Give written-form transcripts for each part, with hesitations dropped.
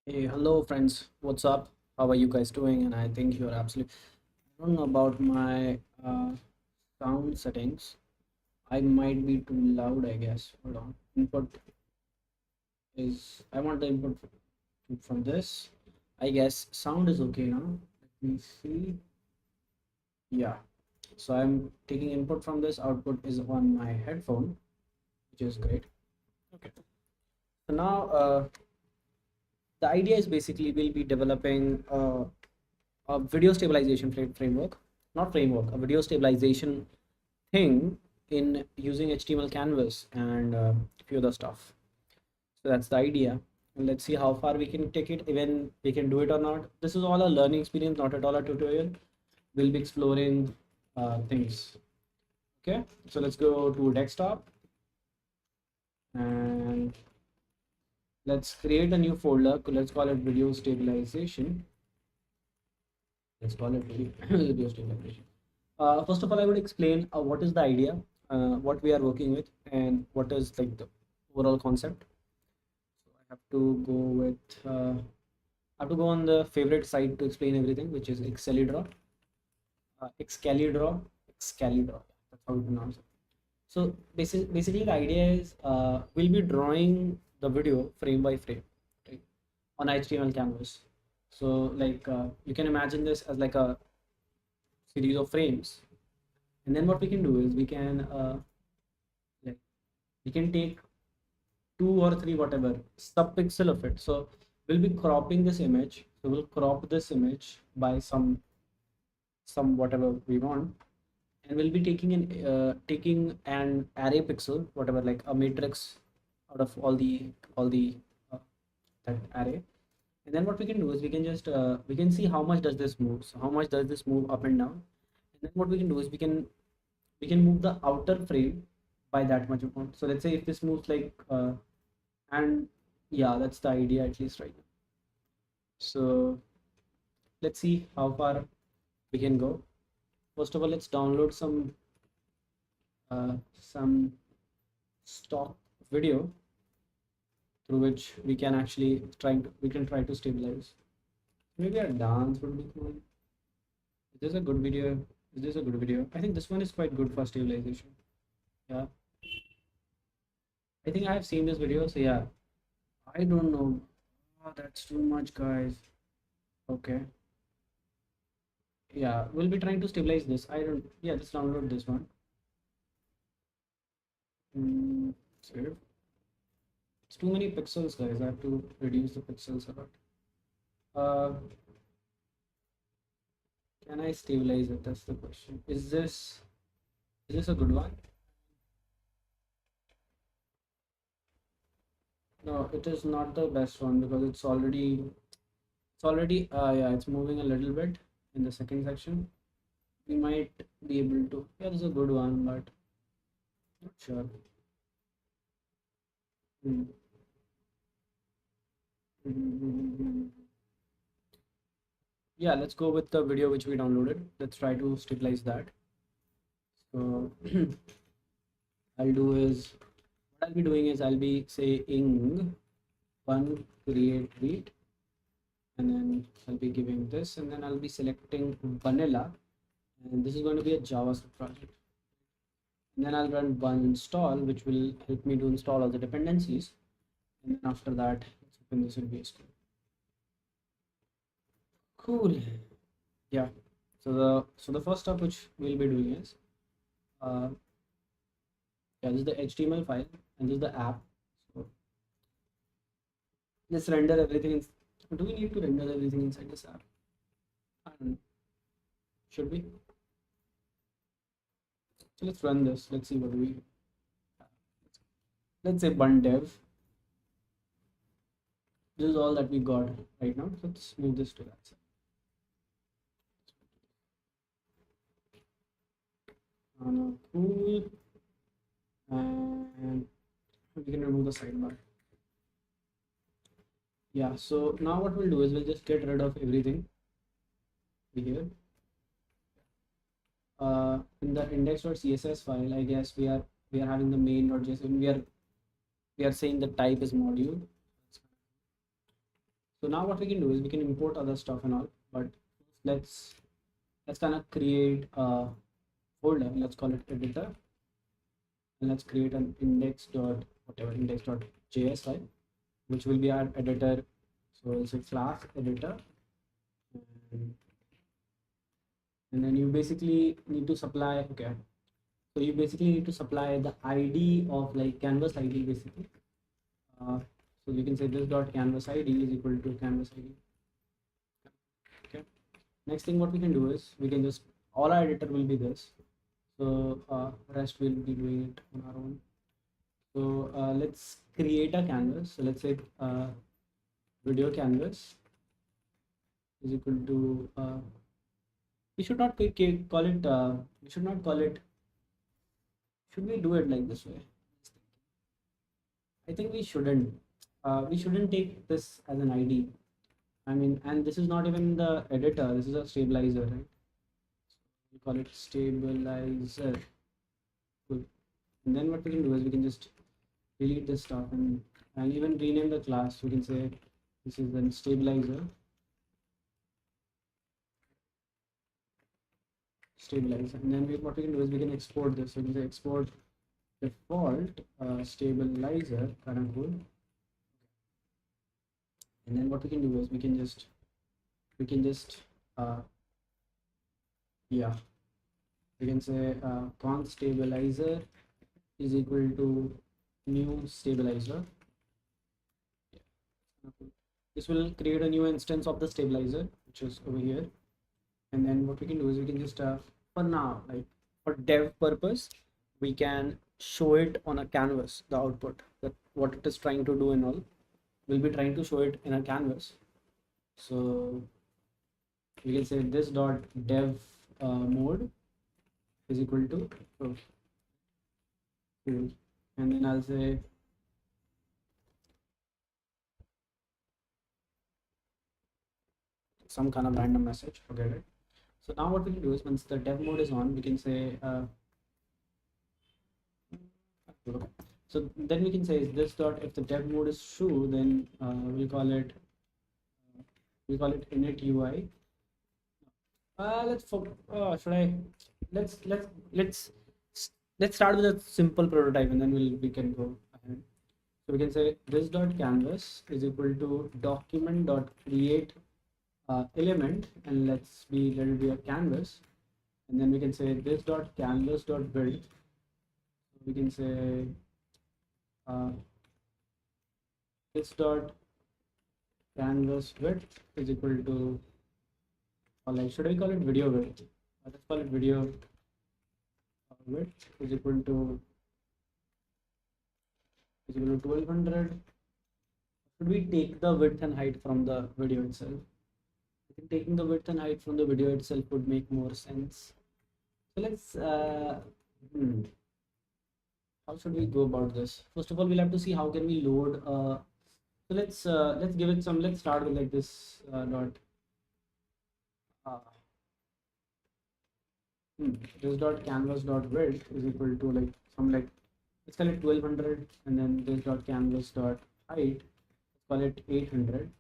Hey, hello friends. What's up? How are you guys doing? And I think you're absolutely. I don't know about my sound settings. I might be too loud, I guess. Hold on. Input is. I want the input from this. I guess sound is okay now. Let me see. Yeah. So I'm taking input from this. Output is on my headphone, which is great. Okay. So now the idea is basically we'll be developing a video stabilization framework, not framework, a video stabilization thing in using HTML canvas and a few other stuff. So that's the idea. And let's see how far we can take it, even we can do it or not. This is all a learning experience, not at all a tutorial. We'll be exploring things. Okay, so let's go to desktop and let's create a new folder. Let's call it video stabilization. Let's call it video stabilization. First of all, I would explain what is the idea, what we are working with, and what is like the overall concept. So I have to go with, I have to go on the favorite site to explain everything, which is Excalibur. Excalibur. Excalibur. That's how we pronounce it. So basically, the idea is we'll be drawing the video frame by frame, right, on HTML canvas. So like you can imagine this as like a series of frames, and then what we can do is like we can take two or three whatever subpixel of it. So we'll be cropping this image. So we'll crop this image by some whatever we want, and we'll be taking an array pixel, whatever, like a matrix out of all the uh, that array. And then what we can do is we can see how much does this move. So how much does this move up and down. And then what we can do is we can move the outer frame by that much amount. So let's say if this moves like and yeah, that's the idea at least right now. So let's see how far we can go. First of all, let's download some stock video through which we can try to stabilize. Maybe a dance would be cool. Is this a good video? Is this a good video? I think this one is quite good for stabilization. Yeah, I think I have seen this video. So yeah, I don't know. Oh, that's too much, guys. Okay. Yeah, we'll be trying to stabilize this. I don't. Yeah, let's download this one. Save. It's too many pixels, guys. I have to reduce the pixels a lot. Uh, can I stabilize it? That's the question. Is this a good one? No, it is not the best one because it's already yeah, it's moving a little bit in the second section. We might be able to. Yeah, this is a good one, but not sure. Hmm. Yeah, let's go with the video which we downloaded. Let's try to stabilize that. So I'll do is what I'll be doing is I'll be saying one create read, and then I'll be giving this, and then I'll be selecting vanilla, and this is going to be a JavaScript project. And then I'll run one install, which will help me to install all the dependencies. And then after that, let's open this in VS Code. Cool. Yeah. So the first step which we'll be doing is uh, yeah, this is the HTML file and this is the app. So let's render everything. Do we need to render everything inside this app? I don't know. Should we? So let's run this. Let's see what we. Let's say bun dev. This is all that we got right now. So let's move this to that side. Cool. And we can remove the sidebar. Yeah, so now what we'll do is we'll just get rid of everything here. In the index.css file, I guess we are having the main.json. We are saying the type is module. So now what we can do is we can import other stuff and all, but let's kind of create a folder. Let's call it editor, and let's create an index dot whatever index dot js file, which will be our editor. So it's a class editor, and, and then you basically need to supply. Okay, so you basically need to supply the ID of like canvas ID basically. So you can say this dot canvas ID is equal to canvas ID. Okay. Next thing what we can do is we can just all our editor will be this. So rest will be doing it on our own. So let's create a canvas. So let's say video canvas is equal to we should not call it we should not call it, should we do it like this way? I think we shouldn't. We shouldn't take this as an ID. I mean, and this is not even the editor. This is a stabilizer, right? We call it stabilizer. Cool. And then what we can do is we can just delete this stuff and even rename the class. We can say this is the stabilizer. Stabilizer. And then what we can do is we can export this. So we can say export default stabilizer kind of cool. And then what we can do is we can just yeah, we can say const stabilizer is equal to new stabilizer. This will create a new instance of the stabilizer, which is over here. And then what we can do is we can just for now, like for dev purpose, we can show it on a canvas, the output, that what it is trying to do and all. We'll be trying to show it in a canvas. So we can say this dot dev mode is equal to cool. And then I'll say some kind of random message. Okay, right? So now what we can do is once the dev mode is on, we can say so then we can say is this dot, if the dev mode is true, then we'll call it init UI. Should I let's start with a simple prototype and then we can go ahead. So we can say this dot canvas is equal to document dot create element, and let it be a canvas. And then we can say this dot canvas dot build. We can say this dot canvas width is equal to, or like should I call it video width? Let's call it video width is equal to 1200. Should we take the width and height from the video itself? I think taking the width and height from the video itself would make more sense. So let's how should we go about this? First of all, we'll have to see how can we load so let's give it some, let's start with like this dot this dot canvas dot width is equal to like some like, let's call it 1200, and then this dot canvas dot height, let's call it 800,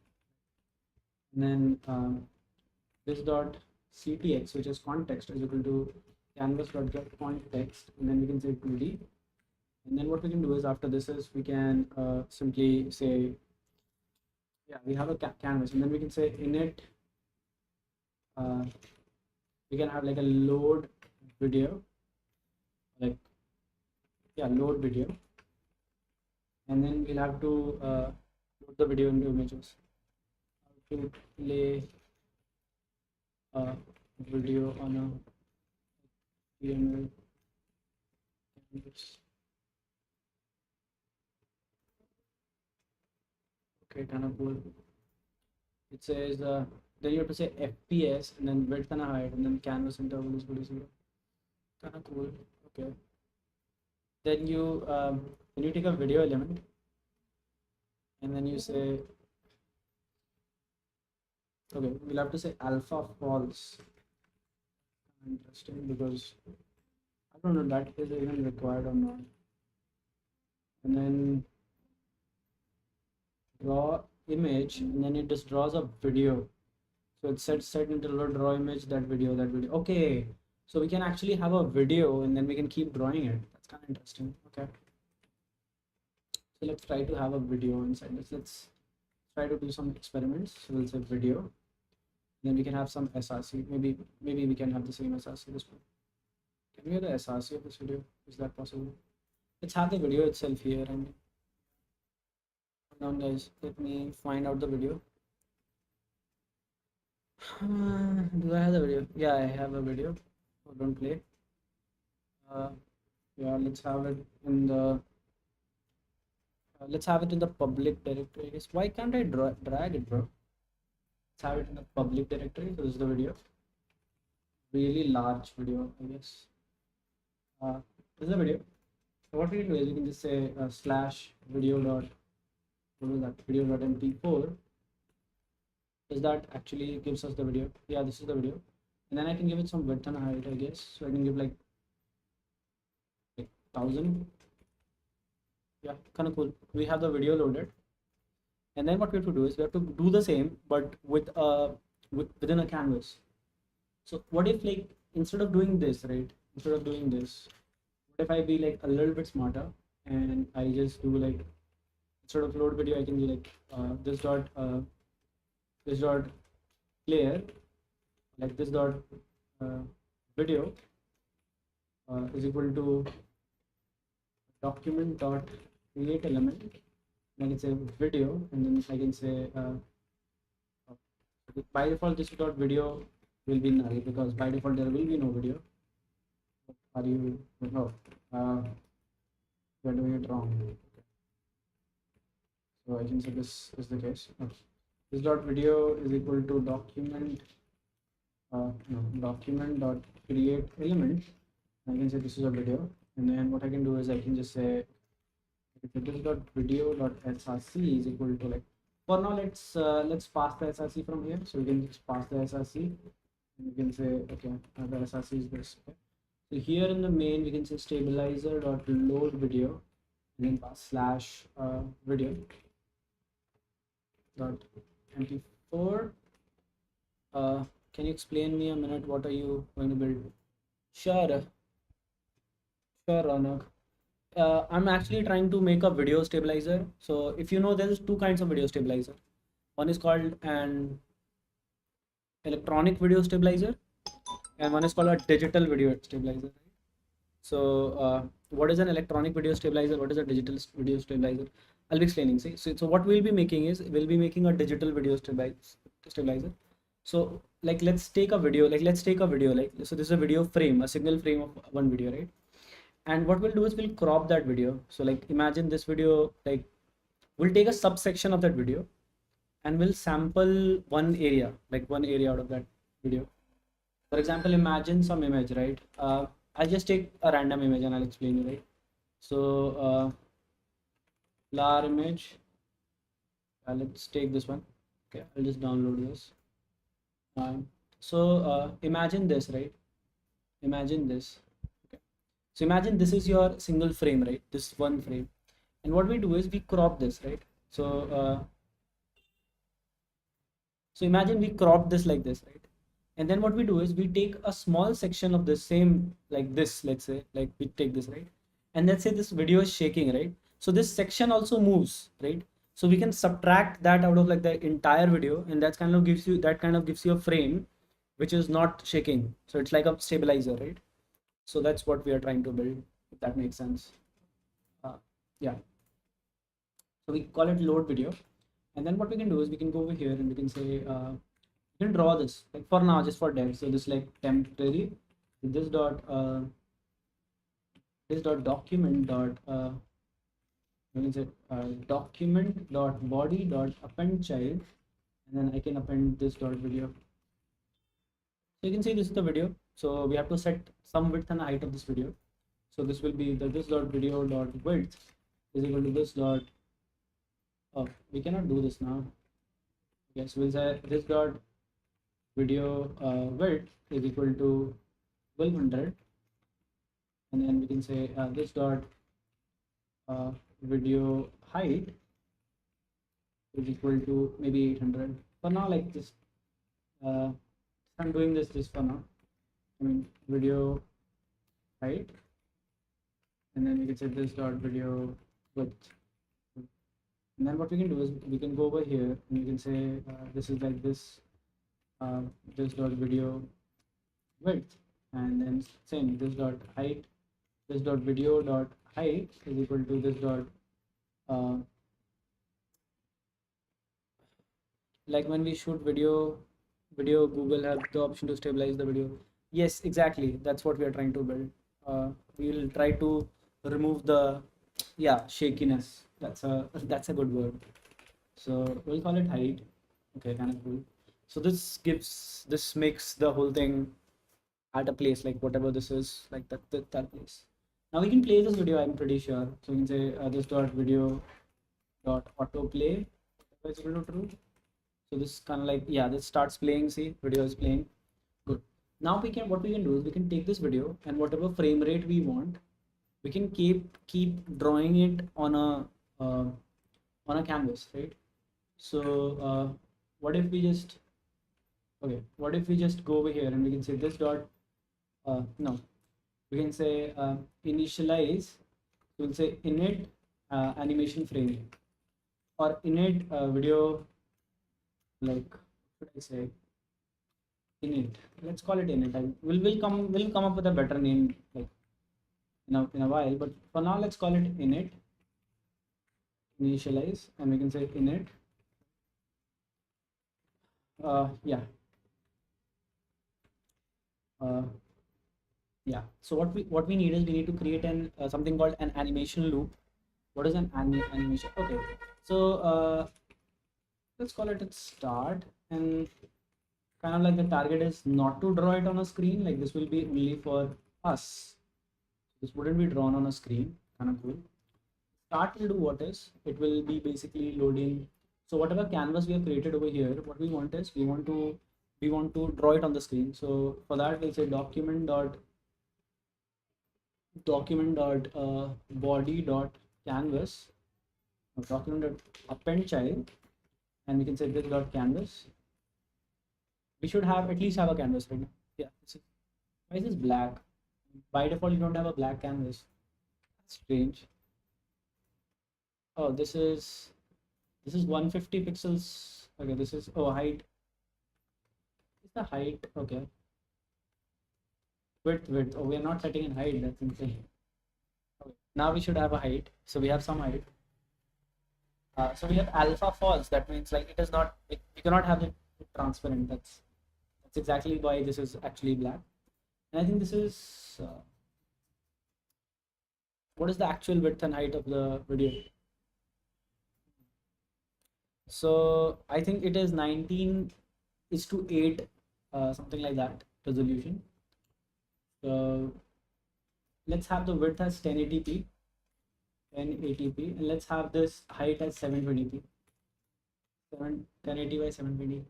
and then this dot ctx, which is context, is equal to canvas dot get context, and then we can say 2d. And then what we can do is after this is we can simply say, yeah, we have a canvas, and then we can say init we can have like a load video, like load video, and then we'll have to load the video into images. How to play a video on a HTML canvas. Okay, kind of cool. It says then you have to say FPS and then width and height, and then canvas interval is equal to 0. Kind of cool. Okay. Then you take a video element, and then you say, okay, we'll have to say alpha false. Interesting, because I don't know that is even required or not. And then raw image, and then it just draws a video. So it set into draw image, that video, that video. Okay, so we can actually have a video and then we can keep drawing it. That's kind of interesting. Okay, so let's try to have a video inside this. Let's try to do some experiments. So we'll say video, then we can have some src. Maybe we can have the same src this one. Can we have the src of this video? Is that possible? Let's have the video itself here. And now guys, let me find out the video. Do I have the video? Yeah, I have a video. Oh, don't play. Yeah, let's have it in the public directory, I guess. Why can't I drag it, bro? Let's have it in the public directory. So this is the video. Really large video, I guess. This is the video. So what we can do is we can just say slash video dot, what was that, video dot mp4. Is that actually gives us the video? Yeah, this is the video. And then I can give it some width and height, I guess. So I can give like 1000. Yeah, kind of cool. We have the video loaded, and then what we have to do is we have to do the same but with within a canvas. So what if, like, instead of doing this, right, what if I be like a little bit smarter and I just do like, instead of load video, I can do like this dot player, like this dot video is equal to document dot create element. I can say video, and then I can say by default this dot video will be null because by default there will be no video. Are you no? You're doing it wrong. Okay. So I can say this is the case. Okay. This dot video is equal to document document dot create element. I can say this is a video, and then what I can do is I can just say this dot video dot src is equal to, like, for now let's pass the src from here. So we can just pass the src, and we can say okay, the src is this. Okay. So here in the main we can say stabilizer dot load video, and then pass slash video dot mp4. Can you explain me a minute, what are you going to build? Sure, Ronak. I'm actually trying to make a video stabilizer. So if you know, there's two kinds of video stabilizer. One is called an electronic video stabilizer, and one is called a digital video stabilizer. So what is an electronic video stabilizer? What is a digital video stabilizer? I'll be explaining. See, so what we'll be making is we'll be making a digital video stabilizer. So like let's take a video, like so this is a video frame, a single frame of one video, right? And what we'll do is we'll crop that video. So like imagine this video, like we'll take a subsection of that video and we'll sample one area, like one area out of that video. For example, imagine some image, right? I'll just take a random image and I'll explain you, right? So lar image, let's take this one. Okay, I'll just download this. So imagine this, right? Imagine this. Okay, so imagine this is your single frame, right? This one frame, and what we do is we crop this, right? So so imagine we crop this like this, right? And then what we do is we take a small section of the same, like this, let's say, like we take this, right? And let's say this video is shaking, right? So this section also moves, right? So we can subtract that out of like the entire video, and that kind of gives you a frame which is not shaking. So it's like a stabilizer, right? So that's what we are trying to build, if that makes sense. Yeah. So we call it load video, and then what we can do is we can go over here and we can say you can draw this, like for now, just for dev. So this like temporary, this dot document dot we can say document dot body dot append child, and then I can append this dot video. So you can see this is the video. So we have to set some width and height of this video. So this will be this dot video dot width is equal to this dot. Oh, we cannot do this now. Yes, we'll say this dot video width is equal to 1200, and then we can say this dot video height is equal to maybe 800 for now. Like just I'm doing this just for now. I mean video height, and then we can say this dot video width. And then what we can do is we can go over here and we can say this is like this this dot video width, and then same this dot height, this dot video dot height is equal to this dot like when we shoot video Google have the option to stabilize the video. Yes, exactly, that's what we are trying to build. We will try to remove the shakiness. That's a good word. So we'll call it height. Okay, kind of cool. So this makes the whole thing at a place, like whatever this is, like that place. Now we can play this video, I'm pretty sure. So we can say this dot video dot autoplay is equal to true. So this kind of like, this starts playing. See, video is playing. Good. Now what we can do is we can take this video and whatever frame rate we want, we can keep drawing it on a canvas, right? So what if we just go over here and we can say this dot no, we can say initialize. We'll say init animation frame or init video, like what should I say, init. Let's call it init. We'll come up with a better name like in a while, but for now let's call it init. Initialize, and we can say init so what we need is we need to create an something called an animation loop. What is an animation? Okay, so let's call it at start, and kind of like the target is not to draw it on a screen. Like this will be only for us. This wouldn't be drawn on a screen. Kind of cool. Start will do what is, it will be basically loading. So whatever canvas we have created over here, what we want is we want to draw it on the screen. So for that we'll say document dot body dot canvas, document dot append child, and we can say this dot canvas. We should have at least have a canvas right now. Yeah, why is this black? By default you don't have a black canvas. That's strange. Oh, this is 150 pixels. Okay, this is height. Is the height okay? Width. Oh, we are not setting in height. That's insane. Okay, now we should have a height. So we have some height. So we have alpha false. That means like it is not. You cannot have it transparent. That's exactly why this is actually black. And I think this is what is the actual width and height of the video? So I think it is 19:8, something like that resolution. So let's have the width as 1080p, and let's have this height as 720p. 1080 by 720.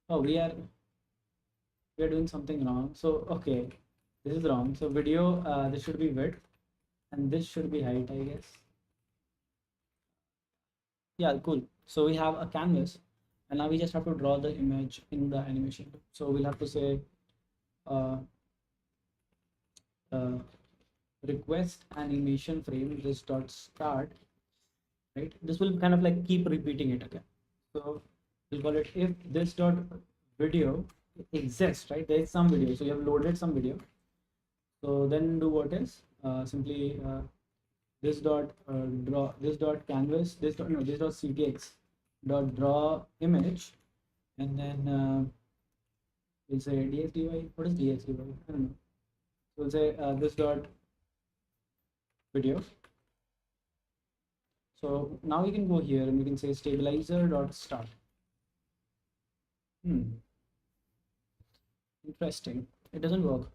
Oh, we are doing something wrong. So okay, this is wrong. So video, this should be width, and this should be height, I guess. Yeah, cool. So we have a canvas, and now we just have to draw the image in the animation. So we'll have to say request animation frame this dot start, right? This will kind of like keep repeating it again. So we'll call it if this dot video exists, right? There is some video, so you have loaded some video. So then do what is simply this dot draw, this dot canvas, this dot ctx dot draw image, and then we'll say dxdy. What is dxdy? I don't know. So we'll say this dot video. So now we can go here and we can say stabilizer dot start. Interesting. It doesn't work.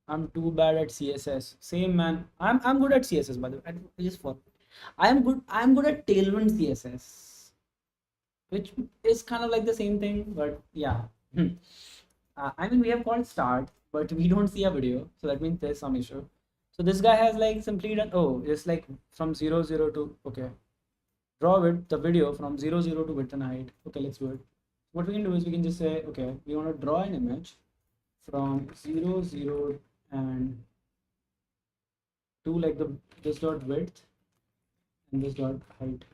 I'm too bad at CSS. Same man. I'm good at CSS, by the way. Just for I'm good at Tailwind CSS, which is kind of like the same thing, but yeah. I mean, we have called start, but we don't see a video, so that means there's some issue. So this guy has like simply done, oh, it's like from 0 0 to okay. draw width, the video from 0, 0 to width and height. Okay, let's do it. What we can do is we can just say, okay, we want to draw an image from 0, 0 and to like this dot width and this dot height.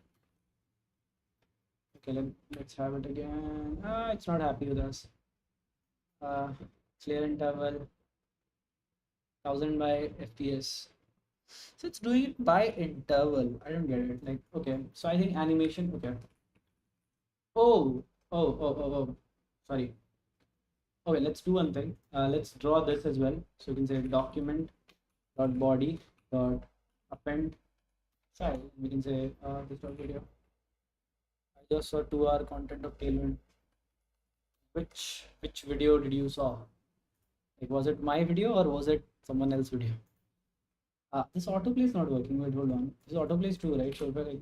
Okay, let's have it again. It's not happy with us. Clear interval 1000 by fps. So it's doing it by interval. I don't get it. Like, okay, so I think animation. Okay. Oh, oh. Sorry. Okay, let's do one thing. Let's draw this as well. So you can say document dot body dot append file. We can say this dot video. I just saw 2 hour content of tailwind. Which video did you saw? Like, was it my video or was it someone else's video? This autoplay is not working. Wait, hold on. This autoplay is true, right? So if I like,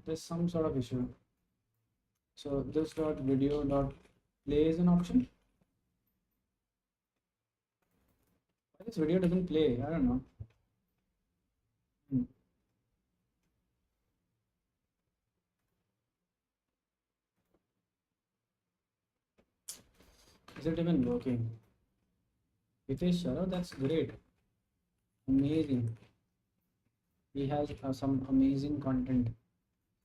there's some sort of issue. So this dot video dot play is an option. Why this video doesn't play? I don't know. Is it even working? Hitesh, that's great. Amazing. He has some amazing content.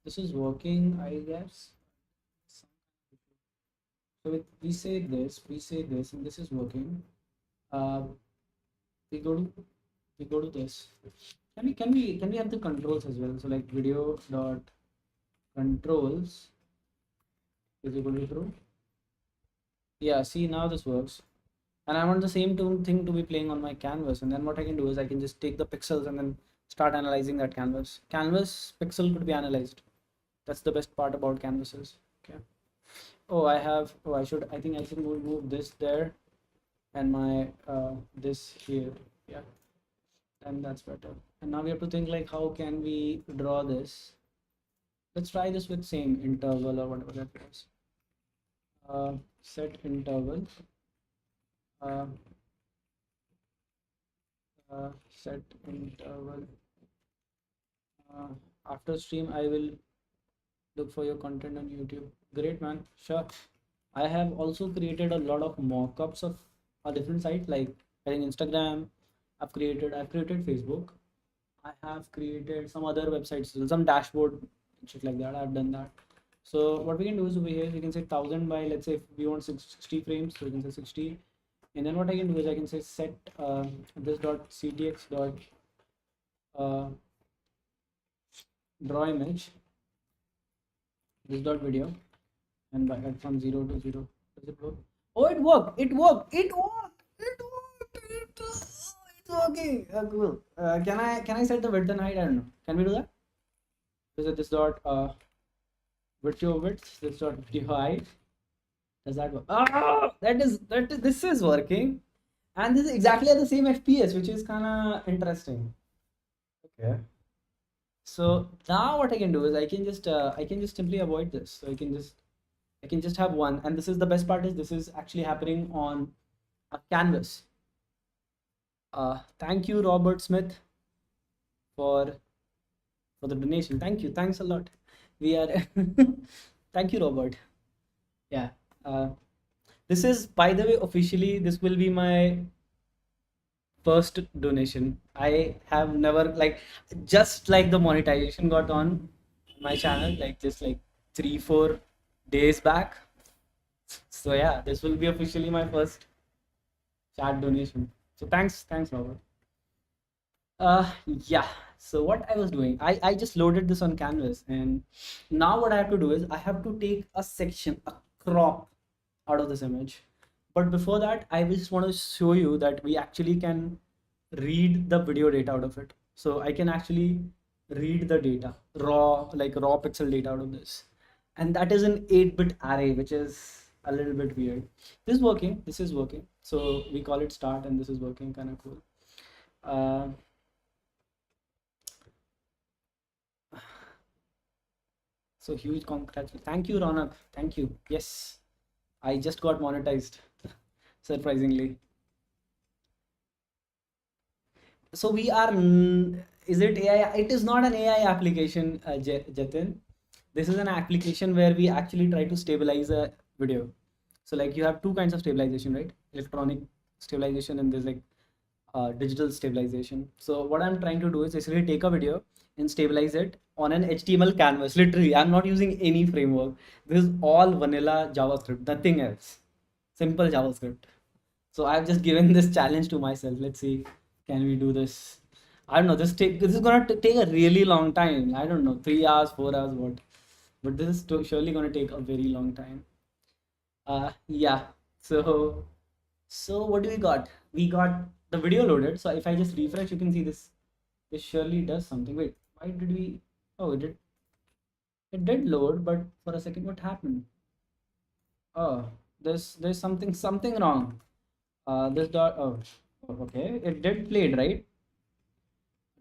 This is working, I guess. So we say this, and this is working. We go to this. Can we have the controls as well? So like video dot controls is equal to true. Yeah, see, now this works. And I want the same thing to be playing on my canvas. And then what I can do is I can just take the pixels and then start analyzing that canvas. Canvas pixel could be analyzed. That's the best part about canvases. Okay. Oh, I think I should move this there and my this here. Yeah. And that's better. And now we have to think like, how can we draw this? Let's try this with same interval or whatever that was. Set interval. Set interval. After stream, I will look for your content on YouTube. Great, man. Sure. I have also created a lot of mock-ups of a different site, like I think Instagram. I've created Facebook. I have created some other websites, some dashboard shit like that. I've done that. So what we can do is over here we can say 1000 by, let's say if we want 60 frames, so we can say 60. And then what I can do is I can say set this dot ctx dot draw image, this dot video, and by add from 0 to 0. Does it work? Oh, it worked! It's working. Cool. Can I set the width and height? I don't know. Can we do that? Is it this dot video width, this dot video height? Does that work? This is working, and this is exactly at the same FPS, which is kind of interesting. Okay. So now what I can do is I can just simply avoid this. So I can just have one, and this is the best part, is this is actually happening on a canvas. Thank you, Robert Smith, for the donation. Thanks a lot. We are thank you, Robert. Yeah. This is, by the way, officially this will be my first donation. I have never, like, just like the monetization got on my channel, like just like 3-4 days back. So yeah, this will be officially my first chat donation. So thanks Robert. Yeah, so what I was doing, I just loaded this on canvas, and now what I have to do is I have to take a section, a crop out of this image. But before that, I just want to show you that we actually can read the video data out of it. So I can actually read the data, raw pixel data out of this, and that is an 8-bit array, which is a little bit weird. This is working. So we call it start, and this is working, kind of cool. So huge congratulations. Thank you, Ronak. Thank you. Yes, I just got monetized, surprisingly. So we are, is it AI? It is not an AI application, Jatin. This is an application where we actually try to stabilize a video. So like you have two kinds of stabilization, right? Electronic stabilization and there's like digital stabilization. So what I'm trying to do is basically take a video and stabilize it on an HTML canvas. Literally, I'm not using any framework. This is all vanilla JavaScript, nothing else. Simple JavaScript. So I've just given this challenge to myself. Let's see, can we do this? I don't know. This is gonna take a really long time. I don't know, 3 hours, 4 hours, what? But this is surely gonna take a very long time. Yeah. So what do we got? We got the video loaded. So if I just refresh, you can see this. This surely does something. Wait, why did we? Oh, it did load, but for a second, what happened? Oh, there's something wrong. This dot. Oh, okay. It did played, right?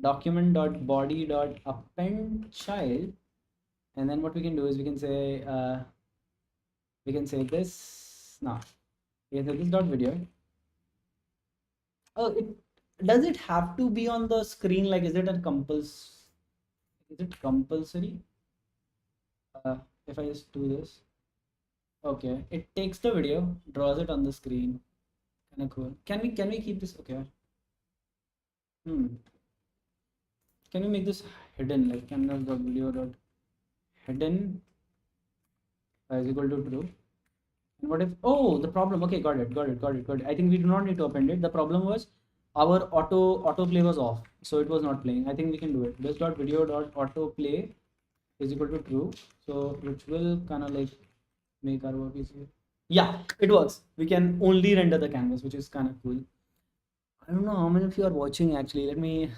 Document dot body dot append child, and then what we can do is we can say this. No, we can say this dot video. Oh, does it have to be on the screen? Like, is it a Is it compulsory? If I just do this, okay, it takes the video, draws it on the screen. Kind of cool. Can we keep this? Okay. Hmm. Can we make this hidden? Like canvas dot video dot hidden is equal to true. And what if? Oh, the problem. Okay, got it. I think we do not need to append it. The problem was our autoplay was off, so it was not playing. I think we can do it. This dot video dot autoplay is equal to true. So which will kind of like make our work easier. Yeah, it works. We can only render the canvas, which is kind of cool. I don't know how many of you are watching actually. Let me,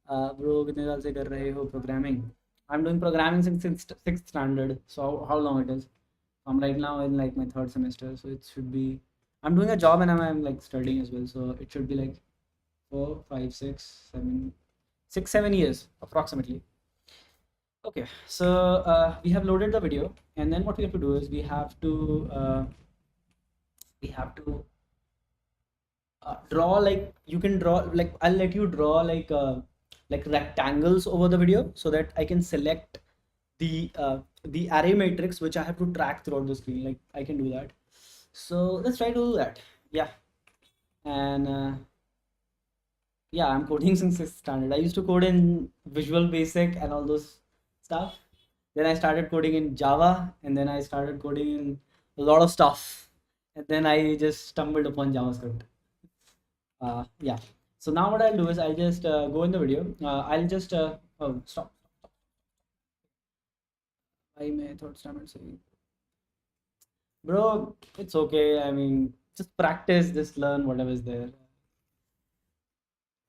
bro, कितने साल से कर रहे हो programming? I'm doing programming since sixth standard. So how long it is? I'm right now in like my third semester, so it should be. I'm doing a job and I'm like studying as well, so it should be like 4, 5, 6, 7, 6, 7 years approximately. Okay, so we have loaded the video, and then what we have to do is we have to draw, like you can draw, like I'll let you draw like rectangles over the video so that I can select the array matrix which I have to track throughout the screen. Like I can do that. So let's try to do that. Yeah, and yeah, I'm coding since sixth standard. I used to code in Visual Basic and all those stuff. Then I started coding in Java, and then I started coding in a lot of stuff, and then I just stumbled upon JavaScript. Yeah. So now what I'll do is I'll just go in the video. I'll just oh, stop. I may thought started saying, bro, it's okay. I mean, just practice, just learn whatever is there.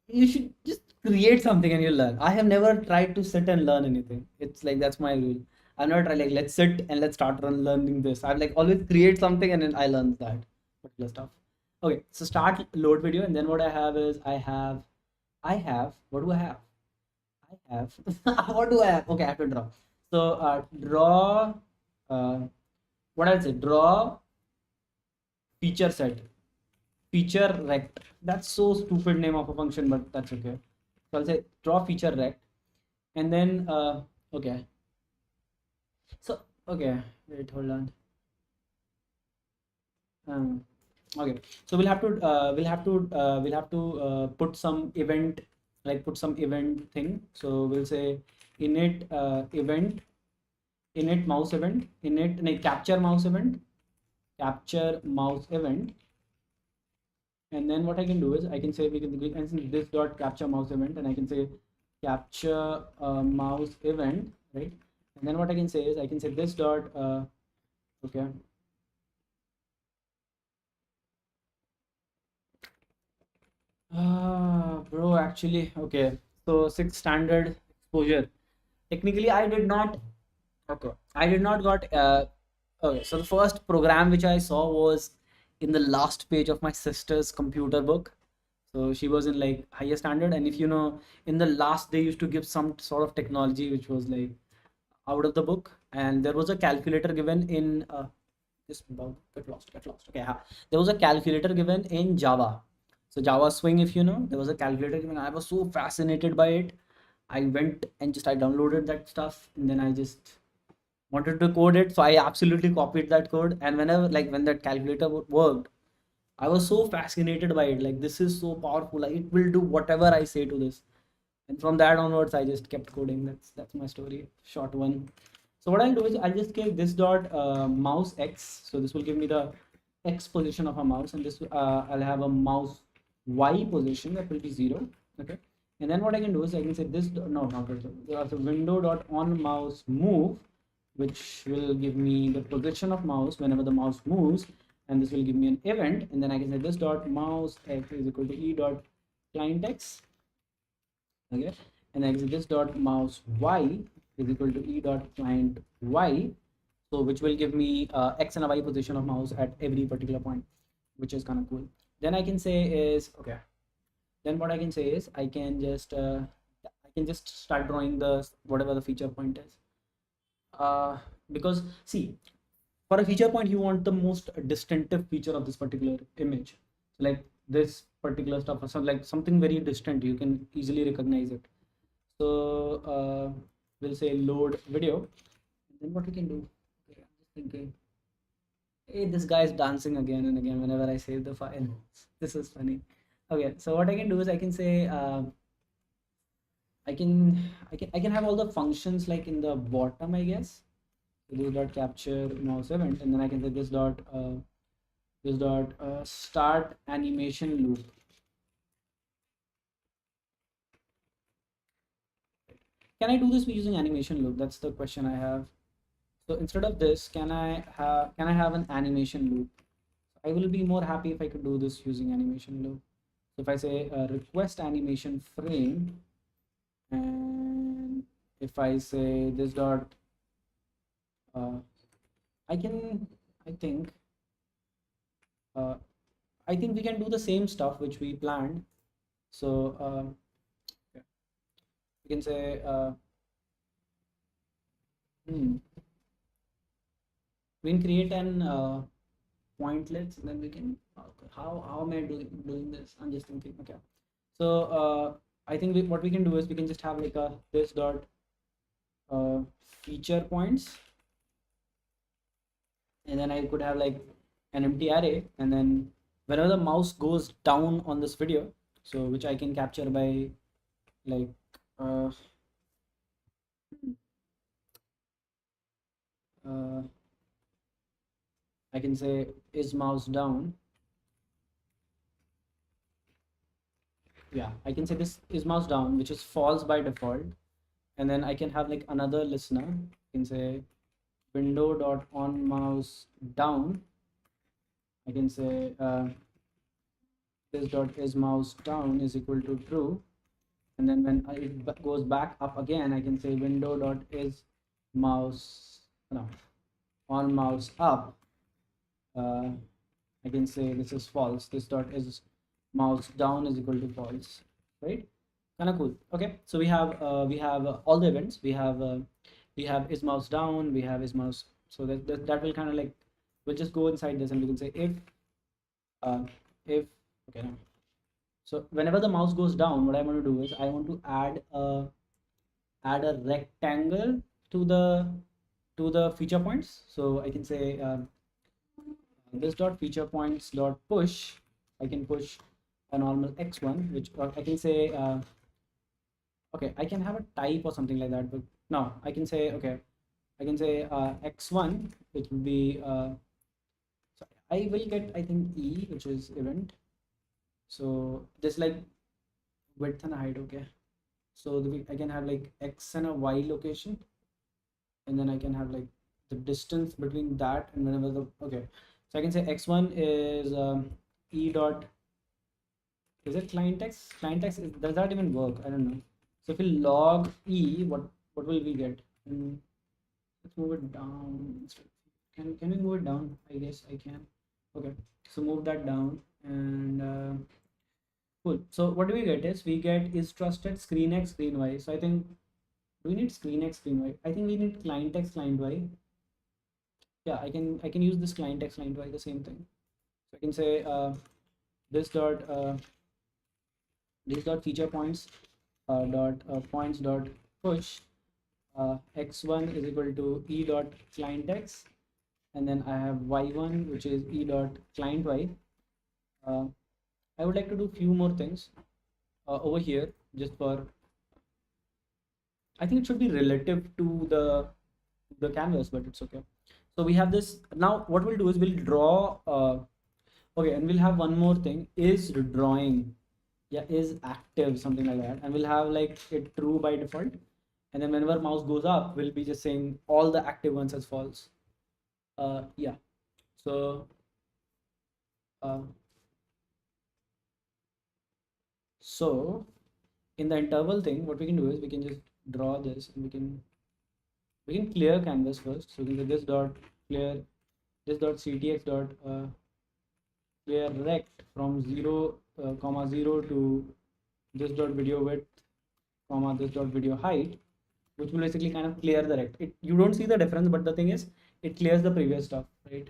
You should just create something and you learn. I have never tried to sit and learn anything. It's like that's my rule. I've never tried like let's sit and let's start learning this. I've like always create something and then I learn that particular stuff. Okay, so start load video, and then what I have is I have what do I have? I have what do I have? Okay, I have to draw. So draw what I'll say, draw feature set, feature rect. That's so stupid name of a function, but that's okay. So I'll say draw feature rect, and then okay. So okay, wait, hold on. Okay, so we'll have to put some event, like put some event thing. So we'll say init event, init mouse event, init like capture mouse event, capture mouse event. And then what I can do is I can say we can this dot capture mouse event, and I can say capture mouse event, right? And then what I can say is I can say this dot okay. Bro, actually, okay. So sixth standard exposure. Technically, I did not. Okay, I did not got. Okay, so the first program which I saw was in the last page of my sister's computer book. So she was in like higher standard, and if you know, in the last they used to give some sort of technology which was like out of the book, and there was a calculator given in this bug get lost. Okay, there was a calculator given in Java. So Java Swing, if you know, there was a calculator given. I was so fascinated by it. I went and just I downloaded that stuff, and then I just wanted to code it. So I absolutely copied that code. And whenever, like, when that calculator worked, I was so fascinated by it. Like, this is so powerful. Like, it will do whatever I say to this. And from that onwards, I just kept coding. That's my story, short one. So what I'll do is I'll just give this dot mouse x. So this will give me the x position of a mouse, and this I'll have a mouse y position that will be 0. Okay, and then what I can do is I can say this no, not this. There's a window dot on mouse move, which will give me the position of mouse whenever the mouse moves, and this will give me an event. And then I can say this dot mouse x is equal to e dot client x. Okay, and then this dot mouse y is equal to e dot client y. So which will give me x and a y position of mouse at every particular point, which is kind of cool. Then I can say is, okay, then what I can say is I can just start drawing the whatever the feature point is, because see, for a feature point you want the most distinctive feature of this particular image. So like this particular stuff, or something like something very distant, you can easily recognize it. So we'll say load video. Then what we can do, okay, I'm just thinking, hey, this guy is dancing again and again whenever I save the file. This is funny. Okay, so what I can do is I can say I can have all the functions like in the bottom, I guess. So this dot capture mouse event, and then I can say this dot start animation loop. Can I do this using animation loop? That's the question I have. So instead of this, can I have an animation loop? I will be more happy if I could do this using animation loop. So if I say request animation frame, and if I say this dot, I can, I think, I think we can do the same stuff which we planned. So yeah, we can say, we can create an pointlets, and then we can, how am I doing this? I'm just thinking. Okay, so I think what we can do is we can just have like a this dot feature points, and then I could have like an empty array, and then whenever the mouse goes down on this video, so which I can capture by like uh, uh, I can say is mouse down. Yeah, I can say this is mouse down, which is false by default, and then I can have like another listener. I can say window dot on mouse down. I can say this dot is mouse down is equal to true, and then when it goes back up again, I can say window dot is mouse, no, on mouse up. I can say this is false. This dot is mouse down is equal to false, right? Kind of cool. Okay, so we have all the events. We have is mouse down. We have is mouse. So that will kind of like, we'll just go inside this and we can say uh, if okay. No. So whenever the mouse goes down, what I want to do is I want to add a rectangle to the feature points. So I can say this dot feature points dot push. I can push a normal x1, which, or I can say okay, I can have a type or something like that, but no, I can say, okay, I can say x1, which will be so I will get, I think, e, which is event. So this like width and height. Okay, so I can have like x and a y location, and then I can have like the distance between that and whenever the, okay, so I can say x1 is e dot, is it client text? Client text is, does that even work? I don't know. So if we log e, what will we get? Let's move it down. Can we move it down? I guess I can. Okay, so move that down, and cool. So what do we get is we get is trusted screen x screen y. So I think, do we need screen x screen y? I think we need client x client y. Yeah, I can use this client x client y, the same thing. So I can say this dot this dot feature points dot points dot push x1 is equal to e dot client x, and then I have y1 which is e dot client y. I would like to do few more things over here, just for, I think it should be relative to the canvas, but it's okay. So we have this. Now what we'll do is we'll draw okay, and we'll have one more thing, is drawing, yeah, is active, something like that, and we'll have like it true by default, and then whenever mouse goes up, we'll be just saying all the active ones as false. Yeah, so uh, so in the interval thing, what we can do is we can just draw this, and we can clear canvas first. So we can say this dot clear, this dot ctx dot clear rect from 0 comma 0 to this dot video width comma this dot video height, which will basically kind of clear the rect. You don't see the difference, but the thing is it clears the previous stuff, right?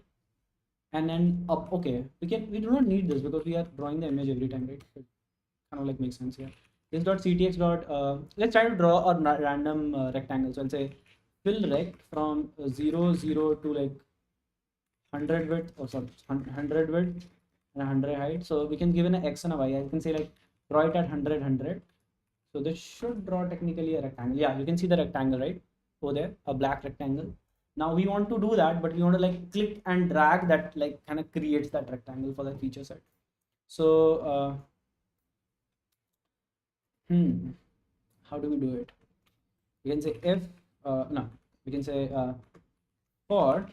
And then up, okay, we do not need this because we are drawing the image every time, right? So it kind of like makes sense here. This dot ctx dot let's try to draw a random rectangle. So I'll say fill rect from 0 0 to like 100 width, or sorry, 100 width and 100 height. So we can give an x and a y. I can say like draw it at 100. So this should draw technically a rectangle. Yeah, you can see the rectangle right over there, a black rectangle. Now we want to do that, but we want to like click and drag that, like kind of creates that rectangle for the feature set. So how do we do it? We can say if no, we can say for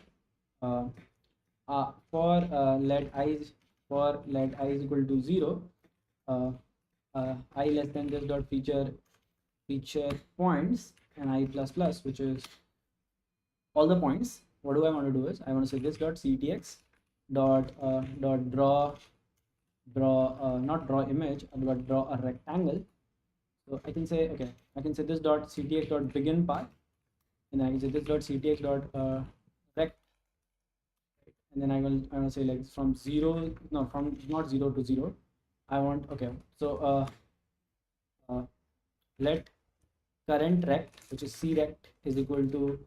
let I is equal to 0, I less than this dot feature points, and I plus plus, which is all the points. What do I want to do is I want to say this dot ctx dot draw not draw image, but draw a rectangle. So I can say, okay, I can say this dot ctx dot begin path, and I can say this dot ctx dot rect, and then I will say like from 0, no, from not 0 to 0. I want, okay, so let current rect, which is c rect, is equal to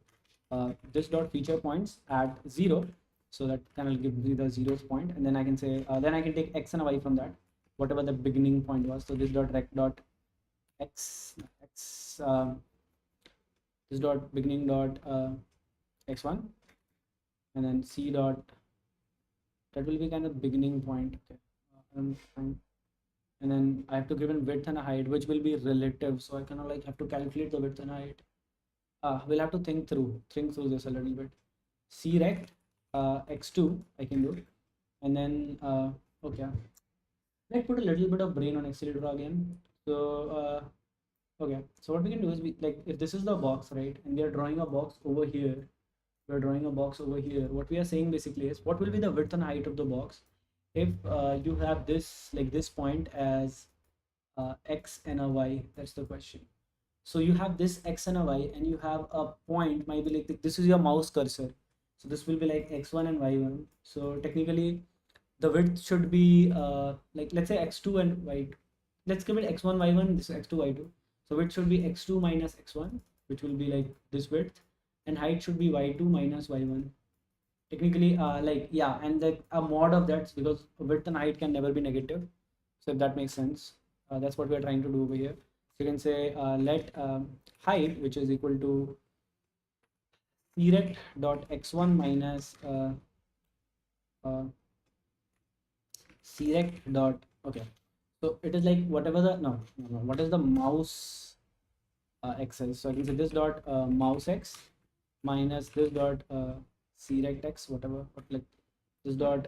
this dot feature points at 0. So that kind of gives me the 0th point, and then I can say then I can take x and y from that, whatever the beginning point was. So this dot rect dot x this dot beginning dot x1, and then c dot, that will be kind of beginning point. Okay, and then I have to give in width and a height, which will be relative. So I kind of like have to calculate the width and height. We'll have to think through this a little bit. C rect x2 I can do, and then okay, let's put a little bit of brain on accelerator again. So okay, so what we can do is, we like, if this is the box, right, and we are drawing a box over here, what we are saying basically is what will be the width and height of the box if you have this, like this point as x and a y. That's the question. So you have this x and a y, and you have a point, might be like this is your mouse cursor. So this will be like x1 and y1. So technically the width should be like, let's say x2 and y2. Let's give it x1 y1, this is x2 y2. So width should be x2 minus x1, which will be like this width, and height should be y2 minus y1. Technically like, yeah, and like a mod of that, because width and height can never be negative. So if that makes sense, that's what we are trying to do over here. So you can say let height, which is equal to erect dot x1 minus erect dot, okay, so it is like whatever the what is the mouse x is. So I can say this dot mouse x minus this dot erect x, whatever, but like this dot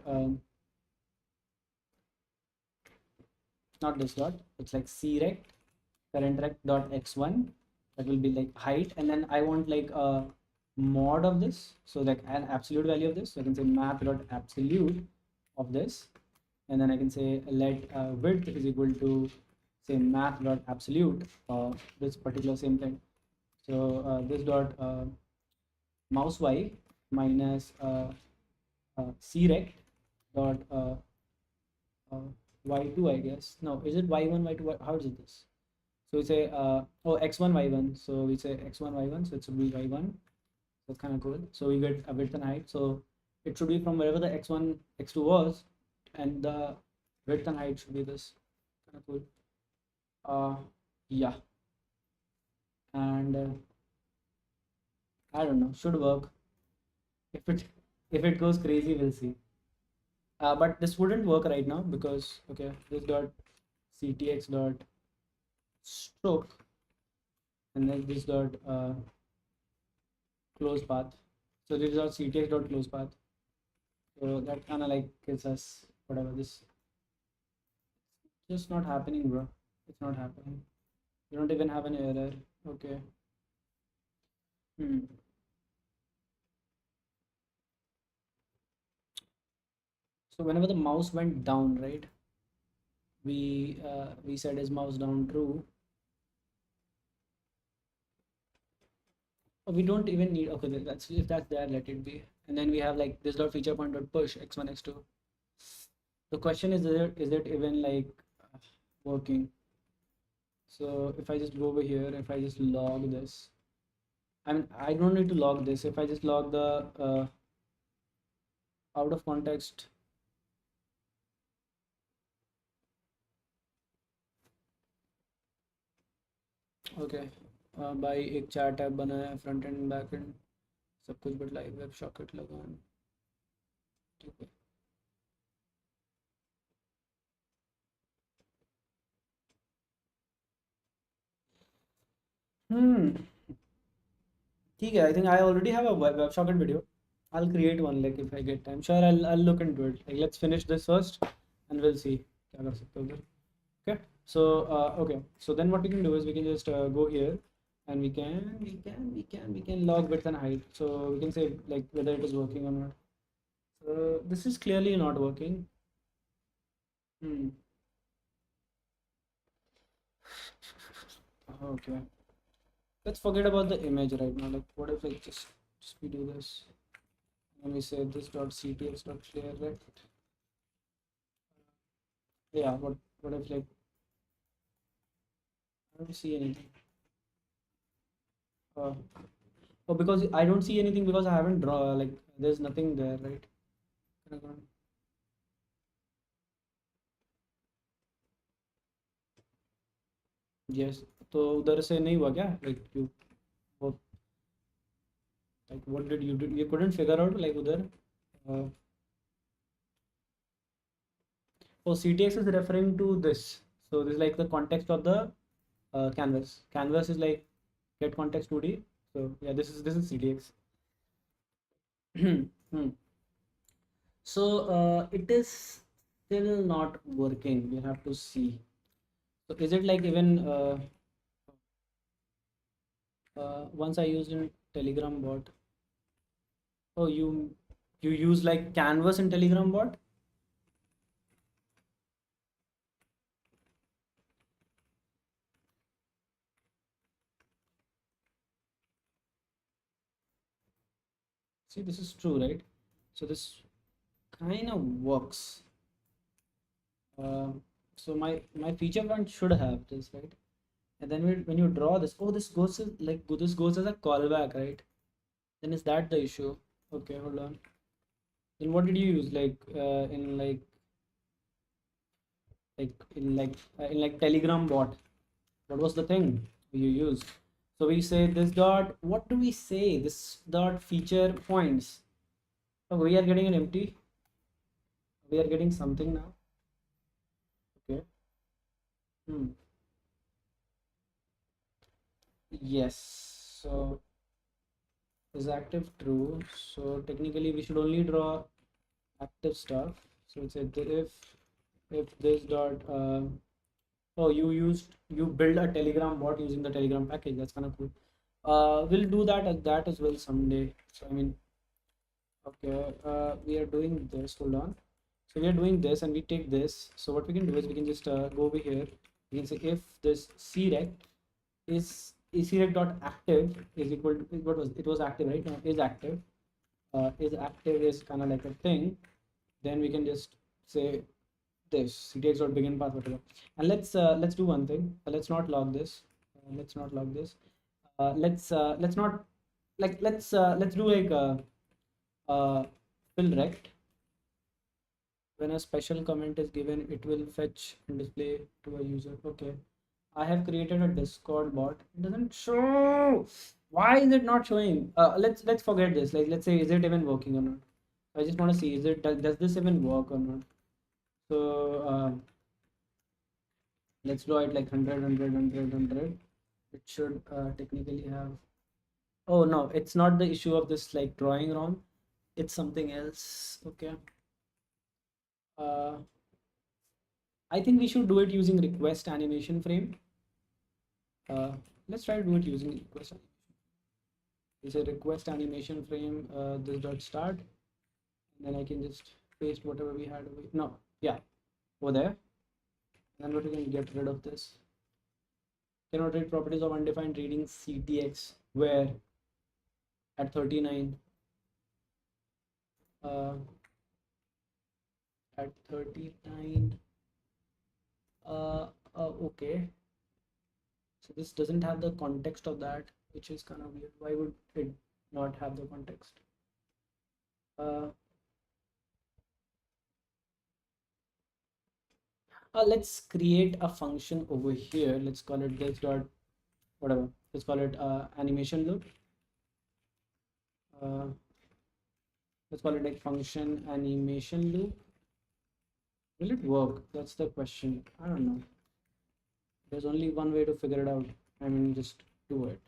not this dot, it's like erect current rect dot x1, that will be like height, and then I want like a mod of this, so like an absolute value of this. So I can say math dot absolute of this, and then I can say let width is equal to say math dot absolute of this particular same thing. So this dot mouse y minus crect dot y2, I guess. No, is it y1 y2? How is it this? So we say oh, x1 y1. So we say x1 y1. So it should be y1. That's kind of cool. So we get a width and height. So it should be from wherever the x1 x2 was, and the width and height should be this. Kind of cool. Yeah, and I don't know. Should work. If it goes crazy, we'll see. But this wouldn't work right now because okay, this dot ctx dot stroke, and then this dot close path. So this is our ctx dot close path. So that kind of like gives us whatever this. Just not happening, bro. It's not happening. You don't even have an error. Okay. Hmm. So whenever the mouse went down, right? We said is mouse down true. Oh, we don't even need. Okay, that's if that's there, let it be. And then we have like this dot feature point dot push x1 x2. The question is it even like working? So if I just go over here, if I just log this, I mean I don't need to log this. If I just log the out of context. Okay भाई एक चार tab बनाया है, front end back and सब कुछ, but live web socket लगाना ठीक है. Hmm. ठीक है. I think I already have a WebSocket video. I'll create one like if I get time. Sure, I'll look into it. Like let's finish this first, and we'll see क्या कर सकते हो उधर. Okay. So okay. So then what we can do is we can just go here, and we can log width and height. So we can say like whether it is working or not. So this is clearly not working. Hmm. Okay. Let's forget about the image right now. Like, what if like just we do this and we say this dot ctx dot clear rect. Yeah. What if like I don't see anything. Uh, oh, because I don't see anything because I haven't draw. Like, there's nothing there, right? Yes. तो उधर से नहीं हुआ क्या? Like you, what, like what did you do? You couldn't figure out like उधर. Uh, oh, CTX is referring to this. So this is like the context of the canvas. Canvas is like get context 2D. So yeah, this is CTX. Hmm. So it is still not working. We have to see. So is it like even once I used in Telegram bot? Oh, you use like Canvas in Telegram bot? See, this is true, right? So this kind of works. So my feature font should have this, right? And then when you draw this, oh, this goes as, like this goes as a callback, right? Then is that the issue? Okay, hold on. Then what did you use like in like Telegram bot? What was the thing you used? So we say this dot. What do we say? This dot feature points. Oh, we are getting an empty. We are getting something now. Okay. Hmm. Yes. So is active true? So technically we should only draw active stuff. So it's a if this dot oh, you build a Telegram bot using the Telegram package. That's kind of cool. We'll do that as well someday. So I mean, okay, we are doing this. Hold on. So we are doing this, and we take this. So what we can do is we can just go over here. We can say if this crect is crect dot active is equal to what was it was active, right? Now is active. Is active is kind of like a thing. Then we can just say this ctx.begin path whatever, and let's do one thing. Let's not log this. Let's not log this. Let's not let's do like fill rect. When a special comment is given, it will fetch and display to a user. Okay, I have created a Discord bot. It doesn't show. Why is it not showing? Let's forget this. Like, let's say, is it even working or not? I just want to see, is it does this even work or not? So let's draw it like 100. It should technically have. Oh no, it's not the issue of this like drawing wrong. It's something else. Okay. I think we should do it using request animation frame. Let's try to do it using request animation. It's a request animation frame. This dot start, and then I can just paste whatever we had over. No, yeah, over there. And then we can get rid of this. Cannot read properties of undefined reading CTX where at 39. At 39. Okay. So this doesn't have the context of that, which is kind of weird. Why would it not have the context? Let's create a function over here. Let's call it this dot whatever. Let's call it animation loop. Let's call it like function animation loop. Will it work? That's the question. I don't know. There's only one way to figure it out. I mean, just do it.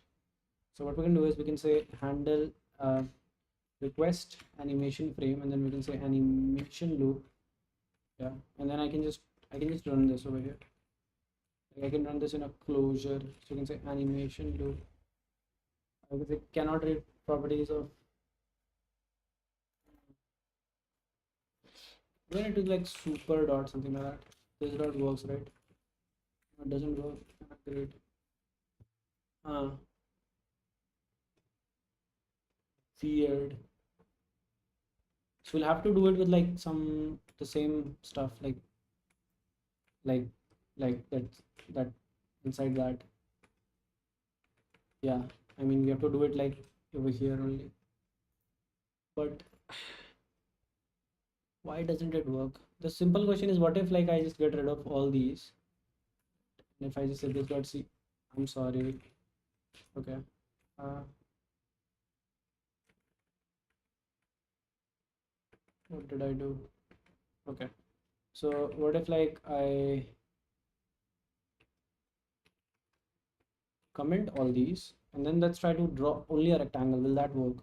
So what we can do is we can say handle request animation frame, and then we can say animation loop. Yeah, and then I can just run this over here. I can run this in a closure. So you can say animation loop. I would say cannot read properties of. When it is like super dot something like that. This dot works, right? It doesn't work. Great. Weird. So we'll have to do it with like the same stuff like that inside that. Yeah, I mean we have to do it like over here only. But why doesn't it work? The simple question is, what if like I just get rid of all these, and if I just say this dot c, I'm sorry. Okay. What did I do? Okay. So what if like I comment all these, and then let's try to draw only a rectangle. Will that work?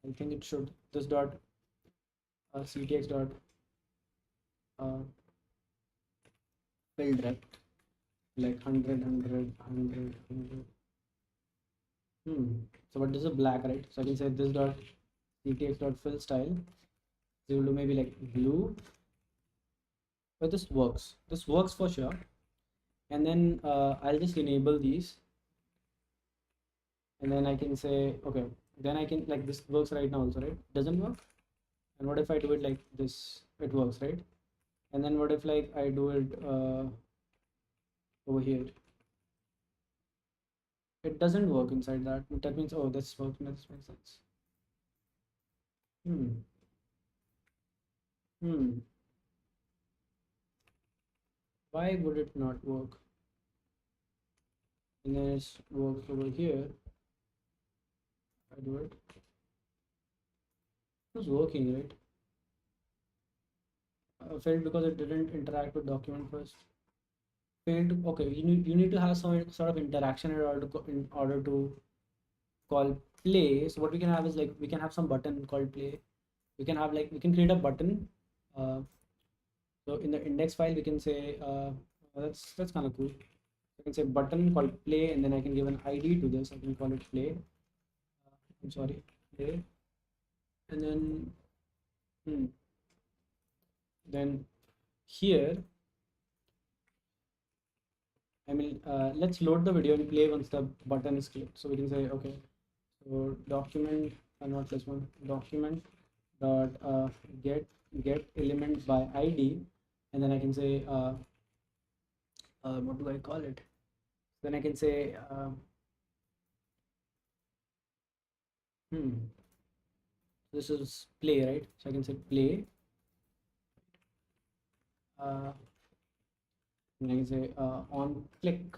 I think it should. This dot ctx dot fill rect like 100. So what is a black, right? So I can say this dot ctx dot fill style is equal to maybe like blue. But this works. This works for sure. And then I'll just enable these, and then I can say okay. Then I can like this works right now also, right? Doesn't work. And what if I do it like this? It works, right? And then what if like I do it over here? It doesn't work inside that. That means, oh, this works. This makes sense. Why would it not work? And then it works over here. I do it. It was working, right? Failed because it didn't interact with document first. Failed. Okay, you need to have some sort of interaction in order to call play. So what we can have is like we can have some button called play. We can have like we can create a button. So in the index file we can say that's kind of cool. I can say button called play, and then I can give an ID to this. I can call it play. I'm sorry, play, and then here I mean let's load the video and play once the button is clicked. So we can say okay. So document not this one document dot get element by ID, and then I can say what do I call it? Then I can say hmm, this is play, right? So I can say play. And I can say on click,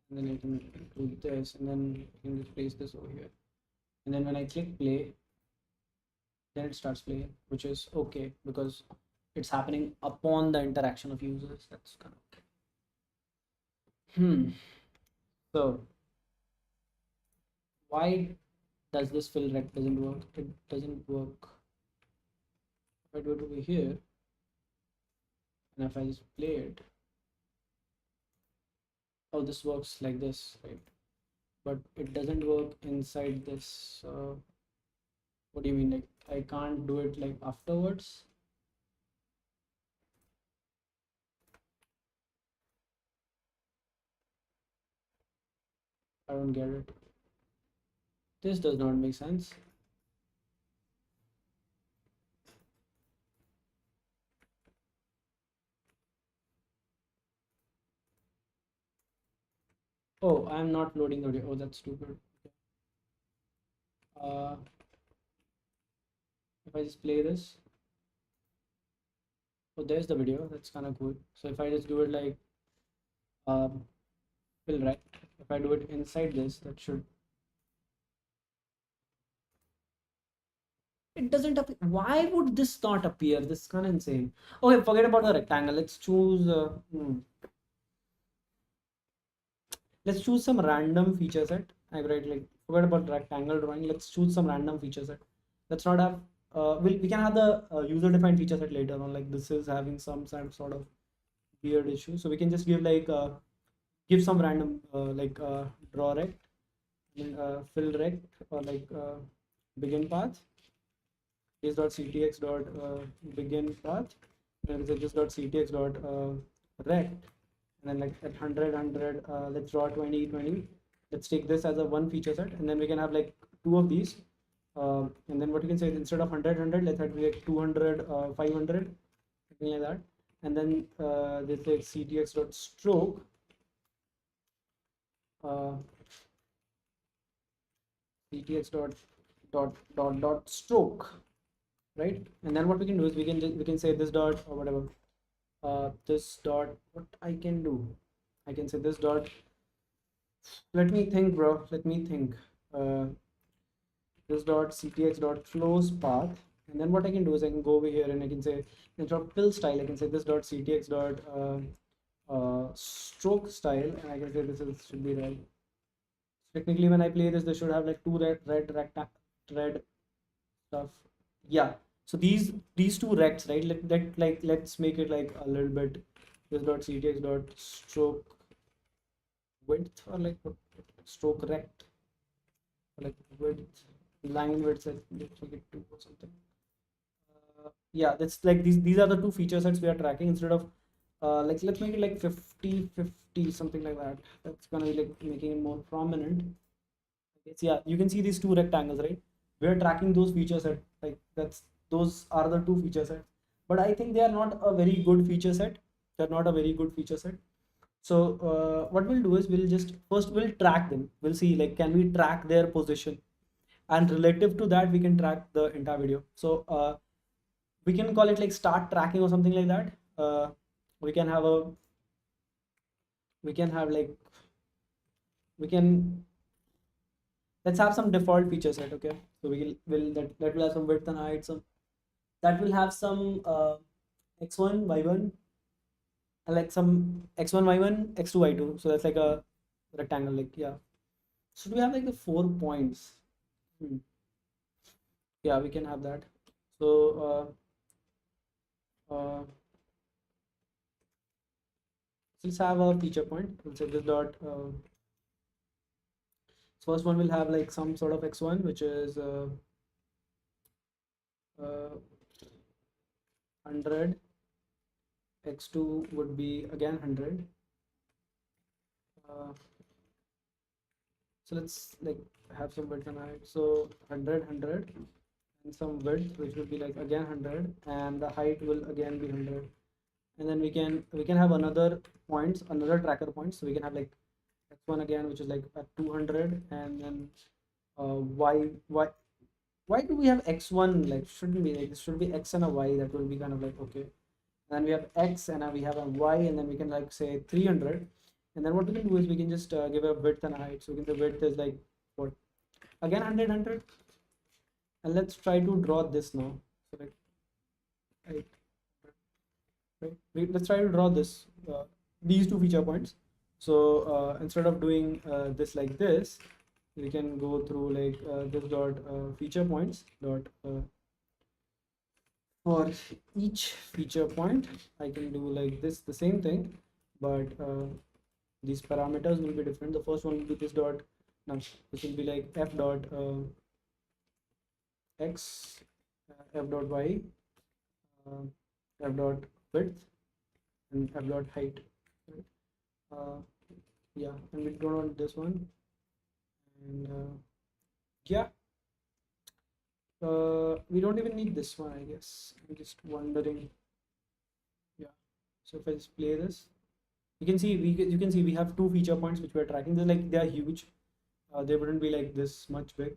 and then I can do this, and then I can just place this over here. And then when I click play, then it starts playing, which is okay because it's happening upon the interaction of users. That's kind of okay. So why does this fill rect doesn't work? It doesn't work. If I do it over here, and if I just play it, oh, this works like this, right? But it doesn't work inside this. What do you mean? Like I can't do it like afterwards? I don't get it. This does not make sense. Oh, I'm not loading the video. Oh, that's stupid. Uh, if I just play this, oh, there's the video. That's kind of cool. So if I just do it like fill rect, if I do it inside this, that should. It doesn't appear. Why would this not appear? This is kind of insane. Okay, forget about the rectangle. Let's choose. Let's choose some random feature set. I write like forget about rectangle drawing. Let's choose some random feature set. Let's not have. We can have the user defined feature set later on. Like this is having some sort of weird issue. So we can just give like give some random like draw rect, fill rect, or like begin path. Is dot ctx dot begin path, and then just dot ctx dot rect, and then like at 100 let's draw 20 20. Let's take this as a one feature set, and then we can have like two of these, and then what you can say is instead of 100 let's have like 200 500, something like that. And then this like ctx dot stroke, uh, ctx dot stroke, right? And then what we can do is we can say this dot or whatever, this dot, what I can do, I can say this dot, let me think, bro, let me think. uh, this dot ctx dot flows path, and then what I can do is I can go over here and I can say instead of fill style I can say this dot ctx dot stroke style, and I can say this is should be right. Technically when I play this should have like two red stuff. Yeah, so these two rects, right? Let's make it like a little bit this dot ctx dot stroke width, or like what, stroke rect, or like width, line width, let's make it 2 or something. Yeah, that's like these are the two feature sets we are tracking instead of like let's make it like 50 50 something like that. That's gonna be like making it more prominent. Okay, so yeah, you can see these two rectangles, right? We are tracking those feature set, like those are the two feature sets, but I think they are not a very good feature set. They're not a very good feature set. So what we'll do is we'll just first we'll track them. We'll see like can we track their position, and relative to that we can track the entire video. So we can call it like start tracking or something like that. We can have a we can have like we can let's have some default feature set. Okay, so will that will have some width and height, some that will have some x1 y1, and like some x1 y1 x2 y2. So that's like a rectangle, like yeah. Should we have like the 4 points? Yeah, we can have that. So let's have a feature point. We'll say this dot first one will have like some sort of x1 which is 100, x2 would be again 100. So let's like have some width and height. So 100 and some width which will be like again 100, and the height will again be 100. and then we can have another points, another tracker points. So we can have like x1 again, which is like at 200, and then why do we have x1? Like shouldn't be like this, should be x and a y. That will be kind of like okay. And then we have x and we have a y, and then we can like say 300. And then what we can do is we can just give a width and a height. So we can, the width is like what, again 100. And let's try to draw this now. So like right, let's try to draw this these two feature points. So instead of doing this like this, we can go through like this dot feature points dot for each feature point. I can do like this, the same thing, but these parameters will be different. The first one will be this dot, now this will be like f dot x, f dot y, f dot width, and f dot height, right? Yeah, and we don't want this one. And yeah, we don't even need this one, I guess. I'm just wondering. Yeah, so if I just play this, you can see you can see we have two feature points which we're tracking. They're like, they are huge. They wouldn't be like this much big.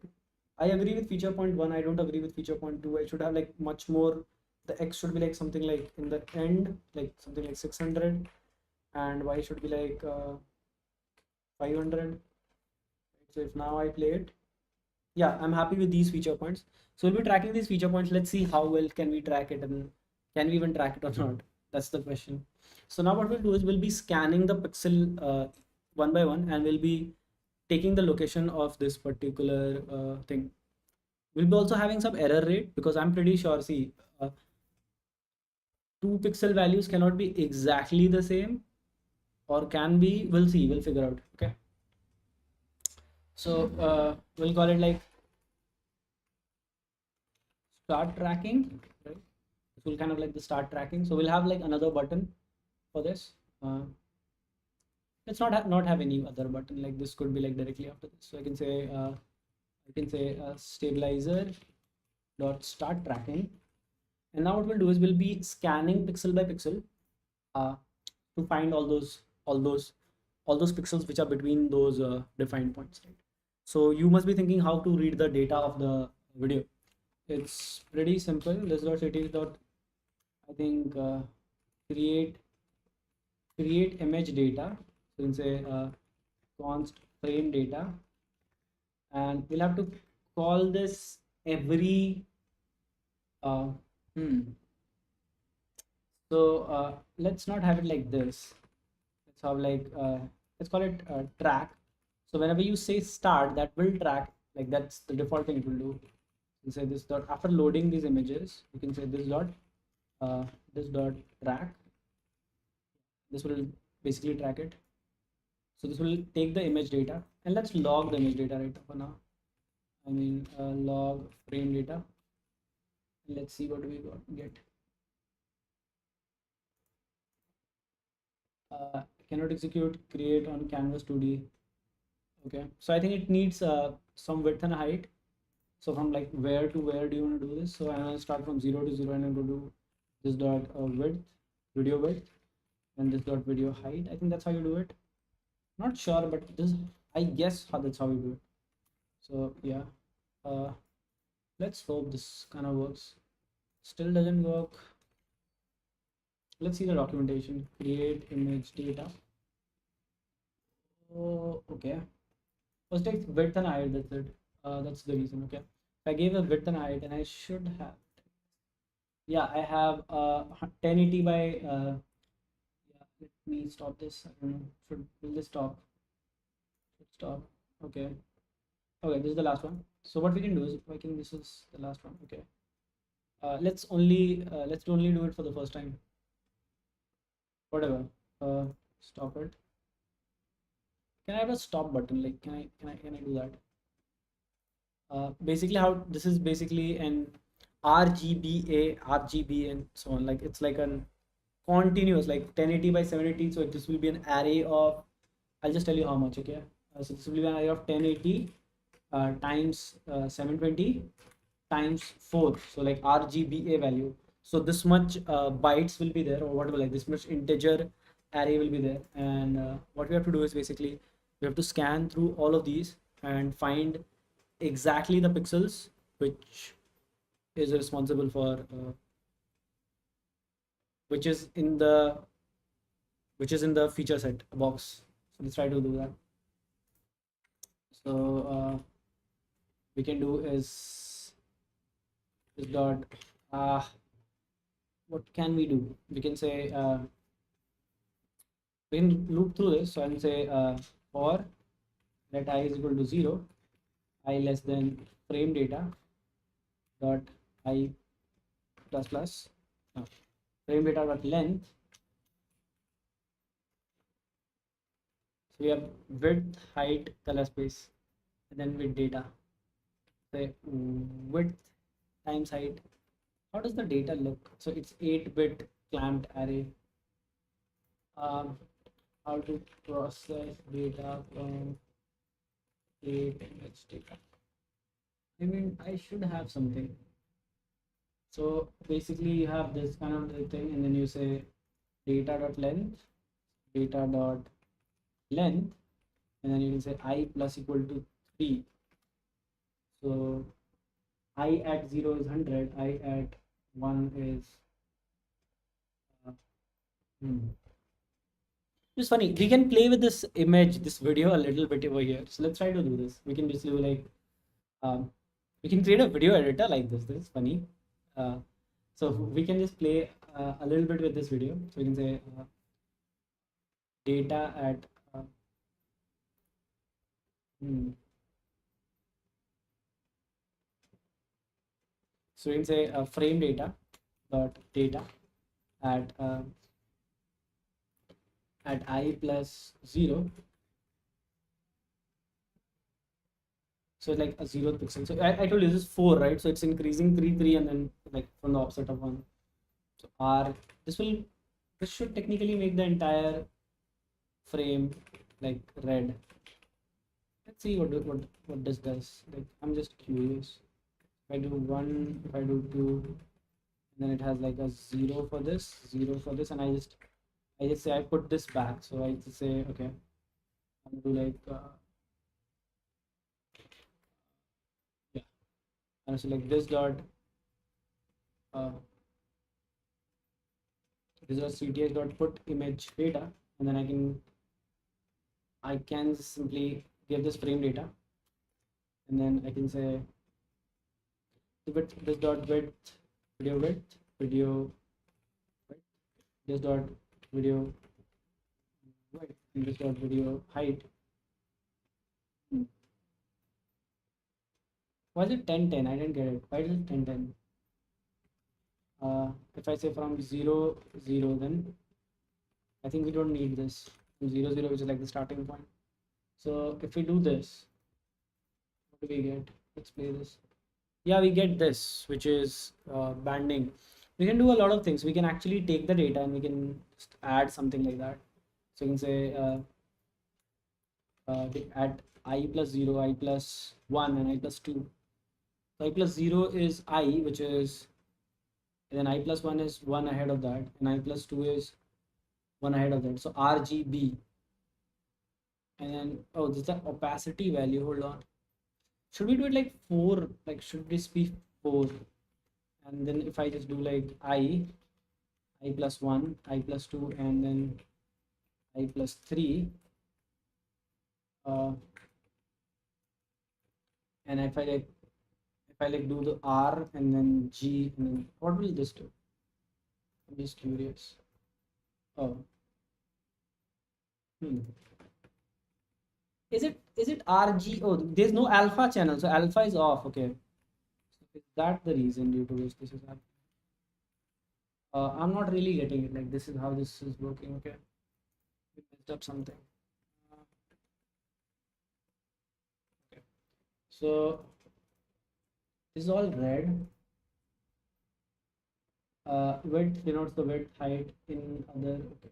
I agree with feature point 1. I don't agree with feature point 2. I should have like much more. The x should be like something like in the end, like something like 600, and y should be like 500. So if now I play it, yeah, I'm happy with these feature points. So we'll be tracking these feature points. Let's see how well can we track it, and can we even track it or not? That's the question. So now what we'll do is we'll be scanning the pixel one by one, and we'll be taking the location of this particular thing. We'll be also having some error rate, because I'm pretty sure, see, two pixel values cannot be exactly the same, or can be, we'll see, we'll figure out. Okay, so we'll call it like start tracking, right? This will kind of like the start tracking. So we'll have like another button for this. Let's not have any other button. Like this could be like directly after this. So I can say stabilizer dot start tracking. And now what we'll do is we'll be scanning pixel by pixel to find all those pixels which are between those defined points, right? So you must be thinking how to read the data of the video. It's pretty simple. This dot city dot, I think, create image data. So you can say const frame data, and we'll have to call this every uh, hmm. So let's not have it like this. Let's have like let's call it track. So whenever you say start, that will track, like that's the default thing it will do. You say this dot, after loading these images, you can say this dot track. This will basically track it. So this will take the image data, and let's log the image data right for now. I mean log frame data. Let's see what we get. Cannot execute create on canvas 2D. Okay, so I think it needs some width and height. So from like where to where do you want to do this? So I'm going to start from 0 to 0, and I'm going to do this dot width, video width, and this dot video height. I think that's how you do it. Not sure, but this, I guess that's how you do it. So yeah, let's hope this kind of works. Still doesn't work. Let's see the documentation. Create image data. Oh, okay. First takes width and height. That's it. That's the reason. Okay. I gave a width and height, and I should have. Yeah, I have 1080 by. Yeah, let me stop this. I don't know. Will this stop? Should stop. Okay. Okay, this is the last one. So what we can do is, I think this is the last one. Okay. Let's only do it for the first time. Whatever. Stop it. Can I have a stop button? Like, can I do that? Basically, how this is basically an RGB and so on. Like it's like an continuous, like 1080 by 780. So this will be an array of. I'll just tell you how much. Okay. So this will be an array of 1080 times 720 times 4. So like RGBA value. So this much bytes will be there, or whatever, like this much integer array will be there. And what we have to do is basically we have to scan through all of these and find exactly the pixels which is responsible for which is in the feature set box. So let's try to do that. So we can do is dot what can we do? We can say we can loop through this. So I will say for let I is equal to 0, I less than frame data dot I plus plus frame data dot length. So we have width, height, color space, and then with data. Say width times height. How does the data look? So it's 8-bit clamped array. Um, how to process data from 8 image data? I mean, I should have something. So basically, you have this kind of thing, and then you say data dot length, and then you can say I plus equal to 3. So I at 0 is 100, I at 1 is it's funny. We can play with this image, this video a little bit over here. So let's try to do this. We can just do like um, we can create a video editor like this. This is funny. Uh, so we can just play a little bit with this video. So we can say data at so we can say frame data dot data at I plus 0. So like a 0th pixel. So I told you this is 4, right? So it's increasing 3 3 and then like from the opposite of 1. So R this should technically make the entire frame like red. Let's see what this does. Like I'm just curious. If I do 1, if I do 2, then it has like a 0 for this, 0 for this, and I just say I put this back. So I just say okay, I'm gonna do like yeah, and so like this dot this dot cts dot put image data, and then I can simply give this frame data, and then I can say this dot width video width this dot video width and this dot video height. Why is it 1010? I didn't get it. Why is it 1010? If I say from 0 0, then I think we don't need this 0 0, which is like the starting point. So if we do this, what do we get? Let's play this. Yeah, we get this, which is banding. We can do a lot of things. We can actually take the data and we can just add something like that. So you can say at I plus 0, I plus 1, and I plus 2. So I plus 0 is I, which is, and then I plus 1 is 1 ahead of that, and I plus 2 is 1 ahead of that. So RGB. And then, oh, this is the opacity value. Hold on. Should we do it like 4? Like, should this be 4? And then if I just do like I plus 1, I plus 2, and then I plus 3. And if I like do the R and then G, and then what will this do? I'm just curious. Oh. Is it RG? Oh, there's no alpha channel, so alpha is off. Okay. Is that the reason due to which this is happening? I'm not really getting it. Like this is how this is working. Okay. We messed up something. Okay. So this is all red. Width denotes the width, height in other. Okay.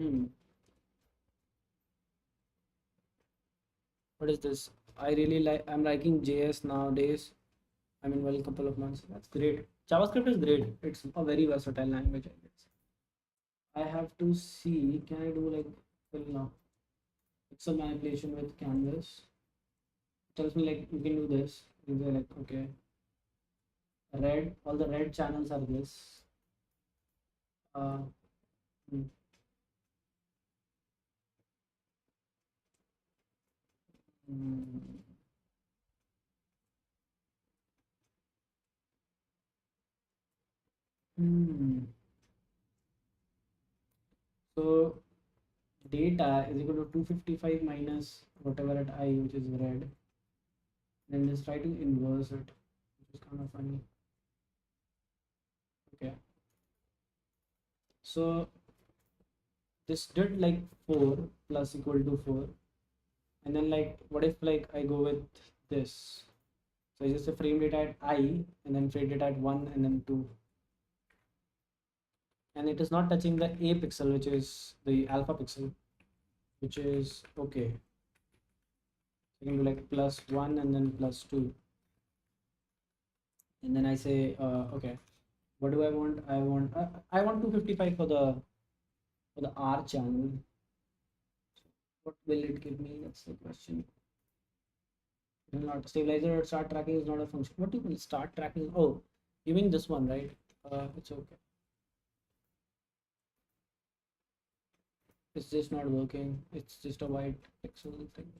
Hmm. What is this? I really like. I'm liking JS nowadays. I mean, well, a couple of months. That's great. JavaScript is great. It's a very versatile language, I guess. I have to see. Can I do like well now? It's a manipulation with canvas. It tells me like you can do this. You go like okay, red. All the red channels are this. Uh, hmm. Hmm. Hmm. So data is equal to 255 minus whatever at I, which is red. Then just try to inverse it, which is kind of funny. Okay. So this did like 4 plus equal to 4. And then like what if like I go with this? So it's just a frame data at I and then frame data at 1 and then 2. And it is not touching the A pixel, which is the alpha pixel, which is okay. So I can do like plus 1 and then plus 2. And then I say, okay, what do I want? I want 255 for the R channel. What will it give me? That's the question. It will not stabilizer or start tracking is not a function. What do you mean start tracking? Oh, you mean this one, right? It's okay. It's just not working. It's just a white pixel thing.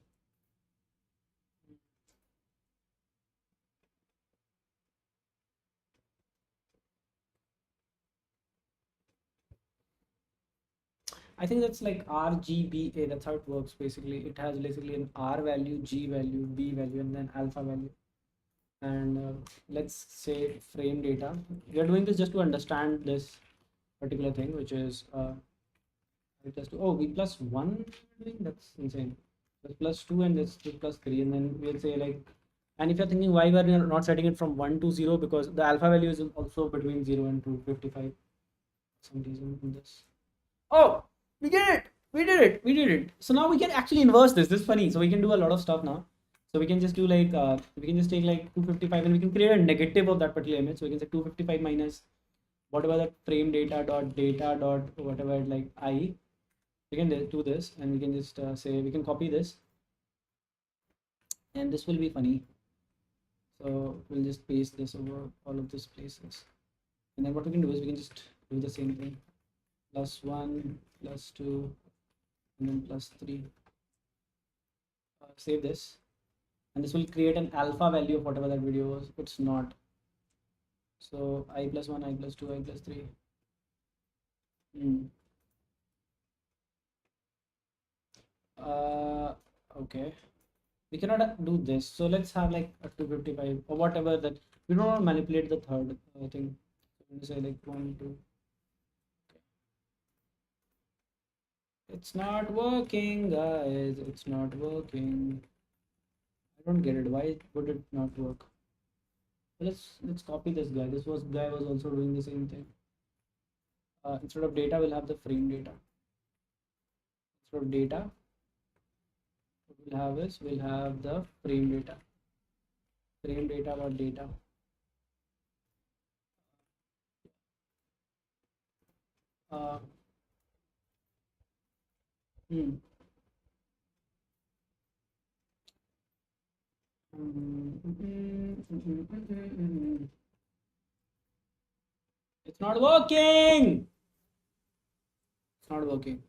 I think that's like RGBA. That's how it works basically. It has basically an R value, G value, B value, and then alpha value. And let's say frame data. We are doing this just to understand this particular thing, which is just oh v plus 1. That's insane. That's plus 2 and this is plus 3, and then we'll say like, and if you're thinking why we're not setting it from 1 to 0, because the alpha value is also between 0 and 255. Some reason in this. Oh, we did it! We did it! We did it! So now we can actually inverse this. This is funny. So we can do a lot of stuff now. So we can just do like we can just take like 255 and we can create a negative of that particular image. So we can say 255 minus whatever that frame data dot whatever like I. We can do this and we can just say we can copy this and this will be funny. So we'll just paste this over all of these places. And then what we can do is we can just do the same thing. Plus 1, plus 2, and then plus 3. Save this. And this will create an alpha value of whatever that video was. It's not. So I plus 1, I plus 2, I plus 3. Hmm. Okay. We cannot do this. So let's have like a 255 or whatever that. We don't want to manipulate the third thing. So say like 1, 2. It's not working, guys. It's not working. I don't get it. Why would it not work? Let's copy this guy. This was guy was also doing the same thing. Instead of data, we'll have the frame data. Instead of data, what we'll have is we'll have the frame data. Frame data or data. Uh, hmm. It's not working. It's not working.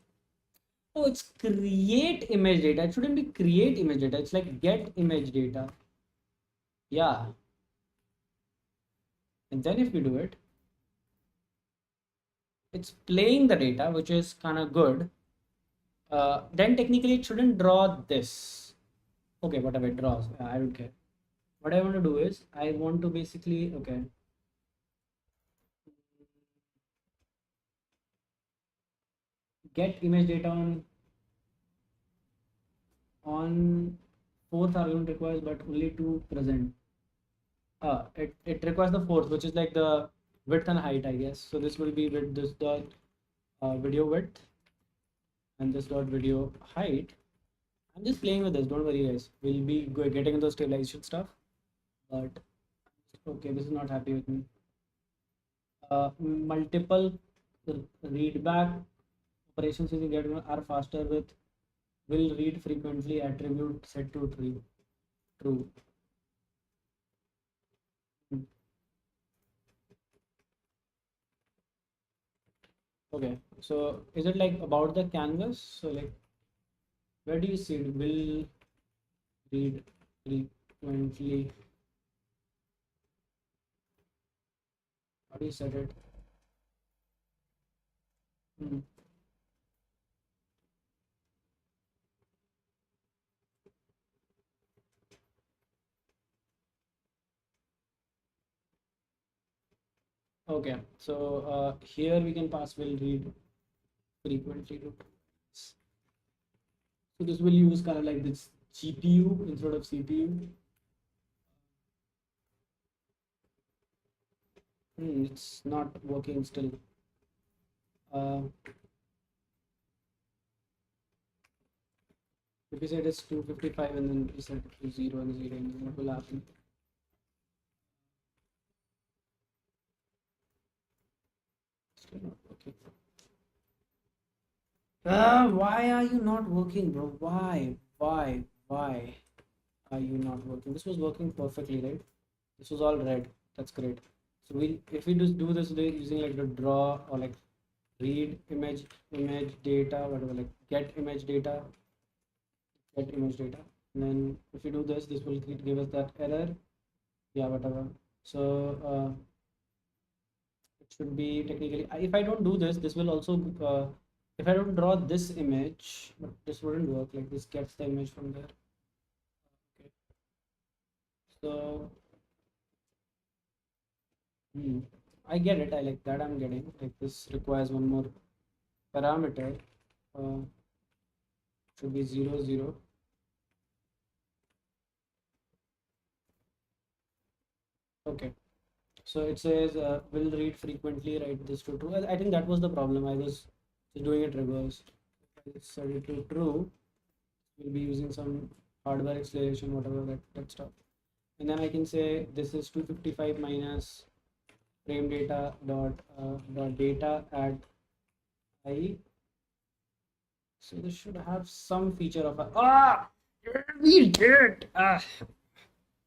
Oh, it's create image data. It shouldn't be create image data. It's like get image data. Yeah. And then if you do it, it's playing the data, which is kind of good. Then technically it shouldn't draw this. Okay, whatever it draws. I don't care. What I want to do is I want to basically, okay. Get image data on fourth argument requires but only two present. It requires the fourth, which is like the width and height, I guess. So this will be with this the video width and this dot video height. I'm just playing with this, don't worry guys, we'll be getting into stabilization stuff. But okay, this is not happy with me. Multiple read back operations you get are faster with will read frequently attribute set to true. Okay, so is it like about the canvas? So like, where do you see it? Will read frequently. How do you set it? Hmm. Okay, so here we can pass will read frequently to. So this will use kind of like this GPU instead of CPU. It's not working still. If we said it's 255 and then we set it to 0 and 0, and what will happen? Still not working. Why are you not working, bro? Why are you not working? This was working perfectly, right? This was all red. That's great. So we, if we just do this using like the draw or like read image data, whatever, like get image data, and then if we do this, this will give us that error. Yeah, whatever. So it should be technically, if I don't do this, this will also if I don't draw this image, but this wouldn't work, like this gets the image from there. Okay, so I get it, I like that, I'm getting like this requires one more parameter, uh, should be 0 0. Okay, so it says will read frequently, write this to true. I think that was the problem, I was just doing it reversed. If I set it to true, we'll be using some hardware acceleration, whatever that stuff. And then I can say this is 255 minus frame data dot data at I. So this should have some feature of we did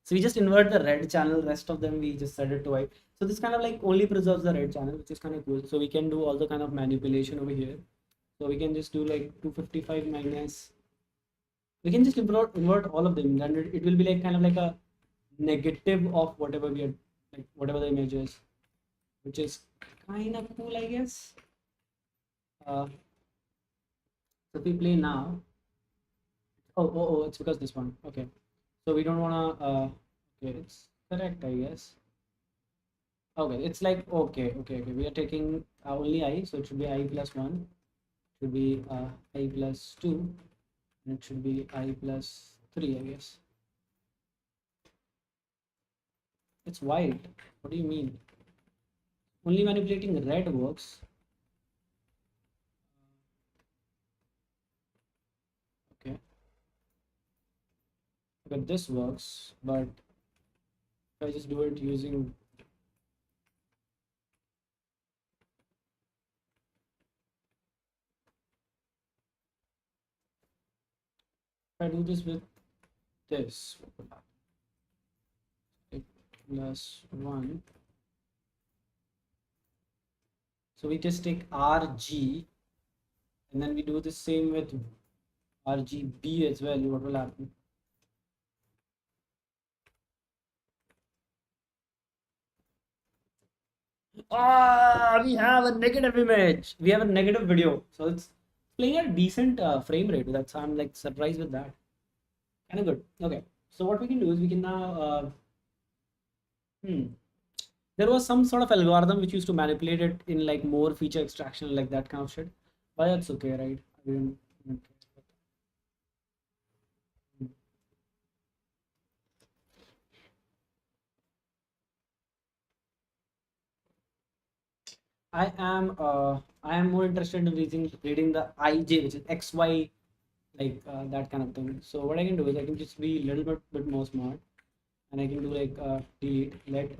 so we just invert the red channel, rest of them we just set it to white. So this kind of like only preserves the red channel, which is kind of cool. So we can do all the kind of manipulation over here. So we can just do like 255 minus, we can just invert all of them, then it will be like kind of like a negative of whatever we are, like whatever the image is, which is kind of cool, I guess. So if we play now, oh, it's because this one. Okay, so we don't wanna. Okay, it's correct, I guess. Okay, it's like okay. We are taking only I, so it should be I plus one, should be I plus two, and it should be I plus three, I guess. It's white. What do you mean? Only manipulating red works. Okay, but this works. But if I just do it using, if I do this with this, what will happen? It plus one. So we just take RG, and then we do the same with RGB as well. What will happen? We have a negative image. We have a negative video. So it's playing a decent frame rate. That's, I'm like surprised with that. Kind of good. Okay. So what we can do is we can now hmm. There was some sort of algorithm which used to manipulate it in like more feature extraction, like that kind of shit. But that's okay, right? We don't care about that. I am more interested in reading the ij, which is xy, like that kind of thing. So what I can do is I can just be a little bit more smart, and I can do like delete, let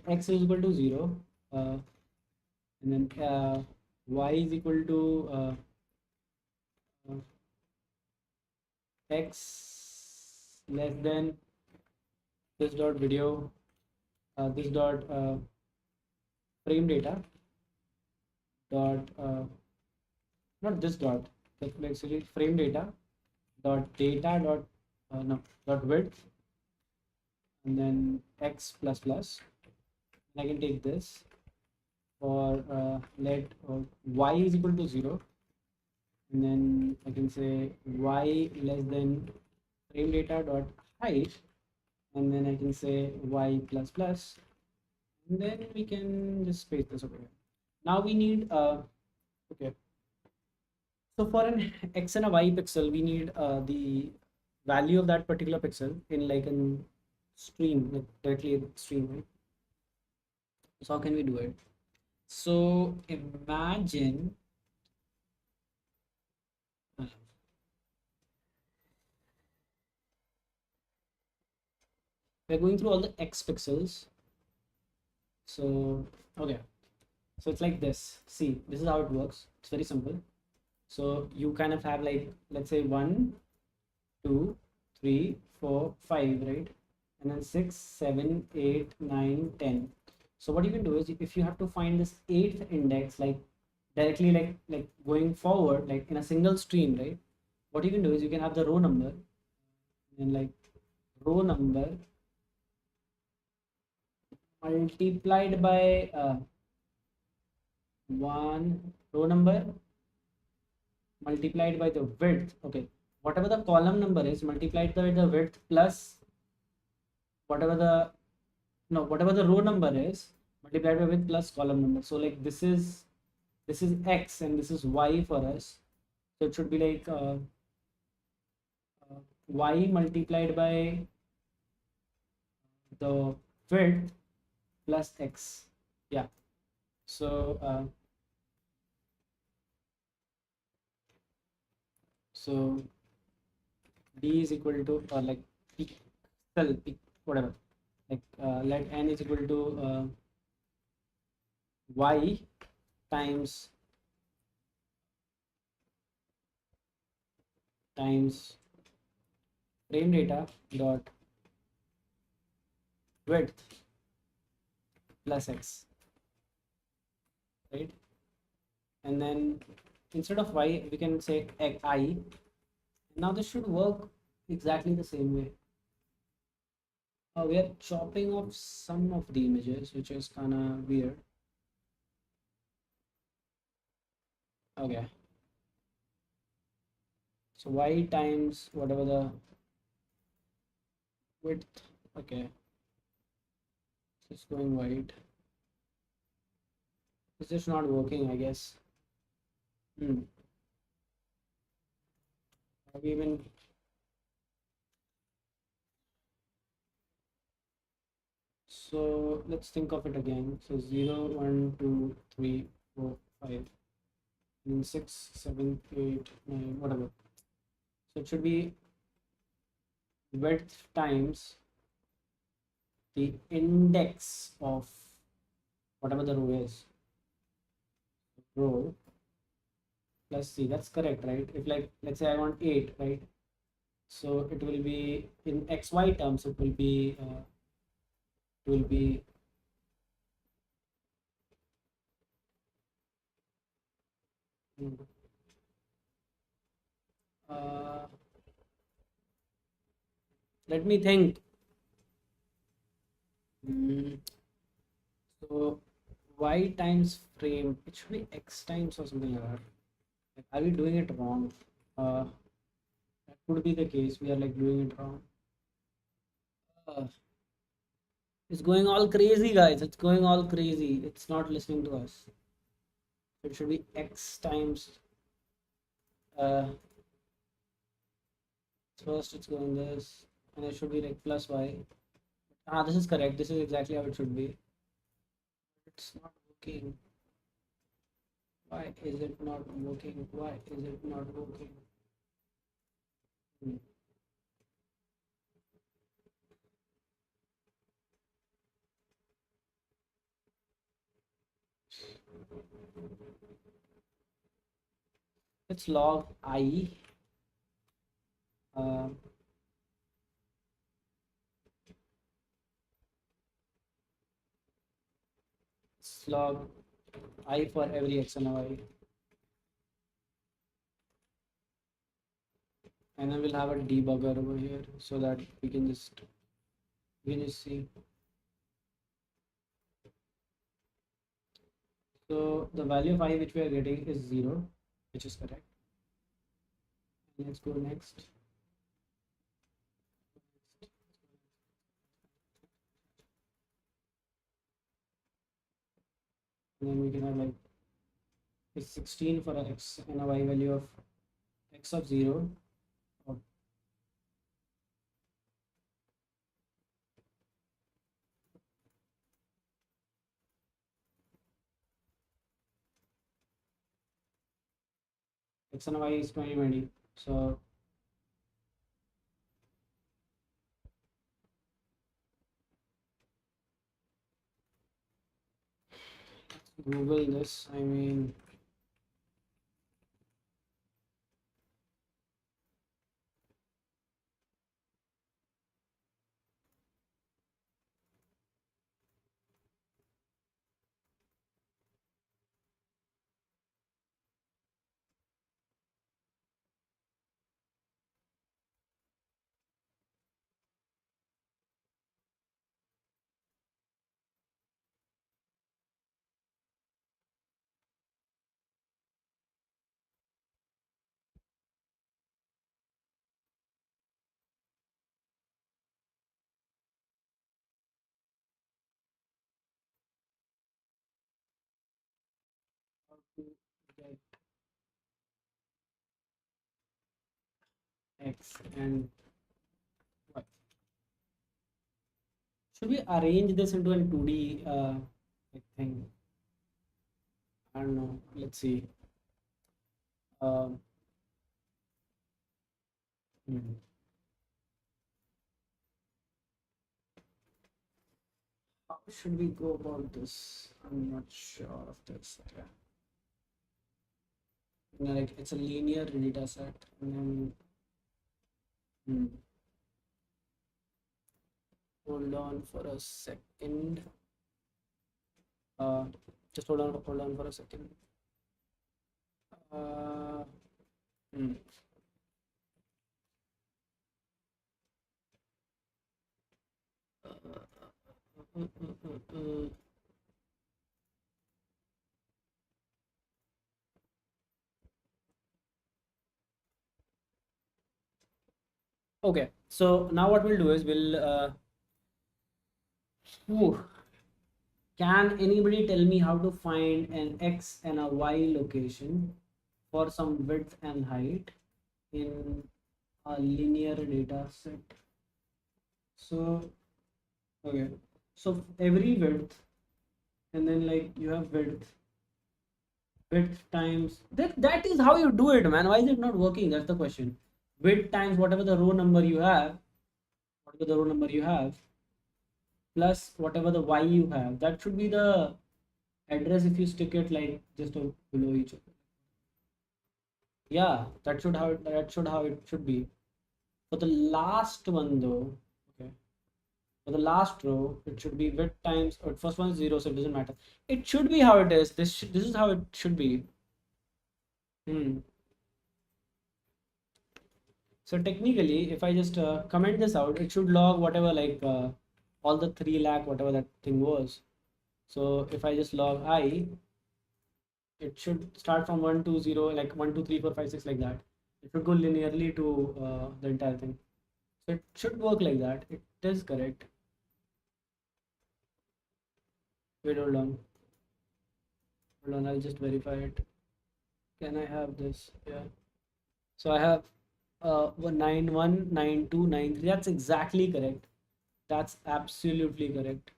x is equal to 0, and then y is equal to uh, x less than this dot video, this dot frame data dot not this dot, like basically frame data dot no, dot width, and then x plus plus. And I can take this for let y is equal to 0, and then I can say y less than frame data dot height, and then I can say y plus plus, and then we can just paste this over here. Now we need okay, so for an x and a y pixel, we need the value of that particular pixel in like a stream, like directly in stream, right? So how can we do it? So imagine we're going through all the x pixels. So okay, so it's like this. See, this is how it works. It's very simple. So you kind of have like, let's say 1, 2, 3, 4, 5, right? And then 6, 7, 8, 9, 10. So what you can do is, if you have to find this eighth index, like directly, like going forward, like in a single stream, right? What you can do is you can have the row number, and like row number multiplied by one row number multiplied by the width. Okay, whatever the column number is multiplied by the width plus whatever the whatever the row number is multiplied by width plus column number. So like this is x and this is y for us. So it should be like y multiplied by the width plus x. Yeah. So so d is equal to, or like pixel, whatever, like let n is equal to y times frame data dot width plus x, right? And then instead of y we can say I. Now this should work exactly the same way. We are chopping off some of the images, which is kind of weird. Okay, so y times whatever the width. Okay, so it's going wide. It's just not working, I guess. Have we even so let's think of it again. So 0, 1, 2, 3, 4, 5, and 6, 7, 8, 9, whatever. So it should be width times the index of whatever the row is, row plus c. That's correct, right? If like let's say I want 8, right? So it will be in xy terms, it will be uh, let me think. So y times frame, it should be x times or something like that. Like, are we doing it wrong? That could be the case. We are like doing it wrong. It's going all crazy, guys. It's going all crazy. It's not listening to us. It should be x times. First, it's going this, and it should be like plus y. This is correct. This is exactly how it should be. It's not working. Why is it not working? Why is it not working? Hmm. Let's log I. Uh, let's log I for every x and y, and then we'll have a debugger over here so that we can just see. So the value of I which we are getting is 0, which is correct. Let's go next. And then we can have like it's 16 for a x and a y value of x of 0. Or x and y is 20, 20. So Google this. I mean, how to get x and y. Should we arrange this into a 2D thing? I don't know. Let's see. Um, hmm. How should we go about this? I'm not sure of this. Yeah. Like it's a linear data set, and then hmm, hold on for a second. Uh, just hold on for a second. Uh, hmm. Uh, Okay, so now what we'll do is whew, can anybody tell me how to find an x and a y location for some width and height in a linear data set? So, okay, so every width, and then like you have width times that is how you do it, man. Why is it not working? That's the question. Width times whatever the row number you have, whatever the row number you have, plus whatever the y you have. That should be the address if you stick it like just below each other. Yeah, that should how it should be. For the last one though, okay. For the last row, it should be width times, or first one is 0, so it doesn't matter. It should be how it is. This is how it should be. Hmm. So technically, if I just comment this out, it should log whatever like all the 3 lakh whatever that thing was. So if I just log I, it should start from 1 to 0, like 1 2 3 4 5 6 like that. It should go linearly to the entire thing. So it should work like that. It is correct. Wait, hold on. I'll just verify it. Can I have this? Yeah. So I have 919293. That's exactly correct. That's absolutely correct.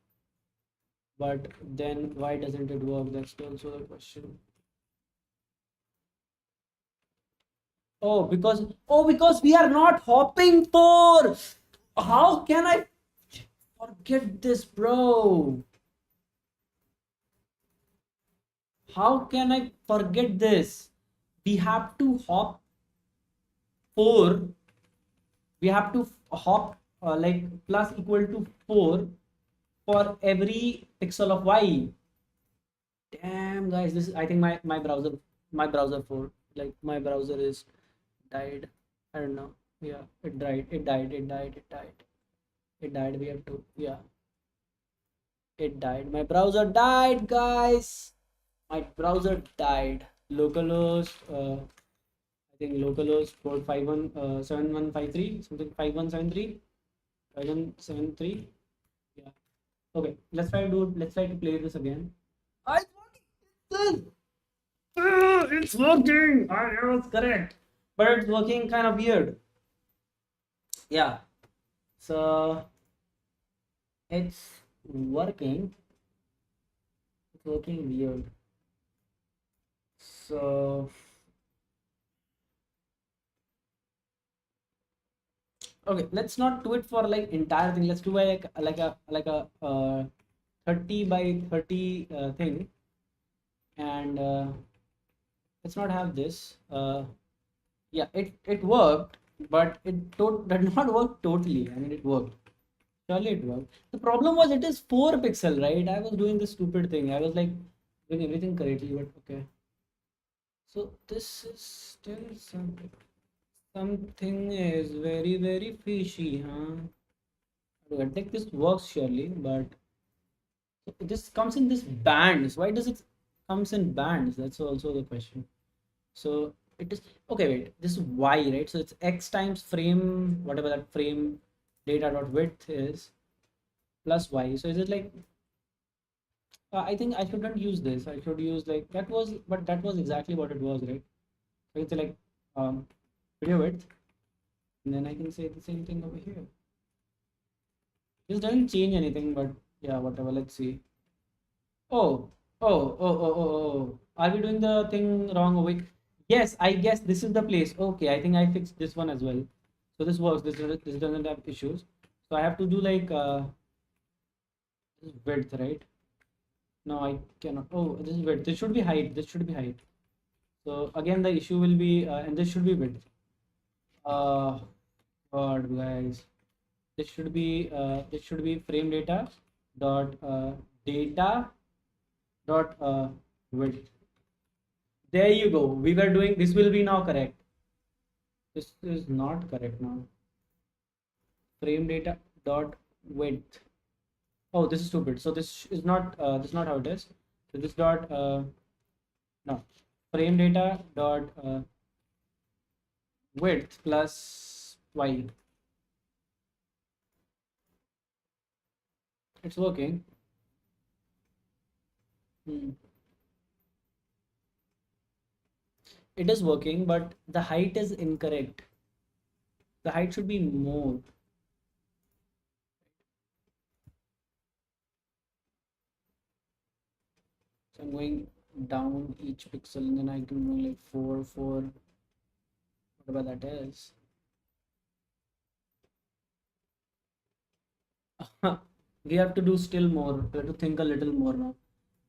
But then why doesn't it work? That's also the question. Because we are not hopping for. How can I forget this, bro? How can I forget this? We have to hop 4. We have to hop like plus equal to 4 for every pixel of y. Damn, guys, this is, I think my browser 4, like my browser is died. I don't know. Yeah, it died. We have to, yeah, it died. My browser died, guys. My browser died. Localhost, I think localhost port 51 7153 something 5173 5173. Yeah. Okay, let's try to play this again. I thought it's working. I was correct, but it's working kind of weird. Yeah. So it's working. It's working weird. So okay, let's not do it for like entire thing. Let's do like a 30 by 30 thing, and let's not have this. Yeah, it worked, but did not work totally. I mean, it worked. Surely it worked. The problem was it is 4 pixel, right? I was doing this stupid thing. I was like doing everything correctly, but okay. So this is still something is very fishy, huh? I think this works surely, but this comes in this bands. Why does it comes in bands? That's also the question. So it is okay. Wait, this is y, right? So it's x times frame, whatever that frame data dot width is, plus y. So is it like I think I shouldn't use this. I should use like that was, but that was exactly what it was, right? So it's like um, video width, and then I can say the same thing over here. This doesn't change anything, but yeah, whatever. Let's see. Oh, oh. Are we doing the thing wrong over? Yes, I guess this is the place. Okay, I think I fixed this one as well. So this works. This doesn't have issues. So I have to do like this is width, right? No, I cannot. Oh, this is width. This should be height. This should be height. So again, the issue will be, and this should be width. Uh, God, guys, this should be frame data dot width. There you go. We were doing this will be now correct. This is not correct now. Frame data dot width. Oh, this is stupid. So this is not how it is. So this dot no frame data dot width plus y. It's working. Hmm. It is working, but the height is incorrect. The height should be more. So I'm going down each pixel, and then I can go like 4, whatever that is. We have to do still more. We have to think a little more now.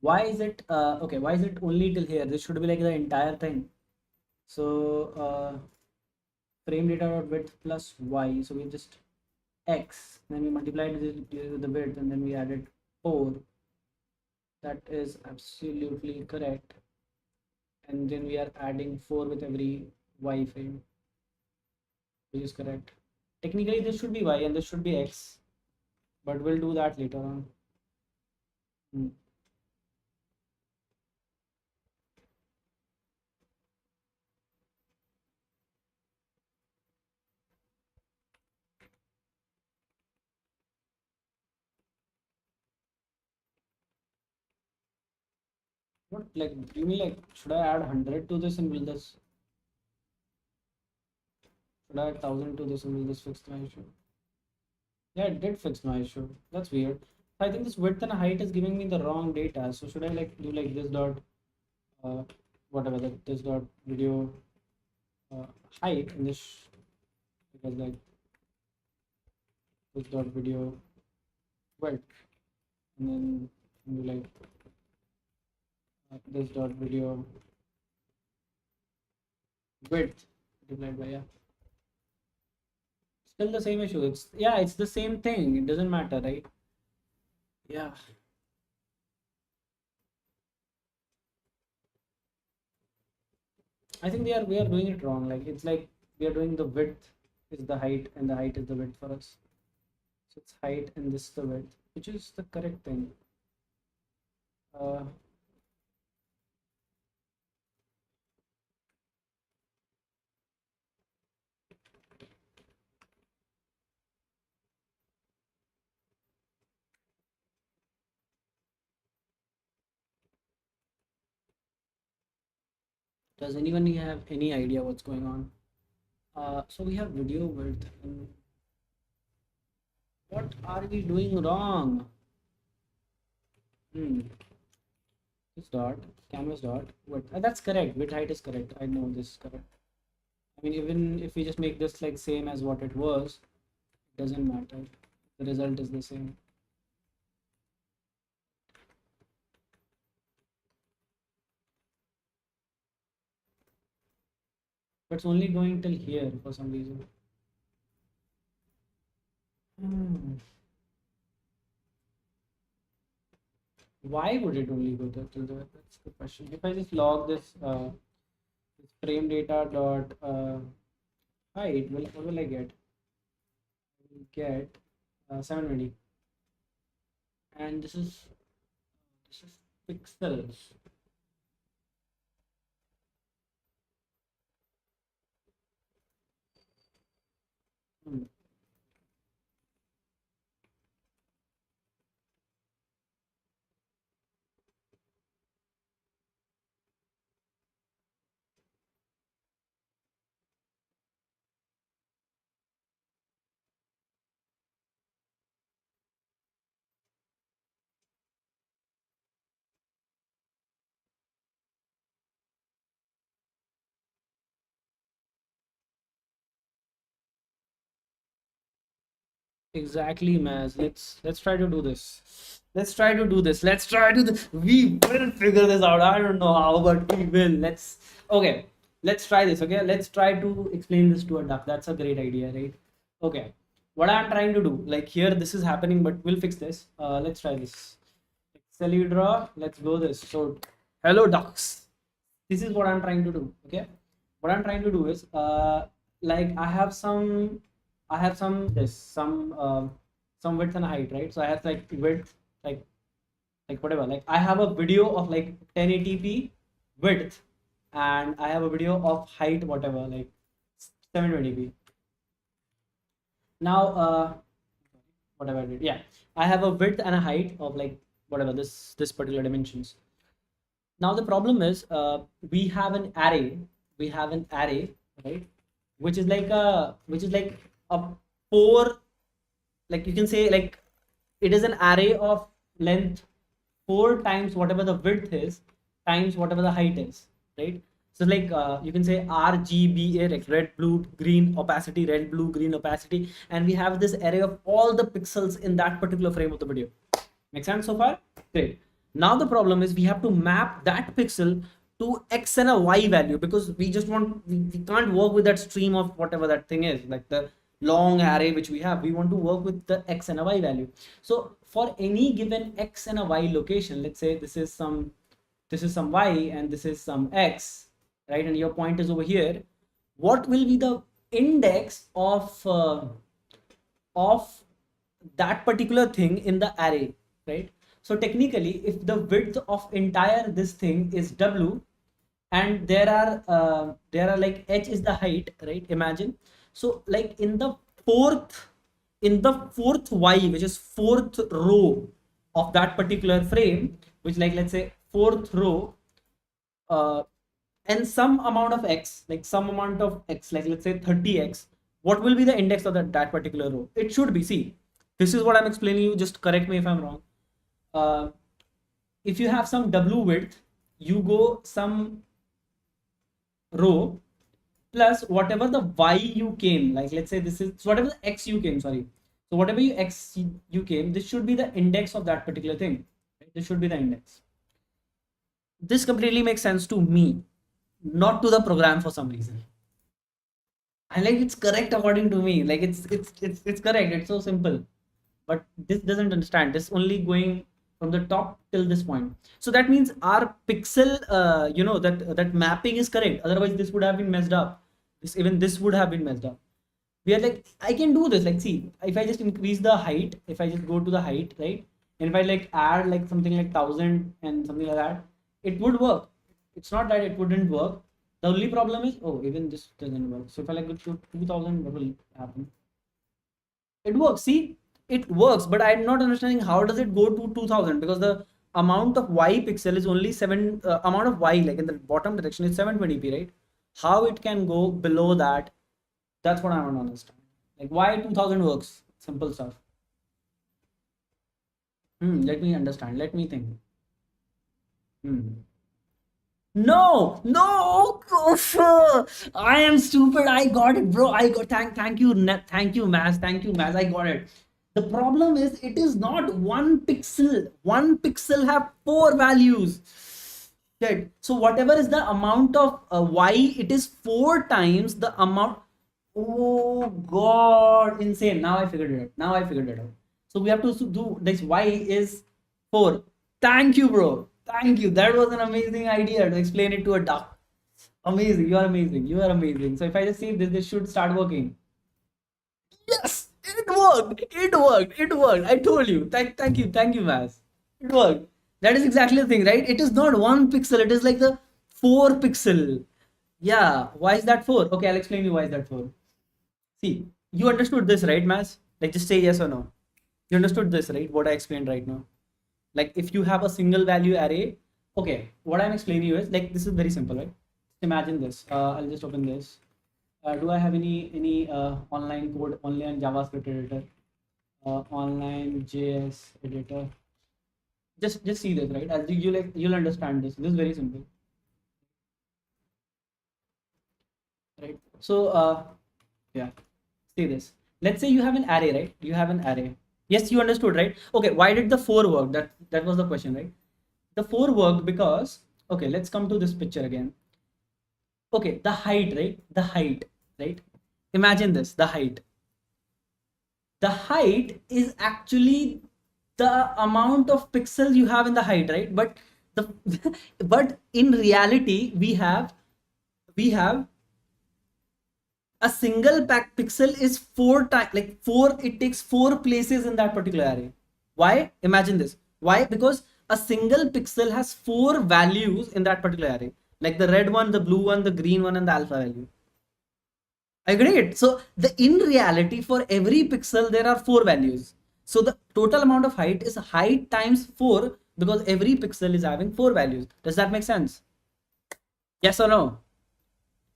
Why is it okay? Why is it only till here? This should be like the entire thing. So frame data dot width plus y. So we just x, then we multiplied with the width, and then we added 4. That is absolutely correct. And then we are adding 4 with every y frame, which is correct. Technically, this should be y and this should be x, but we'll do that later on. Hmm. What, like, do you mean like, should I add 100 to this and will this? Should I add 1000 to this and will this fix my issue? Yeah, it did fix my issue. That's weird. I think this width and height is giving me the wrong data. So should I like do like this dot, uh, whatever that this dot video uh, height in this, because like this dot video width, and then you like this dot video width divided by, yeah, still the same issue. It's, yeah, it's the same thing, it doesn't matter, right? Yeah, I think we are doing it wrong. Like it's like we are doing the width is the height and the height is the width for us. So it's height and this is the width, which is the correct thing. uh, does anyone have any idea what's going on? So we have video width, and what are we doing wrong? Hmm. This dot, canvas dot width. That's correct. Width height is correct. I know this is correct. I mean, even if we just make this like same as what it was, it doesn't matter. The result is the same. But it's only going till here for some reason. Hmm. Why would it only go till there? That's the question. If I just log this, this frame data dot height, well, what will I get? I will get 720, and this is pixels. Hmm. Exactly, Maz. Let's try to do this. Let's try to do this. Let's try to. We will figure this out. I don't know how, but we will. Let's. Okay. Let's try this. Okay. Let's try to explain this to a duck. That's a great idea, right? Okay. What I'm trying to do, like here, this is happening, but we'll fix this. Let's try this. Excel draw. Let's go this. So, hello ducks. This is what I'm trying to do. Okay. What I'm trying to do is, like I have some this some width and height, right? So I have like width, like whatever, like I have a video of like 1080p width, and I have a video of height whatever, like 720p. Now whatever I did, yeah, I have a width and a height of like whatever this particular dimensions. Now the problem is, we have an array, right, which is like a four, like you can say, like it is an array of length 4 times whatever the width is times whatever the height is, right? So like you can say RGBA, like red blue green opacity, red blue green opacity, and we have this array of all the pixels in that particular frame of the video. Make sense so far? Great. Now the problem is we have to map that pixel to x and a y value, because we just want, we can't work with that stream of whatever that thing is, like the long array which we have. We want to work with the x and a y value. So for any given x and a y location, let's say this is some y and this is some x, right? And your point is over here. What will be the index of that particular thing in the array, right? So technically, if the width of entire this thing is w, and there are like h is the height, right? Imagine. So like in the fourth y, which is fourth row of that particular frame, which, like, let's say fourth row, uh, and some amount of x, like some amount of x, like let's say 30x, what will be the index of that particular row? It should be, see, this is what I'm explaining you, just correct me if I'm wrong. uh, if you have some w width, you go some row plus whatever the y you came, like let's say this is, so whatever the x you came, sorry, so whatever you x you came, this should be the index of that particular thing, right? This should be the index. This completely makes sense to me, not to the program for some reason. And like it's correct according to me, like it's correct, it's so simple. But this doesn't understand, this only going from the top till this point. So that means our pixel, that mapping is correct, otherwise this would have been messed up. This would have been messed up. We are like, I can do this, like see, if I just increase the height, if I just go to the height, right, and if I like add like something like 1000 and something like that, it would work. It's not that it wouldn't work. The only problem is, oh, even this doesn't work. So if I like go to 2000, what will happen? It works, see, it works, but I'm not understanding how does it go to 2000, because the amount of y pixel is only 7, amount of y like in the bottom direction is 720p, right? How it can go below that, that's what I want to understand. Like why 2000 works, simple stuff. Let me understand, let me think. No, no, I am stupid. I got it, bro. I got, thank you, thank you, Maz. Thank you, Maz. I got it. The problem is it is not one pixel. One pixel have 4 values. Shit. So whatever is the amount of y, it is 4 times the amount. Oh God, insane. Now I figured it out. Now I figured it out. So we have to do this. Y is 4. Thank you, bro. Thank you. That was an amazing idea to explain it to a duck. Amazing. You are amazing. You are amazing. So if I just save this, this should start working. Yes, it worked. It worked. It worked. I told you. Thank you. Thank you, Maz. It worked. That is exactly the thing, right? It is not 1 pixel. It is like the 4 pixel. Yeah. Why is that 4? Okay, I'll explain you why is that 4. See, you understood this, right, Maz? Like just say yes or no. You understood this, right? What I explained right now. Like if you have a single value array, okay, what I'm explaining you is like, this is very simple, right? Imagine this. I'll just open this. Do I have any online code, online JavaScript editor, online JS editor? Just see this, right? As you'll understand this. This is very simple, right? So yeah, see this. Let's say you have an array, right? You have an array. Yes, you understood, right? Okay, why did the 4 work? That was the question, right? The 4 worked because, okay, let's come to this picture again. Okay, the height, right? The height, right? Imagine this, the height. The height is actually the amount of pixels you have in the height, right? But the but in reality, we have a single pixel is 4 times, like 4, it takes 4 places in that particular array. Why? Imagine this. Why? Because a single pixel has 4 values in that particular array, like the red one, the blue one, the green one, and the alpha value. Agreed. So in reality, for every pixel there are 4 values. So the total amount of height is height times 4, because every pixel is having 4 values. Does that make sense? Yes or no?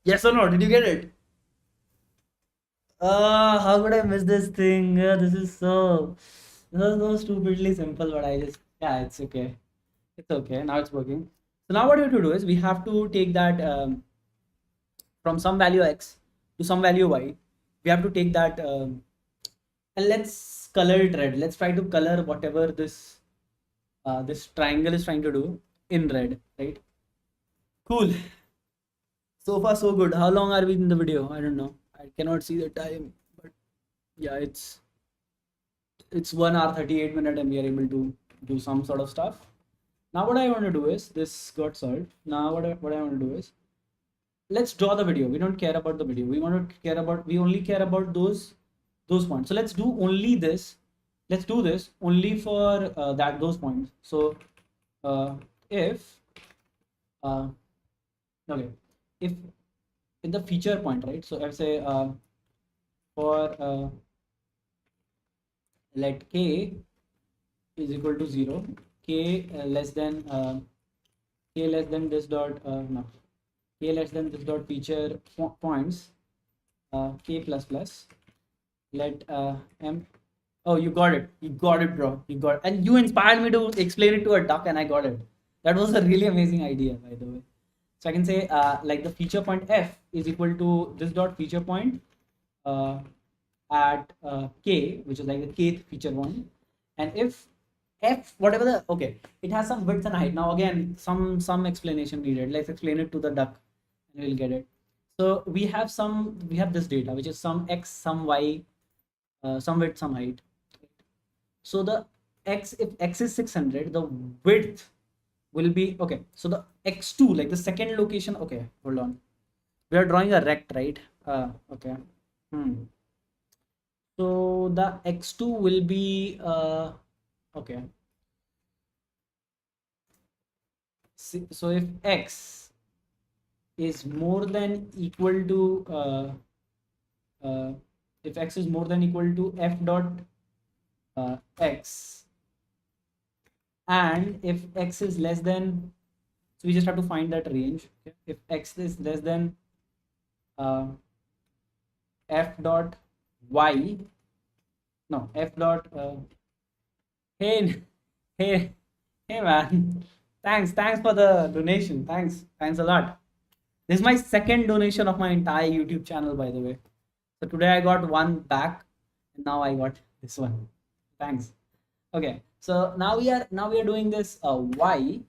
Yes or no? Did you get it? How could I miss this thing? This is so stupidly simple, but I just, yeah, it's okay. It's okay. Now it's working. So now what we have to do is we have to take that from some value x to some value y. We have to take that and let's color it red. Let's try to color whatever this this triangle is trying to do in red, right? Cool. So far so good. How long are we in the video? I don't know. I cannot see the time, but yeah, it's 1 hour 38 minutes and we are able to do some sort of stuff. Now what I want to do is, this got solved. Now what I want to do is, let's draw the video. We don't care about the video. We only care about those points. So let's do only this. Let's do this only for those points. So if okay, if in the feature point, right? So I say for let k is equal to 0, k less than this dot no, k less than this dot feature points k plus plus, let m. Oh, you got it, bro, you got it. And you inspired me to explain it to a duck and I got it. That was a really amazing idea, by the way. So I can say like the feature point f is equal to this dot feature point uh, at k, which is like the kth feature point, and if f whatever the, okay, it has some width and height. Now again, some explanation needed. Let's explain it to the duck and we'll get it. So we have this data which is some x, some y, some width, some height. So the x, if x is 600, the width will be, okay, so the x2, like the second location, okay, hold on, we are drawing a rect, right? Okay. So the x2 will be okay. So if x is more than equal to uh, if x is more than equal to f dot x, and if x is less than, so we just have to find that range. Okay? If x is less than uh, f dot y, no, f dot hey hey hey man, thanks for the donation, thanks a lot. This is my second donation of my entire YouTube channel, by the way. So today I got one back, and now I got this one. Thanks. Okay, so now we are doing this y.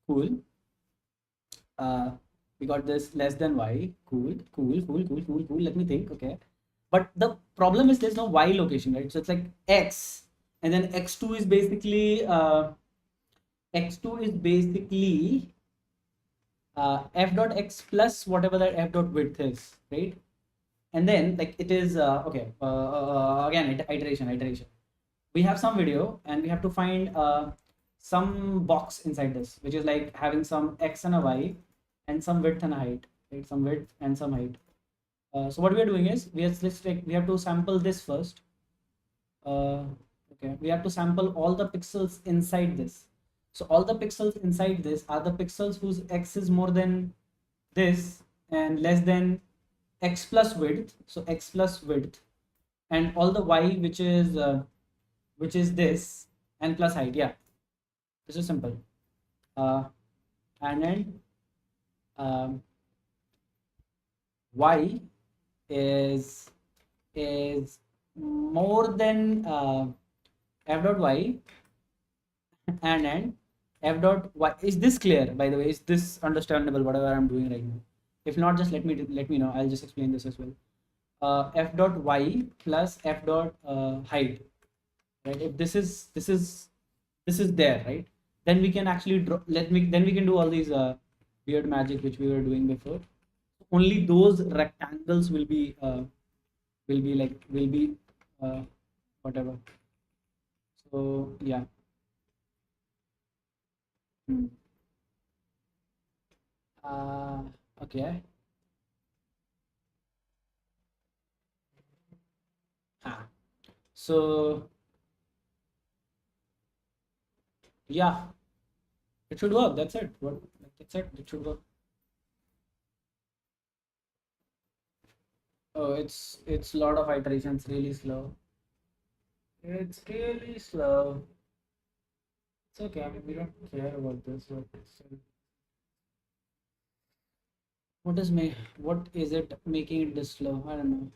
Cool. We got this less than y. Cool. Let me think. Okay, but the problem is there's no y location, right? So it's like x, and then x2 is basically x2 is basically f dot x plus whatever that f dot width is, right? And then like it is okay. Again, iteration. We have some video and we have to find some box inside this, which is like having some x and a y and some width and a height, right? Some width and some height. So what we are doing is we have to sample this first. Okay, we have to sample all the pixels inside this. So all the pixels inside this are the pixels whose x is more than this and less than x plus width. So x plus width, and all the y which is this, and plus height. Yeah, this is simple. And then um, y is more than f dot y, and then f dot y. Is this clear, by the way? Is this understandable whatever I'm doing right now? If not, just let me know. I'll just explain this as well. F dot y plus f dot height, right? If this is there, right, then we can actually draw, then we can do all these weird magic which we were doing before. Only those rectangles will be uh, whatever. So yeah. Hmm. uh, okay. So yeah, it should work. That's it. That's it, it should work. Oh, it's a lot of iterations, really slow. It's really slow. It's okay. I mean, we don't care about this. But what is it making it this slow? I don't know.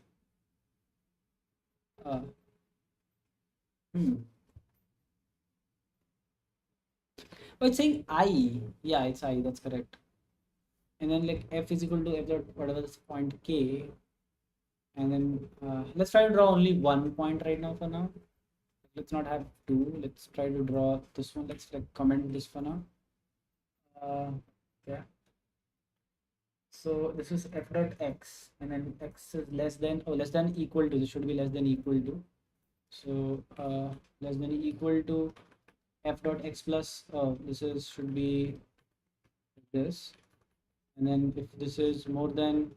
Uh, hmm. Oh, it's saying I. Yeah, it's I. That's correct. And then like f is equal to f dot whatever this point k. And then let's try to draw only one point right now for now. Let's not have two. Let's try to draw this one. Let's like comment this for now. Yeah. So this is f dot x, and then x is less than, less than equal to. This should be less than equal to. So less than equal to f dot x plus. This is should be this, and then if this is more than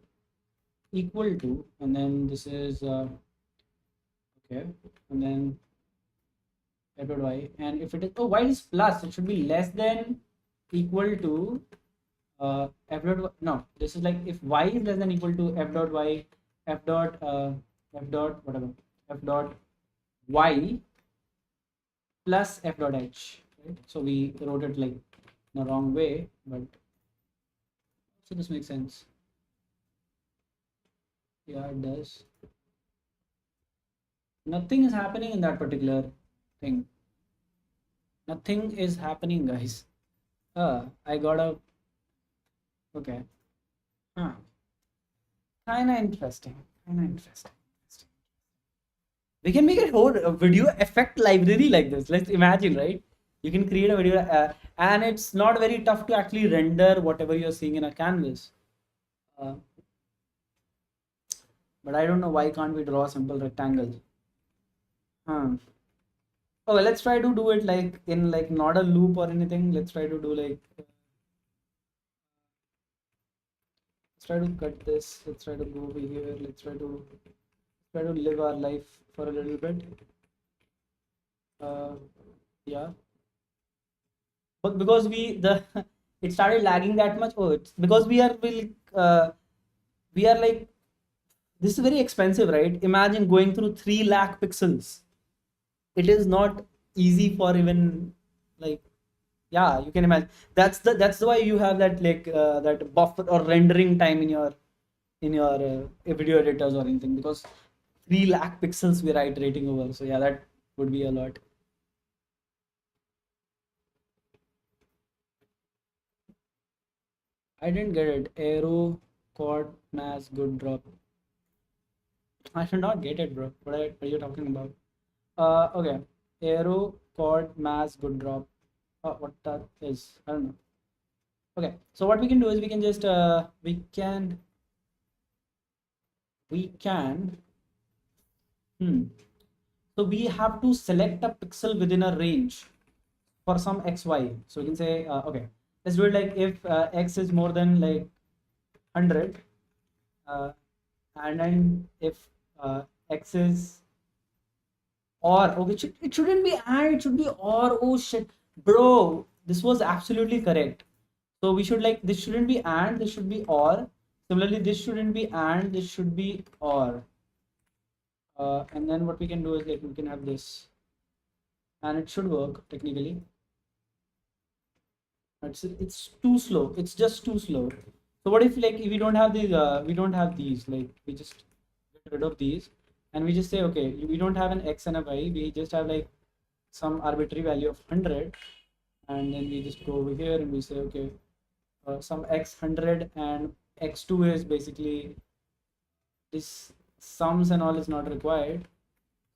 equal to, and then this is okay, and then f dot y, and if it is, oh, y is plus, it should be less than equal to f dot, no, this is like if y is less than equal to f dot y, f dot f dot whatever, f dot y plus f dot h, right? So we wrote it like in the wrong way, but So this makes sense. Yeah, it does. Nothing is happening in that particular thing. Nothing is happening, guys. I got a. Okay. Huh. Kinda interesting. Kinda interesting. We can make a whole video effect library like this. Let's imagine, right? You can create a video, and it's not very tough to actually render whatever you're seeing in a canvas. Uh, but I don't know why can't we draw a simple rectangle? Huh. Okay, let's try to do it like in like not a loop or anything. Let's try to do like let's try to cut this. Let's try to go over here. Let's try to live our life for a little bit. Yeah, but because it started lagging that much. Oh, it's because we are like, this is very expensive, right? Imagine going through 3 lakh pixels. It is not easy for even like, yeah, you can imagine. That's why you have that like that buffer or rendering time in your video editors or anything, because 3 lakh pixels we are iterating over. So yeah, that would be a lot. I didn't get it. Arrow, chord, mass, good drop. I should not get it, bro. What are you talking about? Okay. Arrow, chord, mass, good drop. What that is? I don't know. Okay. So what we can do is we can just we can so we have to select a pixel within a range for some xy. So we can say okay, let's do it like if x is more than like 100, and then if x is or, okay, it shouldn't be and, it should be or. Oh shit, bro, this was absolutely correct. So we should like, this shouldn't be and, this should be or. Similarly, this shouldn't be and, this should be or. And then what we can do is like we can have this, and it should work technically. It's too slow. It's just too slow. So what if like if we don't have these we don't have these, like we just get rid of these, and we just say okay, we don't have an x and a y, we just have like some arbitrary value of 100, and then we just go over here and we say okay, some x 100 and x2 is basically this sums and all is not required.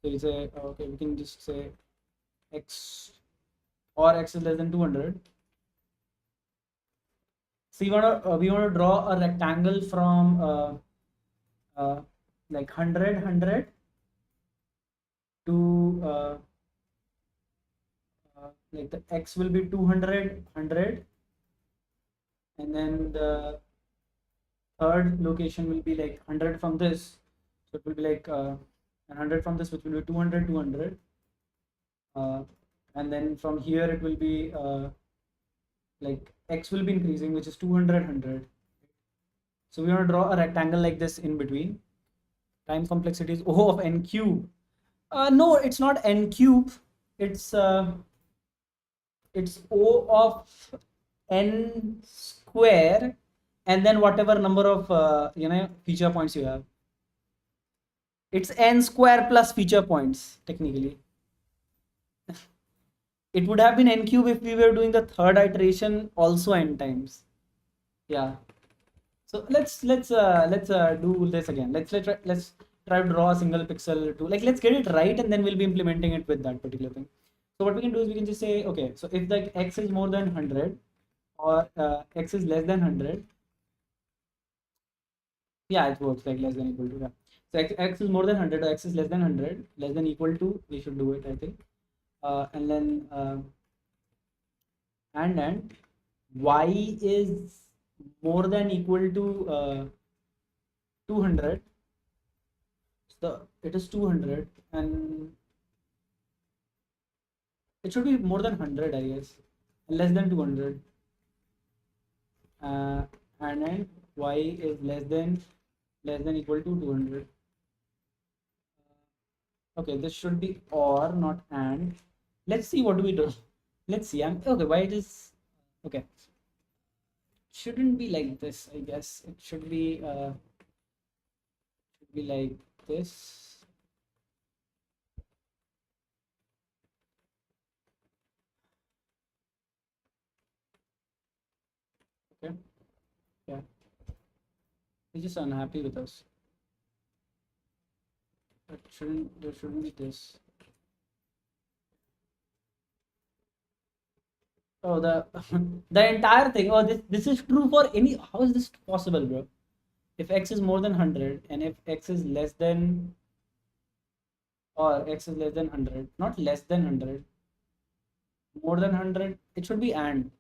So you say okay, we can just say x or x is less than 200. So we want to draw a rectangle from like 100 to like the x will be 200 100, and then the third location will be like 100 from this, so it will be like 100 from this, which will be 200 200, and then from here it will be like x will be increasing, which is 200 100. So we want to draw a rectangle like this in between. Time complexity is O of n cube. No, it's not n cube. It's O of n square, and then whatever number of feature points you have. It's n square plus feature points technically. It would have been n cube if we were doing the third iteration also n times. Yeah. So let's do this again. Let's try to draw a single pixel to like, let's get it right, and then we'll be implementing it with that particular thing. So what we can do is we can just say okay, so if like x is more than 100 or x is less than 100, yeah, it works like less than equal to, yeah. So x is more than 100 or x is less than 100, less than equal to, we should do it, I think. And then and y is more than equal to 200. So it is 200, and it should be more than 100, I guess, less than 200. And then y is less than equal to 200. Okay, this should be or, not and. Let's see what do we do. Let's see. Okay, why it is okay. shouldn't be like this, I guess. It should be like this. Okay. Yeah. He's just unhappy with us. There shouldn't be this. Oh, the the entire thing. Oh, this is true for any. How is this possible, bro? If x is more than 100 and if x is less than, or x is less than 100, not less than 100, more than 100, it should be and.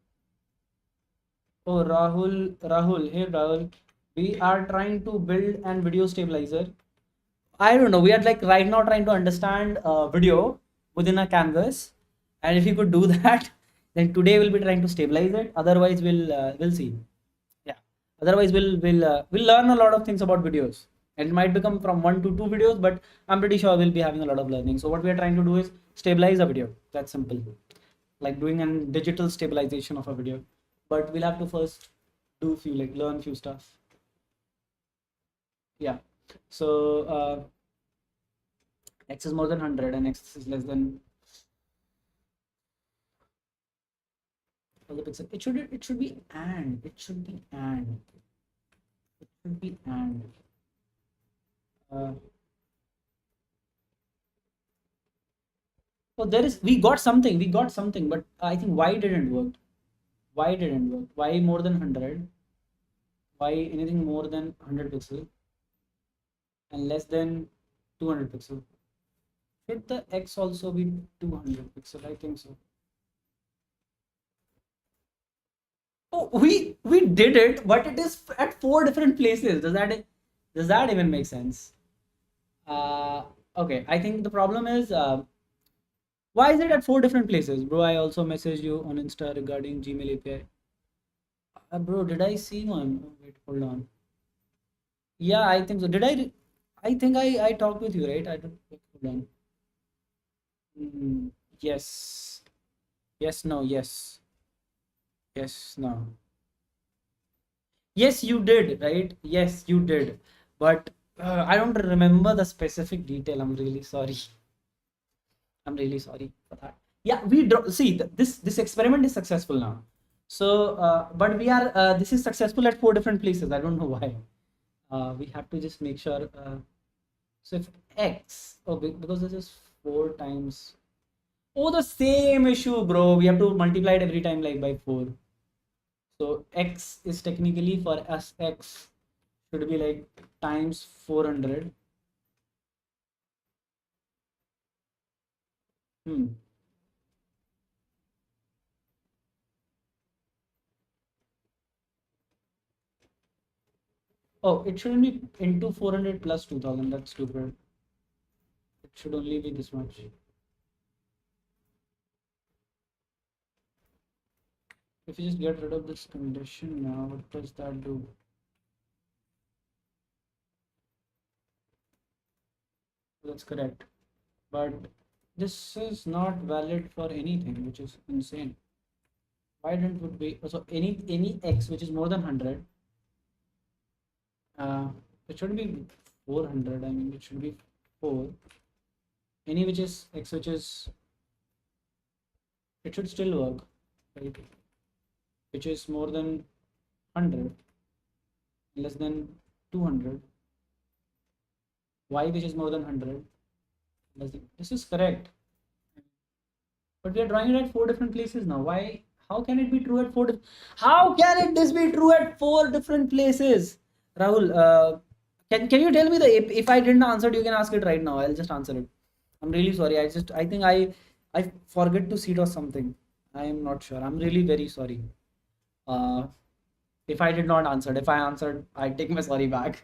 Oh, Rahul, hey Rahul, we are trying to build an video stabilizer. I don't know. We are like right now trying to understand video within a canvas, and if you could do that, then today we'll be trying to stabilize it. Otherwise, we'll see. Yeah. Otherwise, we'll learn a lot of things about videos. It might become from 1 to 2 videos, but I'm pretty sure we'll be having a lot of learning. So what we are trying to do is stabilize a video. That's simple, like doing a digital stabilization of a video. But we'll have to first do few, like learn few stuff. Yeah. So x is more than 100 and x is less than all the pixel. It should be and. It should be and. It should be and. So there is, we got something, but I think why didn't work. Why more than 100? Why anything more than 100 pixel and less than 200 pixel? Should the x also be 200 pixel? I think so. Oh, we did it, but it is at 4 different places. Does that even make sense? Okay, I think the problem is why is it at 4 different places, bro? I also messaged you on Insta regarding Gmail API. Bro, did I see one? Oh, wait, hold on. Yeah, I think so. Did I? I think I talked with you, right? I don't. Wait, hold on. Yes. Yes. No. Yes. Yes. No. Yes, you did, right? Yes, you did. But I don't remember the specific detail. I'm really sorry. I'm really sorry for that. Yeah, see this experiment is successful now. So, but we are this is successful at 4 different places. I don't know why. We have to just make sure. So if x, oh, because this is 4 times. Oh, the same issue, bro. We have to multiply it every time like by 4. So x is technically for us, x should be like times 400. Oh, it shouldn't be into 400 plus 2000. That's stupid. It should only be this much. If you just get rid of this condition now, what does that do? That's correct. But this is not valid for anything, which is insane. Why didn't it be so any x which is more than 100? It shouldn't be 400. I mean, it should be 4. Any which is x which is, it should still work, right? Which is more than 100, less than 200. Y which is more than 100, less than, this is correct. But we are drawing it at 4 different places now. Why? How can it be true at how can it this be true at 4 different places? Rahul, can you tell me the, if I didn't answer it, you can ask it right now. I'll just answer it. I'm really sorry. I think I forget to see it or something. I am not sure. I'm really very sorry. If I did not answer, if I answered, I take my sorry back.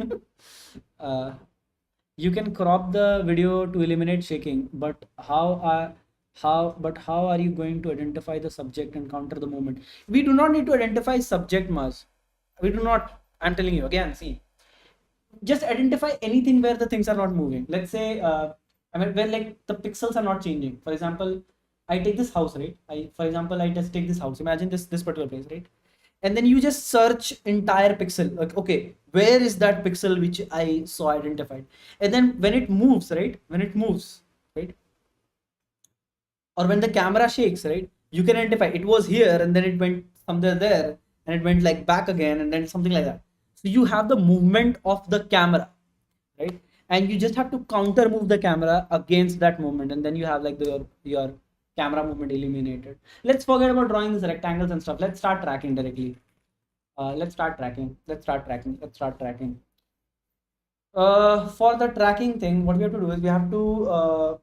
You can crop the video to eliminate shaking, but how are you going to identify the subject and counter the movement? We do not need to identify subject mass. We do not. I'm telling you again. See, just identify anything where the things are not moving. Let's say I mean, where like the pixels are not changing. For example, I take this house, right? For example, I just take this house. Imagine this particular place, right? and then you just search entire pixel, like, okay, where is that pixel which I saw identified, and then when it moves, right, right, or when the camera shakes, right, you can identify it was here and then it went somewhere there and it went like back again and then something like that. So you have the movement of the camera, right, and you just have to counter move the camera against that movement, and then you have like your camera movement eliminated. Let's forget about drawing these rectangles and stuff. Let's start tracking directly. Let's start tracking. For the tracking thing, what we have to do is we have to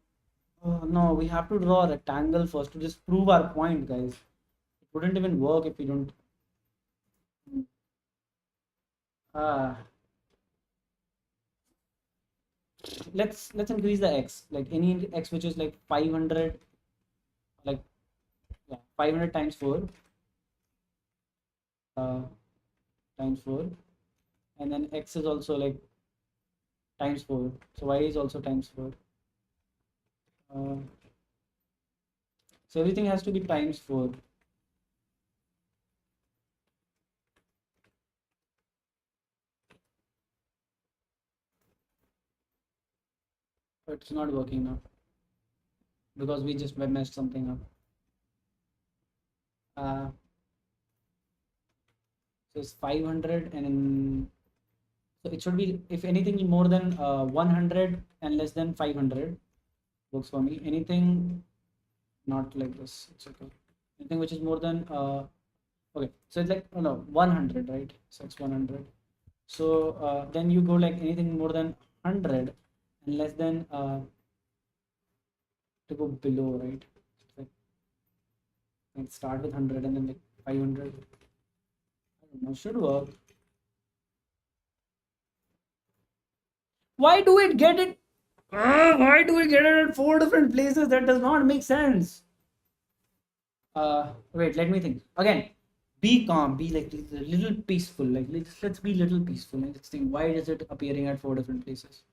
no, we have to draw a rectangle first to just prove our point, guys. It wouldn't even work if we don't. Uh, let's increase the x, like any x which is like 500, like, yeah, 500 times 4, uh, times 4, and then x is also like times 4. So y is also times 4. Uh, so everything has to be times 4. But it's not working now because we just messed something up. So it's 500, and so it should be, if anything more than 100 and less than 500 works for me. Anything not like this, it's okay. Anything which is more than okay, so it's like, oh no, 100, right? So it's 100. So then you go like anything more than 100 and less than to go below, right? Like start with 100 and then like 500. I don't know, should work. Why do it get it? Why do we get it at 4 different places? That does not make sense. Wait, let me think. Again, be calm, be like a little peaceful. Like let's be little peaceful. And let's think, why is it appearing at 4 different places?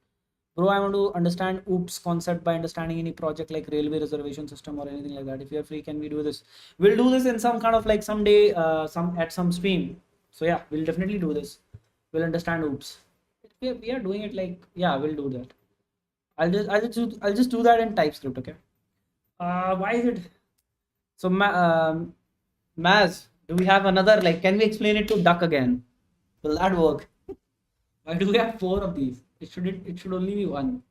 Bro, I want to understand OOPS concept by understanding any project like railway reservation system or anything like that. If you're free, can we do this? We'll do this in some kind of like someday, some stream. So yeah, we'll definitely do this. We'll understand OOPS. We are doing it like, yeah, we'll do that. I'll just do that in TypeScript. Okay. Why is it so? Maz, do we have another? Like, can we explain it to duck again? Will that work? Why do we have 4 of these? It should only be one.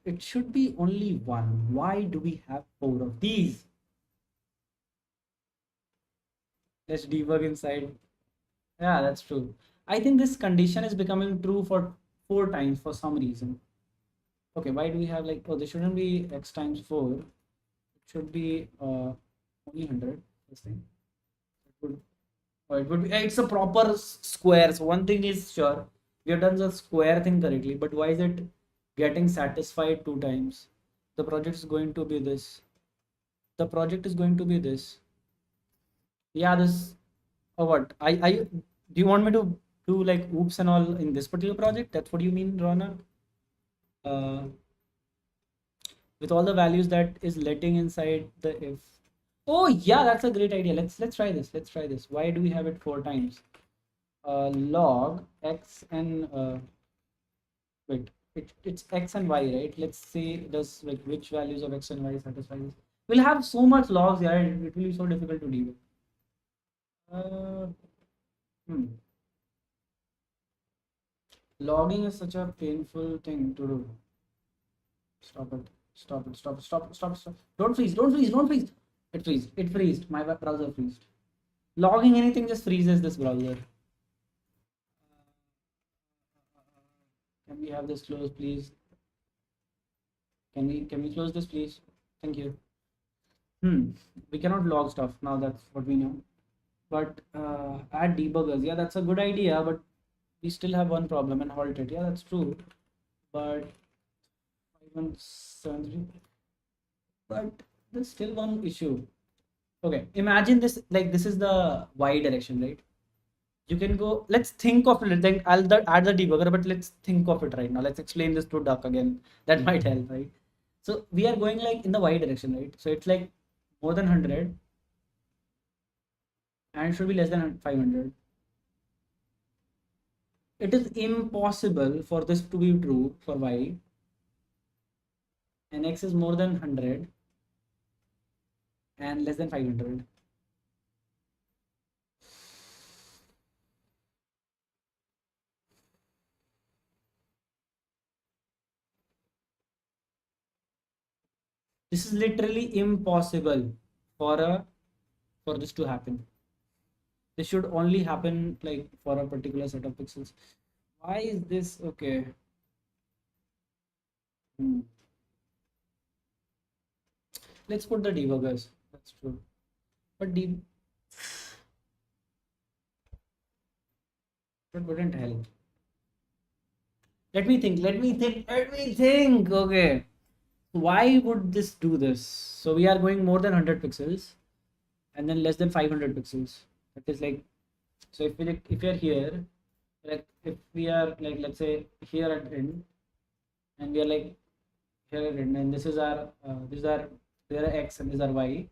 It should be only one. Why do we have 4 of these? Let's debug inside. Yeah, that's true. I think this condition is becoming true for 4 times for some reason. Okay, why do we have like, oh, this shouldn't be x times 4. It should be only 100. This thing. It would be, it's a proper square. So one thing is sure, we have done the square thing correctly, but why is it getting satisfied 2 times? The project is going to be this. The project is going to be this. Yeah, this, or what? Do you want me to do like oops and all in this particular project? That's what you mean, Rona? Uh, with all the values that is letting inside the if. Oh yeah, that's a great idea. Let's try this. Let's try this. Why do we have it 4 times? Log x and wait, it's x and y, right? Let's see does like which values of x and y satisfy this. We'll have so much logs here, it will be so difficult to deal with. Hmm. Logging is such a painful thing to do. Stop it. Stop it. Stop it. Stop it. Stop it. Stop. Don't freeze. Don't freeze. Don't freeze. It freezed. It freezed. My browser freezed. Logging anything just freezes this browser. Can we have this closed, please? Can we close this, please? Thank you. We cannot log stuff now. That's what we know. But add debuggers. Yeah, that's a good idea. But we still have one problem and halt it. Yeah, that's true. But 5173. But there's still one issue. Okay, imagine this, like this is the y direction, right? You can go, let's think of it, then add the debugger, but let's think of it right now. Let's explain this to duck again. That might help, right? So we are going like in the y direction, right? So it's like more than 100. and should be less than 500. It is impossible for this to be true for y, and x is more than 100 and less than 500. This is literally impossible for for this to happen. This should only happen like for a particular set of pixels. Why is this okay? Hmm. Let's put the debuggers. That's true. But that wouldn't help. Let me think. Let me think. Let me think. Okay. Why would this do this? So we are going more than 100 pixels and then less than 500 pixels. That is like, so if we like, if we are here, like if we are like, let's say here at end, and we are like here at end, and this is our there are x and these are y.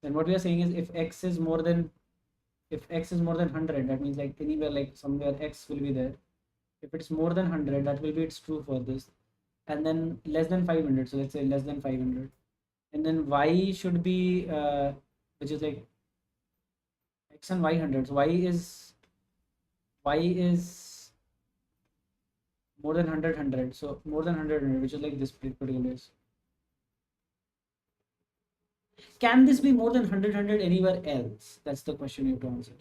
Then what we are saying is if x is more than 100, that means like anywhere like somewhere x will be there. If it's more than 100, that will be it's true for this. And then less than 500, so let's say less than 500, and then y should be which is like x and y hundreds. Y is more than 100, so more than 100, which is like this particular is. Can this be more than 100 anywhere else? That's the question you have to answer.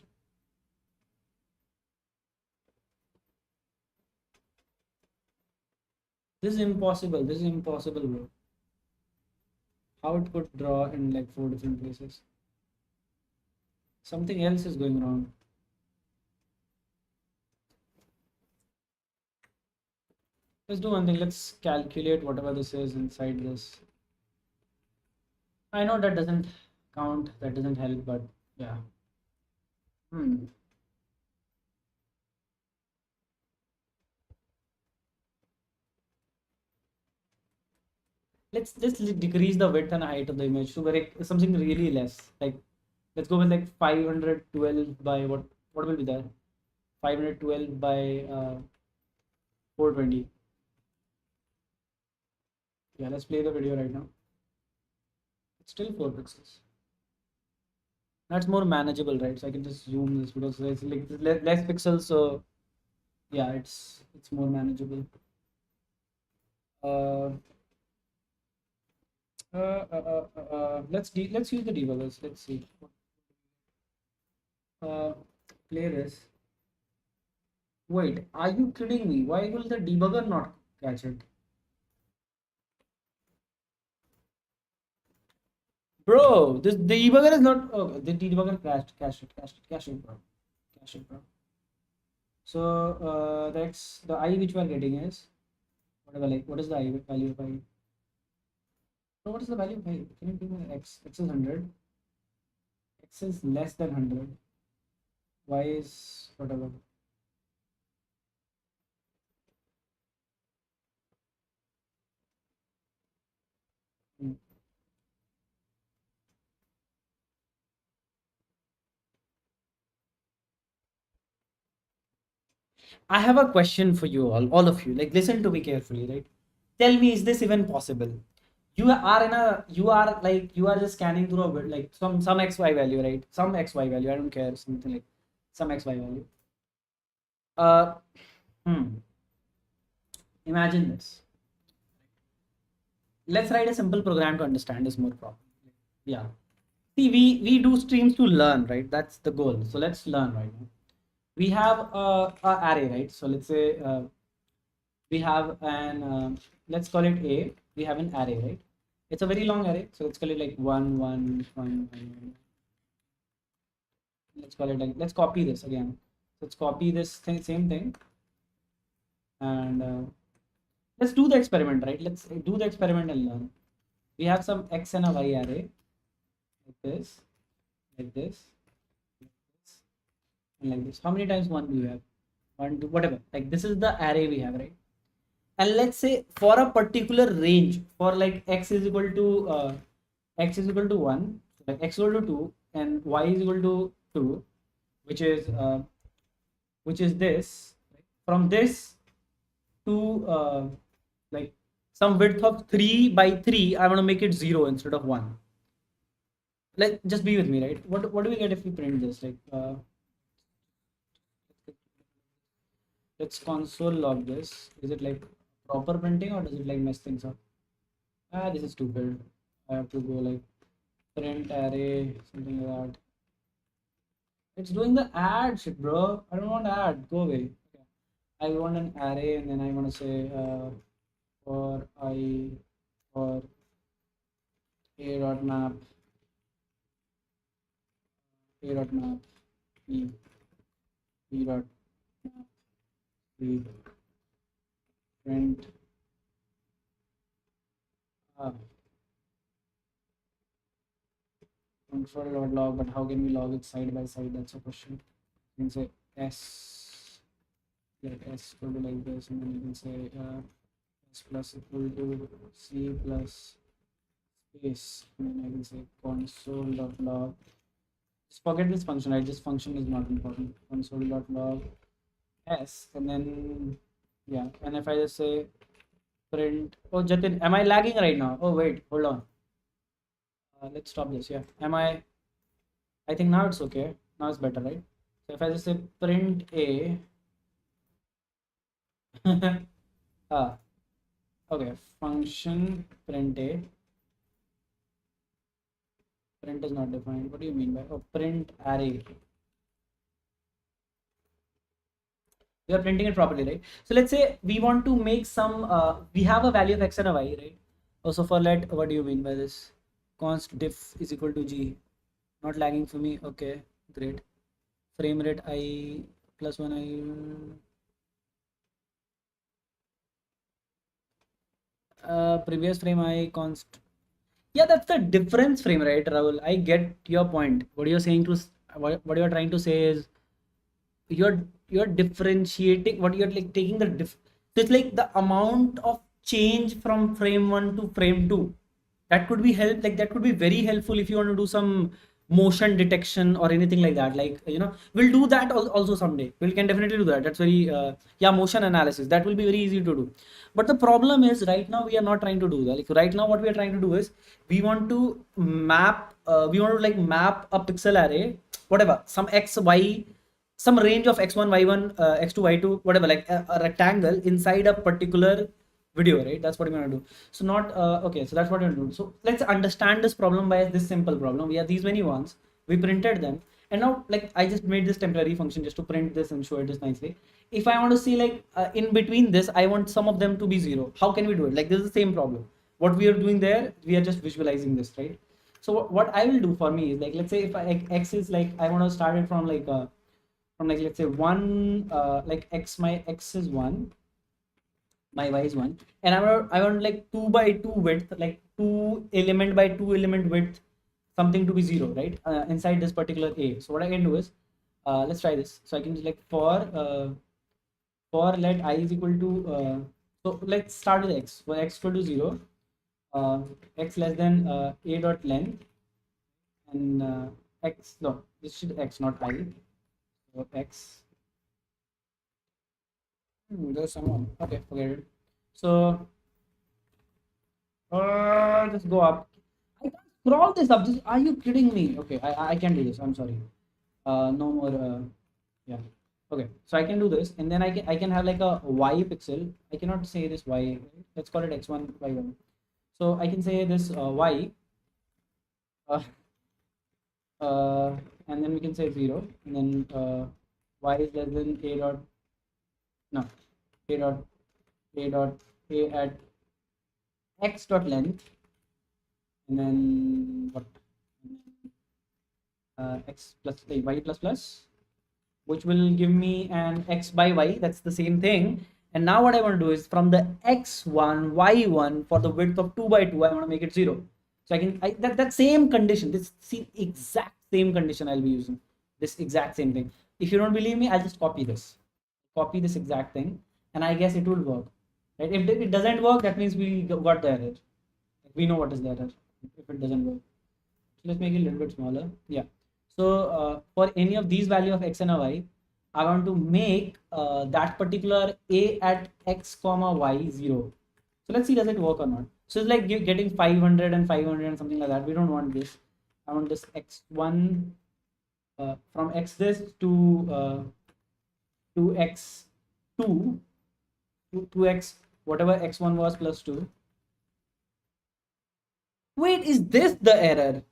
This is impossible, bro. How it could draw in like 4 different places? Something else is going wrong. Let's do one thing. Let's calculate whatever this is inside this. I know that doesn't count, that doesn't help, but yeah. Hmm. Let's decrease the width and height of the image to very something really less. Like let's go with like 512 by what will be there? 512 by 420. Yeah, let's play the video right now. It's still 4 pixels. That's more manageable, right? So I can just zoom this because it's like less pixels, so yeah, it's more manageable. Let's use the debuggers. Let's see. Uh, Play this. Wait, are you kidding me? Why will the debugger not catch it? Bro, this the debugger is not. Oh, the debugger cached it, bro. Cached it, bro. So that's the I which we are getting is whatever. Like, what is the I value of I? So what is the value of I? Can you give me x? X is 100. X is less than 100. Y is whatever. Hmm. I have a question for you all of you. Like, listen to me carefully, right? Tell me, is this even possible? You are just scanning through a bit, like some xy value, right? Some xy value. I don't care, something like some xy value. Uh, hmm. Imagine this. Let's write a simple program to understand this more properly. Yeah. See, we do streams to learn, right? That's the goal. So let's learn right now. We have a array, right? So let's say we have an let's call it a. We have an array, right? It's a very long array, so let's call it like 1 1 1 1. Let's call it like, let's copy this again. Let's copy this thing, same thing, and let's do the experiment, right? Let's do the experiment and learn. We have some x and a y array, like this, like this, like this, and like this. How many times one do you have? One, two, whatever. Like this is the array we have, right? And let's say for a particular range, for like x is equal to 1, like x is equal to 2 and y is equal to 2, which is this, right? From this to like some width of 3 by 3, I want to make it 0 instead of 1. Like, just be with me, right? What do we get if we print this? Like, let's console log this. Is it like proper printing, or does it like mess things up? This is stupid. I have to go like print array, something like that. It's doing the add shit, bro. I don't want add. Go away. Okay. I want an array, and then I want to say for a dot map b dot map b print console.log, but how can we log it side by side? That's a question. You can say s, let s equal to like this, and then you can say s plus equal to c plus space, and then I can say console.log. Just forget this function, right? This function is not important. Console.log s, and then yeah, and if I just say print, oh Jatin, am I lagging right now? Oh wait, hold on. Let's stop this. Yeah, I think now it's okay. Now it's better, right? So if I just say print a okay, function print a, print is not defined. What do you mean by print array? We are printing it properly, right? So let's say we want to make some we have a value of x and a y, right? Also for let, what do you mean by this? Const diff is equal to g. Not lagging for me. Okay, great. Frame rate I plus 1 I previous frame I const. Yeah, that's the difference frame, right, Rahul? I get your point. What you're saying to what you're trying to say is you're differentiating, what you're like taking the so it's like the amount of change from frame 1 to frame 2. That could be that could be very helpful if you want to do some motion detection or anything like that. Like, we'll do that also someday. We can definitely do that. That's very yeah, motion analysis, that will be very easy to do. But the problem is right now we are not trying to do that. Like right now what we are trying to do is we want to map like map a pixel array, whatever, some x y, some range of x1 y1 x2 y2, whatever, like a rectangle inside a particular video, right? That's what we're going to do. So not okay, so that's what we're going to do. So let's understand this problem by this simple problem. We have these many ones, we printed them, and now like I just made this temporary function just to print this and show it this nicely. If I want to see like in between this, I want some of them to be 0. How can we do it? Like this is the same problem. What we are doing there, we are just visualizing this, right? So what I will do for me is like, let's say if x is like, I want to start it from like let's say 1 like my x is 1, my y is 1, and I want like 2 by 2 width, like 2 element by 2 element width, something to be 0, right? Inside this particular a. So what I can do is let's try this. So I can just like for let I is equal to so let's start with x. For x equal to 0, x less than a dot length, and x, no, this should x, not I. So x, there's someone. Okay, forget it. So just go up. I can't scroll this up. Are you kidding me? Okay, I can do this. I'm sorry. No more. Yeah. Okay, so I can do this, and then I can have like a y pixel. I cannot say this y. Right? Let's call it x1 y1. So I can say this y. And then we can say 0, and then y is less than a dot, no, a dot a at x dot length, and then what, x plus y plus plus, which will give me an x by y. That's the same thing. And now what I want to do is from the x1 y1 for the width of 2 by 2, I want to make it 0. So I can that same condition, this exact same condition I'll be using, this exact same thing. If you don't believe me, I'll just copy this exact thing, and I guess it will work, right? If it doesn't work, that means we got the error. We know what is the error if it doesn't work. So let's make it a little bit smaller. Yeah. So for any of these value of x and y, I want to make that particular a at x comma y 0. So let's see, does it work or not? So it's like getting 500 and 500 and something like that. We don't want this. I want this x1 from x this to x2 to x whatever x1 was plus 2. Wait, is this the error?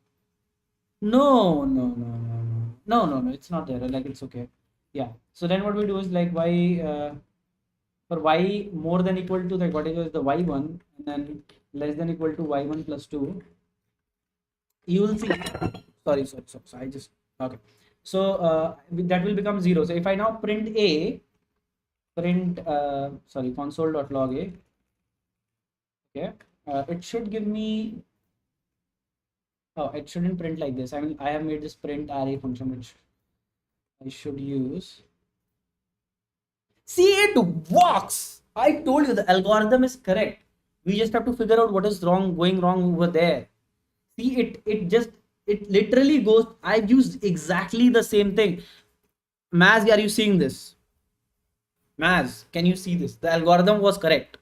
No, no, no, no, no, no, no, no. It's not there. Like it's okay. Yeah. So then what we do is like y for y more than equal to like whatever is the y1 and then less than equal to y1 plus 2. You will see. Sorry. I just okay. So that will become 0. So if I now print a, print sorry console.log a. Okay. It should give me. Oh, it shouldn't print like this. I mean, I have made this print array function which I should use. See, it works. I told you the algorithm is correct. We just have to figure out what is going wrong over there. See, it literally goes. I've used exactly the same thing. Maz, are you seeing this? Maz, can you see this? The algorithm was correct.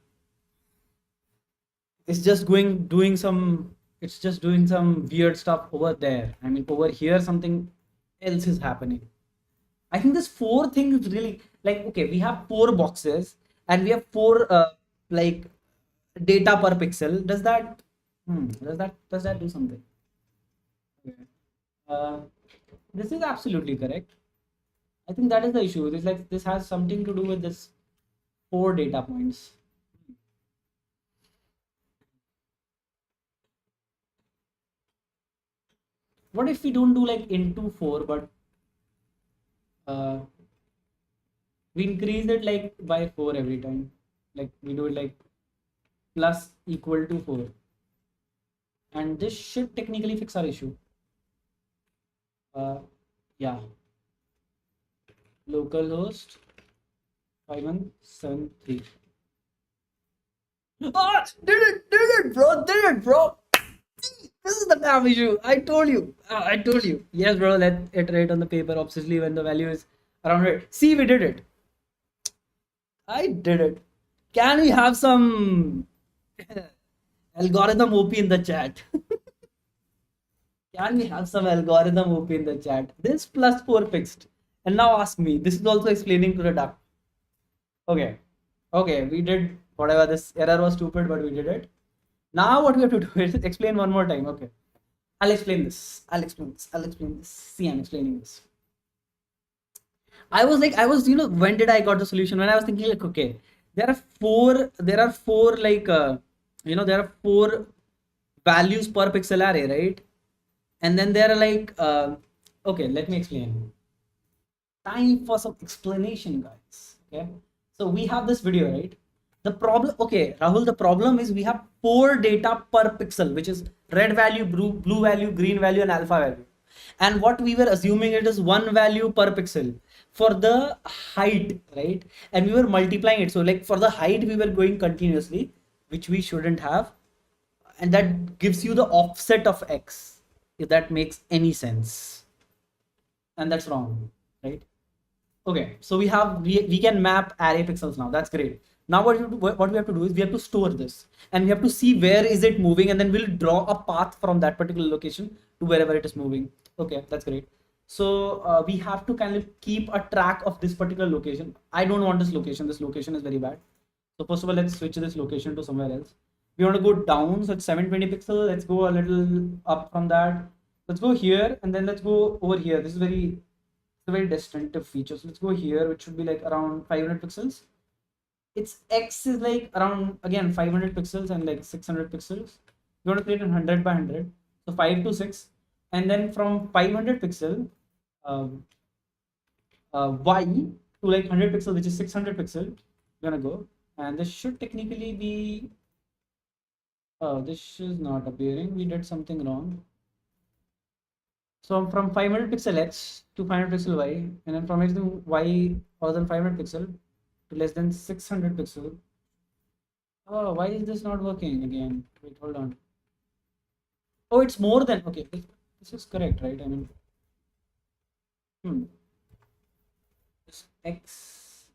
It's just doing some weird stuff over there. I mean, over here something else is happening. I think this 4 thing is really like, okay, we have 4 boxes and we have 4 like data per pixel. Does that do something? Okay. This is absolutely correct. I think that is the issue. It's like this has something to do with this 4 data points. What if we don't do like into 4, but we increase it like by 4 every time? Like we do it like plus equal to 4. And this should technically fix our issue. Yeah. Localhost 5173. Ah, did it, bro. This is the damn issue. I told you. Yes, bro. Let it write on the paper obsessively when the value is around it. See, we did it. I did it. Can we have some algorithm OP in the chat? Can we have some algorithm OP in the chat? This plus 4 fixed. And now ask me. This is also explaining to the duck. Okay. Okay, we did whatever. This error was stupid, but we did it. Now what we have to do is explain one more time. Okay. I'll explain this. See, I'm explaining this. I was, when did I got the solution? When I was thinking like, okay, there are four like, there are 4 values per pixel array, right? And then there are like, okay, let me explain. Time for some explanation, guys. Okay. So we have this video, right? The problem, okay, Rahul, the problem is we have 4 data per pixel, which is red value, blue value, green value, and alpha value. And what we were assuming it is 1 value per pixel for the height, right? And we were multiplying it. So like for the height, we were going continuously, which we shouldn't have. And that gives you the offset of X, if that makes any sense. And that's wrong, right? Okay, so we can map array pixels now. That's great. Now what we have to do is we have to store this and we have to see where is it moving, and then we'll draw a path from that particular location to wherever it is moving. Okay, that's great. So we have to kind of keep a track of this particular location. I don't want this location. This location is very bad. So first of all, let's switch this location to somewhere else. We want to go down, so it's 720 pixel. Let's go a little up from that. Let's go here and then let's go over here. This is a very distinctive feature. So let's go here, which should be like around 500 pixels. Its X is like around, again, 500 pixels and like 600 pixels. You want to create 100 by 100. So 5 to 6. And then from 500 pixel, Y to like 100 pixel, which is 600 pixel, you're gonna go. And this should technically be, oh, this is not appearing. We did something wrong. So from 500 pixel X to 500 pixel Y, and then from X to Y 1500 pixel to less than 600 pixel. Oh, why is this not working again? Wait, hold on. Oh, it's more than, okay, this is correct, right? I mean, This x.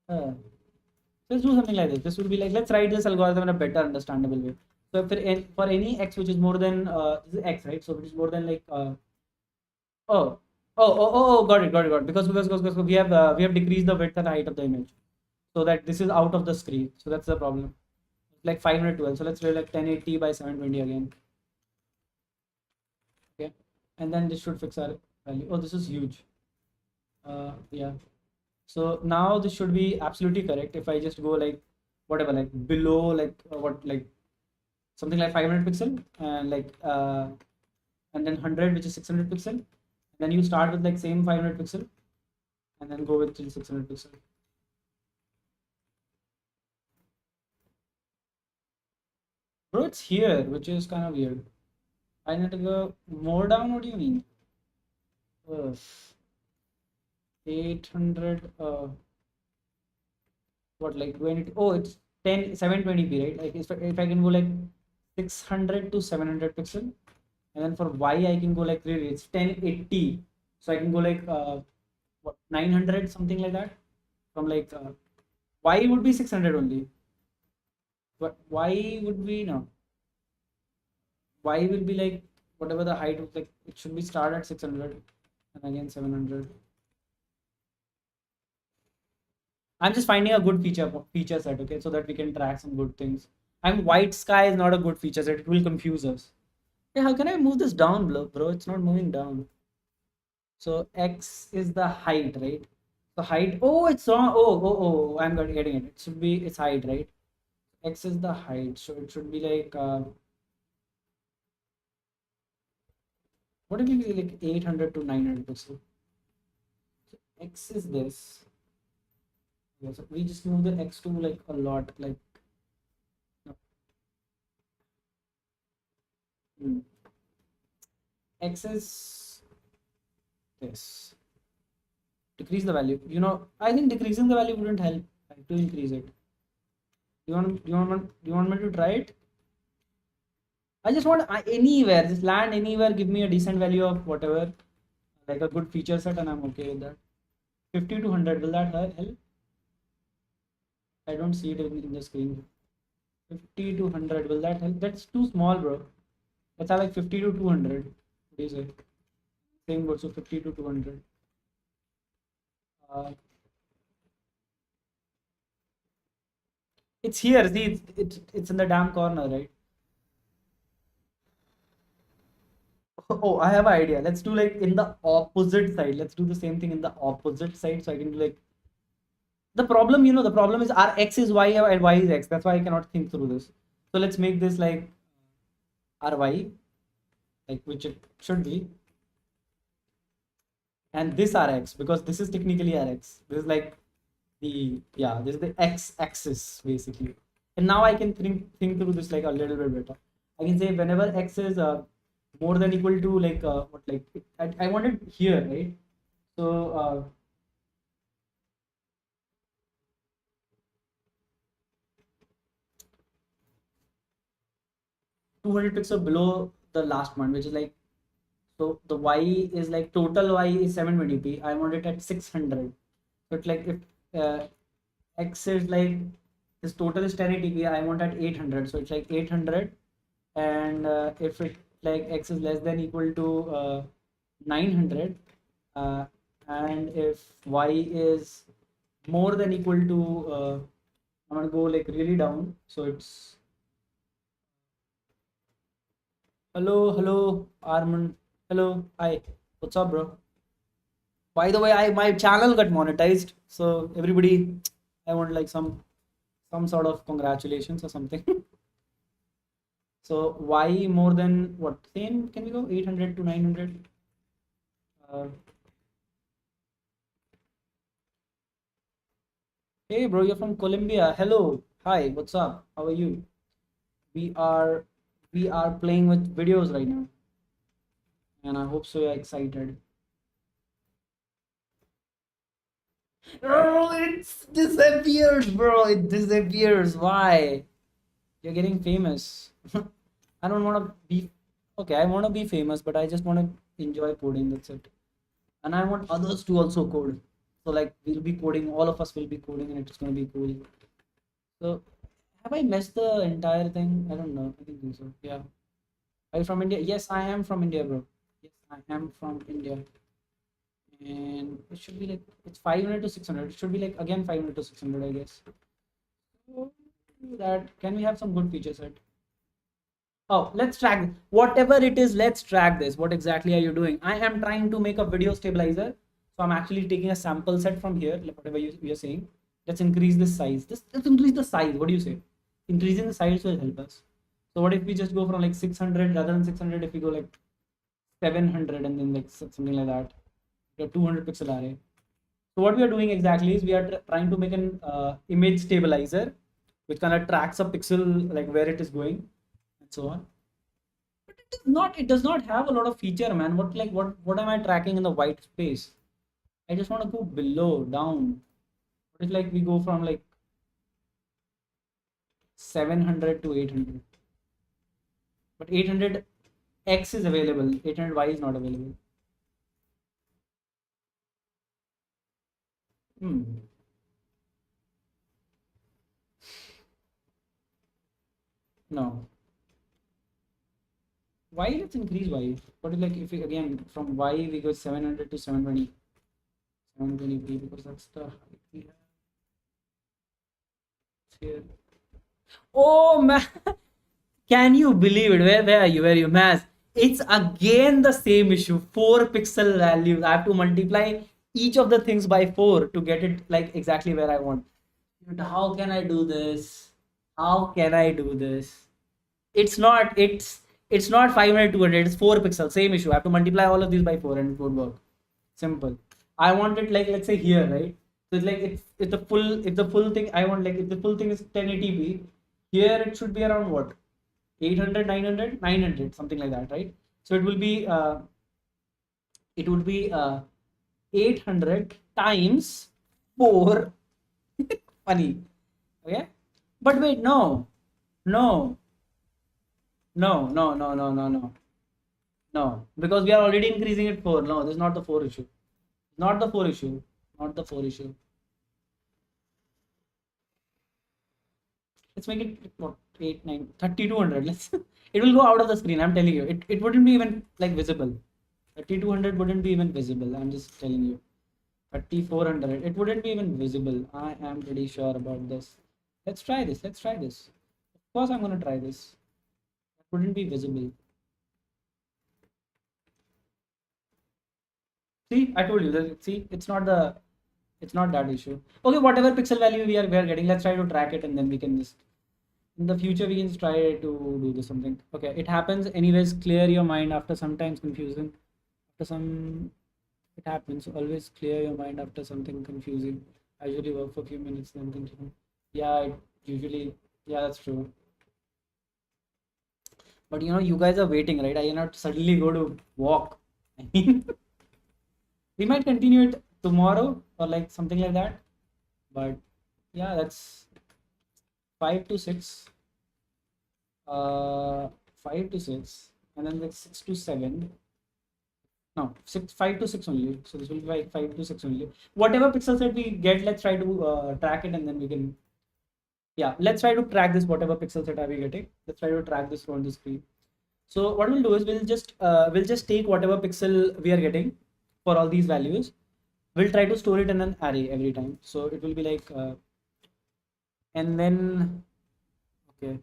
Let's do something like this. This would be like, let's write this algorithm in a better understandable way. So if for any x which is more than this is x, right? So it is more than like oh got it. Because we have decreased the width and height of the image, so that this is out of the screen. So that's the problem. Like 512. So let's do like 1080 by 720 again. Okay, and then this should fix our value. Oh, this is huge. Yeah. So now this should be absolutely correct. If I just go like whatever, like below, like what, like something like 500 pixel, and like and then 100, which is 600 pixel. And then you start with like same 500 pixel, and then go with 600 pixel. Bro, it's here, which is kind of weird. I need to go more down. What do you mean? 800. What, like when it? Oh, it's 720p, right? Like if I can go like 600 to 700 pixel, and then for y I can go like really it's 1080, so I can go like what, 900, something like that. From like y would be 600 only, but y would be no. Y will be like whatever the height of, like it should be start at 600 and again 700. I'm just finding a good feature set, okay, so that we can track some good things. And white sky is not a good feature set; it will confuse us. Hey, how can I move this down, bro? It's not moving down. So x is the height, right? So height. Oh, it's wrong. I'm getting it. It should be its height, right? X is the height, so it should be like what if it be like 800 to 900 pixel? So x is this. Yeah, so we just move the x to like a lot, like no. X is this. Decrease the value. I think decreasing the value wouldn't help. I have to increase it. Do you want me to try it? I just want anywhere, just land anywhere, give me a decent value of whatever, like a good feature set, and I'm okay with that. 50 to 100, will that help? I don't see it in the screen. 50 to 100, will that help? That's too small, bro. Let's have like 50 to 200. What do you say? Same goes, so 50 to 200. It's here. See, it's in the damn corner, right? Oh, I have an idea. Let's do like in the opposite side. Let's do the same thing in the opposite side. So I can do like the problem is our x is y and y is x. That's why I cannot think through this. So let's make this like ry, like which it should be, and this rx, because this is technically rx. This is like this is the x axis basically. And now I can think through this like a little bit better. I can say whenever x is more than equal to like what, like I want it here, right? So 200 pixel below the last one, which is like, so the y is like total y is 720p. I want it at 600. So it's like if x is like this total is 1080p, I want at 800. So it's like 800, and if it like x is less than equal to 900, and if y is more than equal to I'm gonna go like really down. So it's hello Armand, hello, hi, what's up, bro? By the way, my channel got monetized, so everybody, I want like some sort of congratulations or something. So y more than what? Same? Can we go 800 to 900? Hey, bro, you're from Colombia. Hello, hi, what's up? How are you? We are we are playing with videos right now, and I hope so you're excited. Oh, it disappears, bro. It disappears. Why? You're getting famous. I don't want to be. Okay, I want to be famous, but I just want to enjoy coding, that's it. And I want others to also code. So like we'll be coding, all of us will be coding, and it's gonna be cool. So have I messed the entire thing? I don't know. I think so. Yeah. Are you from India? Yes, I am from India, bro. Yes, I am from India. And it should be like it's 500 to 600. It should be like again 500 to 600, I guess. So that can we have some good feature set? Oh, let's track whatever it is. Let's track this. What exactly are you doing? I am trying to make a video stabilizer. So I'm actually taking a sample set from here, like whatever you're saying. Let's increase the size. Let's increase the size. What do you say? Increasing the size will help us. So what if we just go from like 600 rather than 600? If we go like 700 and then like something like that, 200 pixel array. So what we are doing exactly is we are trying to make an image stabilizer, which kind of tracks a pixel like where it is going and so on. But it is not. It does not have a lot of feature, man. What am I tracking in the white space? I just want to go below down. What if like we go from like 700 to 800? But 800 X is available. 800 Y is not available. Hmm. No. Y, let's increase Y. What if like if we again from Y we go 700 to 720, 720p because that's the height we have here. Oh man, can you believe it? Where are you? Where are you, Mass? It's again the same issue. 4 pixel values. I have to multiply each of the things by 4 to get it like exactly where I want. But how can I do this? How can I do this? It's not 500 200. It's 4 pixels. Same issue. I have to multiply all of these by 4 and it would work. Simple. I want it like let's say here, right? So it's like it's the full if the full thing I want like if the full thing is 1080p, here it should be around what 800 900 something like that, right? So it would be 800 times 4. Funny. Okay, but wait, no no no, because we are already increasing it 4. No, this is not the 4 issue. Not the 4 issue. Not the 4 issue. Let's make it what 8 9 3200. Let's it will go out of the screen. I'm telling you, it wouldn't be even like visible. 3200 wouldn't be even visible. I'm just telling you. 3400 it wouldn't be even visible. I am pretty sure about this. Let's try this. Let's try this. Of course I'm gonna try this. It wouldn't be visible. See, I told you that. See, it's not that issue. Okay, whatever pixel value we are getting, let's try to track it and then we can just in the future we can just try to do this something. Okay, it happens anyways. Clear your mind after sometimes confusing. After some it happens. Always clear your mind after something confusing. I usually work for a few minutes then continue. Yeah, usually yeah, that's true. But you know, you guys are waiting, right? I cannot suddenly go to walk. I mean, we might continue it tomorrow or like something like that. But yeah, that's 5 to 6. 5 to 6, and then like 6 to 7. No, 5 to 6 only. So this will be like 5 to 6 only. Whatever pixel set we get, let's try to track it, and then we can. Yeah, let's try to track this. Whatever pixel set are we getting? Let's try to track this on the screen. So what we'll do is we'll just take whatever pixel we are getting for all these values. We'll try to store it in an array every time. So it will be like, and then okay.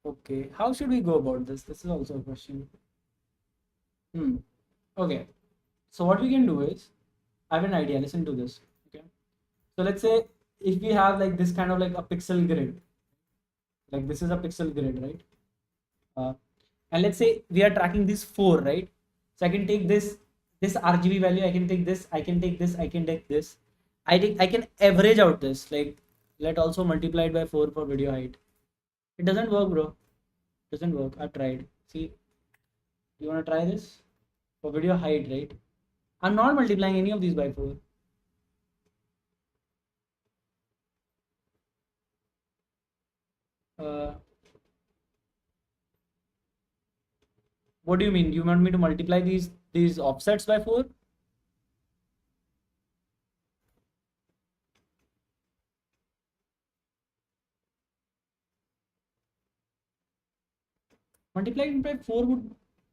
Okay, how should we go about this? This is also a question. Hmm. Okay, so what we can do is, I have an idea. Listen to this. Okay, so let's say if we have like this kind of like a pixel grid, like this is a pixel grid, right? Uh, and let's say we are tracking these 4, right? So I can take this RGB value. I can take this. I can take this. I can take this. I can average out this. Like let also multiply it by 4 for video height. It doesn't work, bro. Doesn't work. I've tried. See, you wanna try this for video height, right? I'm not multiplying any of these by 4. Uh, What do you mean? You want me to multiply these offsets by 4? Multiplying by 4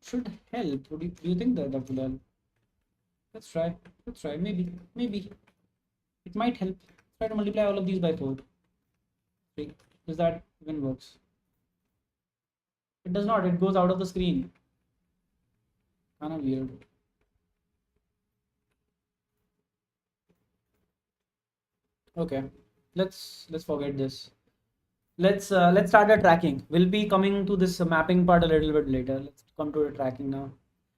should help. Do you think that would help? Let's try. Let's try. Maybe it might help. Try to multiply all of these by 4. See, does that even works? It does not. It goes out of the screen. Kind of weird. Okay, let's forget this. Let's start the tracking. We'll be coming to this mapping part a little bit later. Let's come to the tracking now.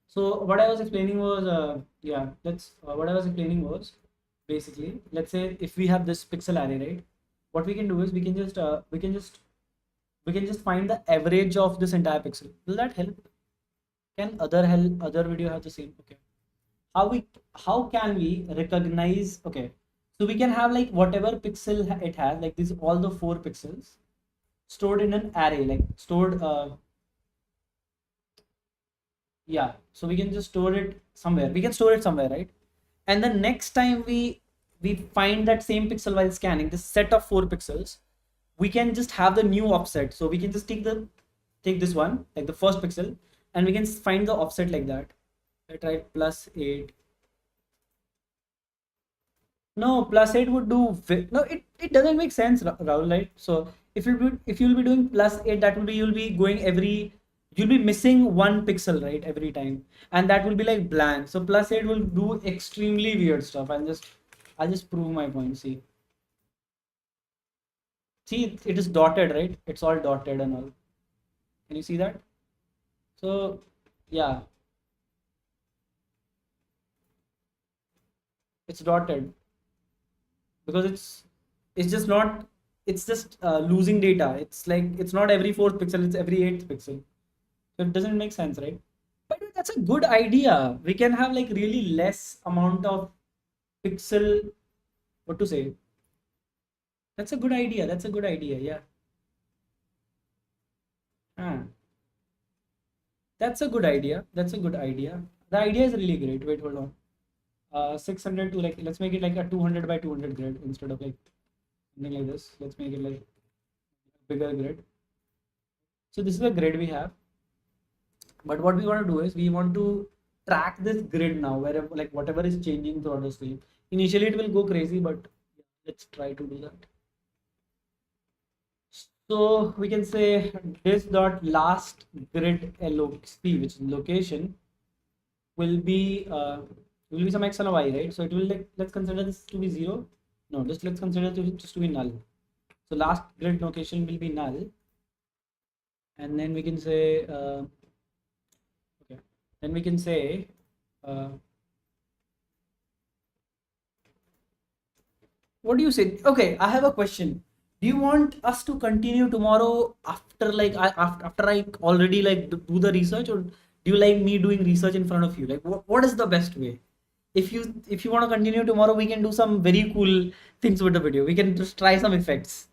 So what I was explaining was what I was explaining was basically, let's say if we have this pixel array, right? What we can do is we can just find the average of this entire pixel. Will that help? Can other video have the same? Okay. How can we recognize? Okay, so we can have like whatever pixel it has, like these all the 4 pixels stored in an array, like stored yeah, so we can just store it somewhere. We can store it somewhere, right? And the next time we find that same pixel while scanning this set of 4 pixels, we can just have the new offset. So we can just take this one, like the first pixel, and we can find the offset like that. Let's write +8. No, +8 would do. No, it doesn't make sense, Rahul, right? So if you'll be doing +8, that will be you'll be missing 1 pixel, right, every time, and that will be like blank. So +8 will do extremely weird stuff. I'll just prove my point. See, it is dotted, right? It's all dotted and all. Can you see that? So yeah, it's dotted because it's just not, it's just losing data. It's like it's not every 4th pixel, it's every 8th pixel. So it doesn't make sense, right? But that's a good idea. We can have like really less amount of pixel. What to say? That's a good idea. That's a good idea. Yeah. Ah, that's a good idea. That's a good idea. The idea is really great. Wait, hold on. 600 to, like, let's make it like a 200 by 200 grid instead of like something like this. Let's make it like bigger grid. So this is the grid we have. But what we want to do is we want to track this grid now, wherever, like whatever is changing throughout the screen. Initially it will go crazy, but let's try to do that. So we can say this dot last grid LOC, which is location, will be some x and a y, right? So it will, like, let's consider this to be 0. No, just let's consider it just to be null. So last grid location will be null, and then we can say okay, then we can say what do you say? Okay, I have a question. Do you want us to continue tomorrow after, like, after I already like do the research, or do you like me doing research in front of you? Like, what is the best way? If you want to continue tomorrow, we can do some very cool things with the video. We can just try some effects.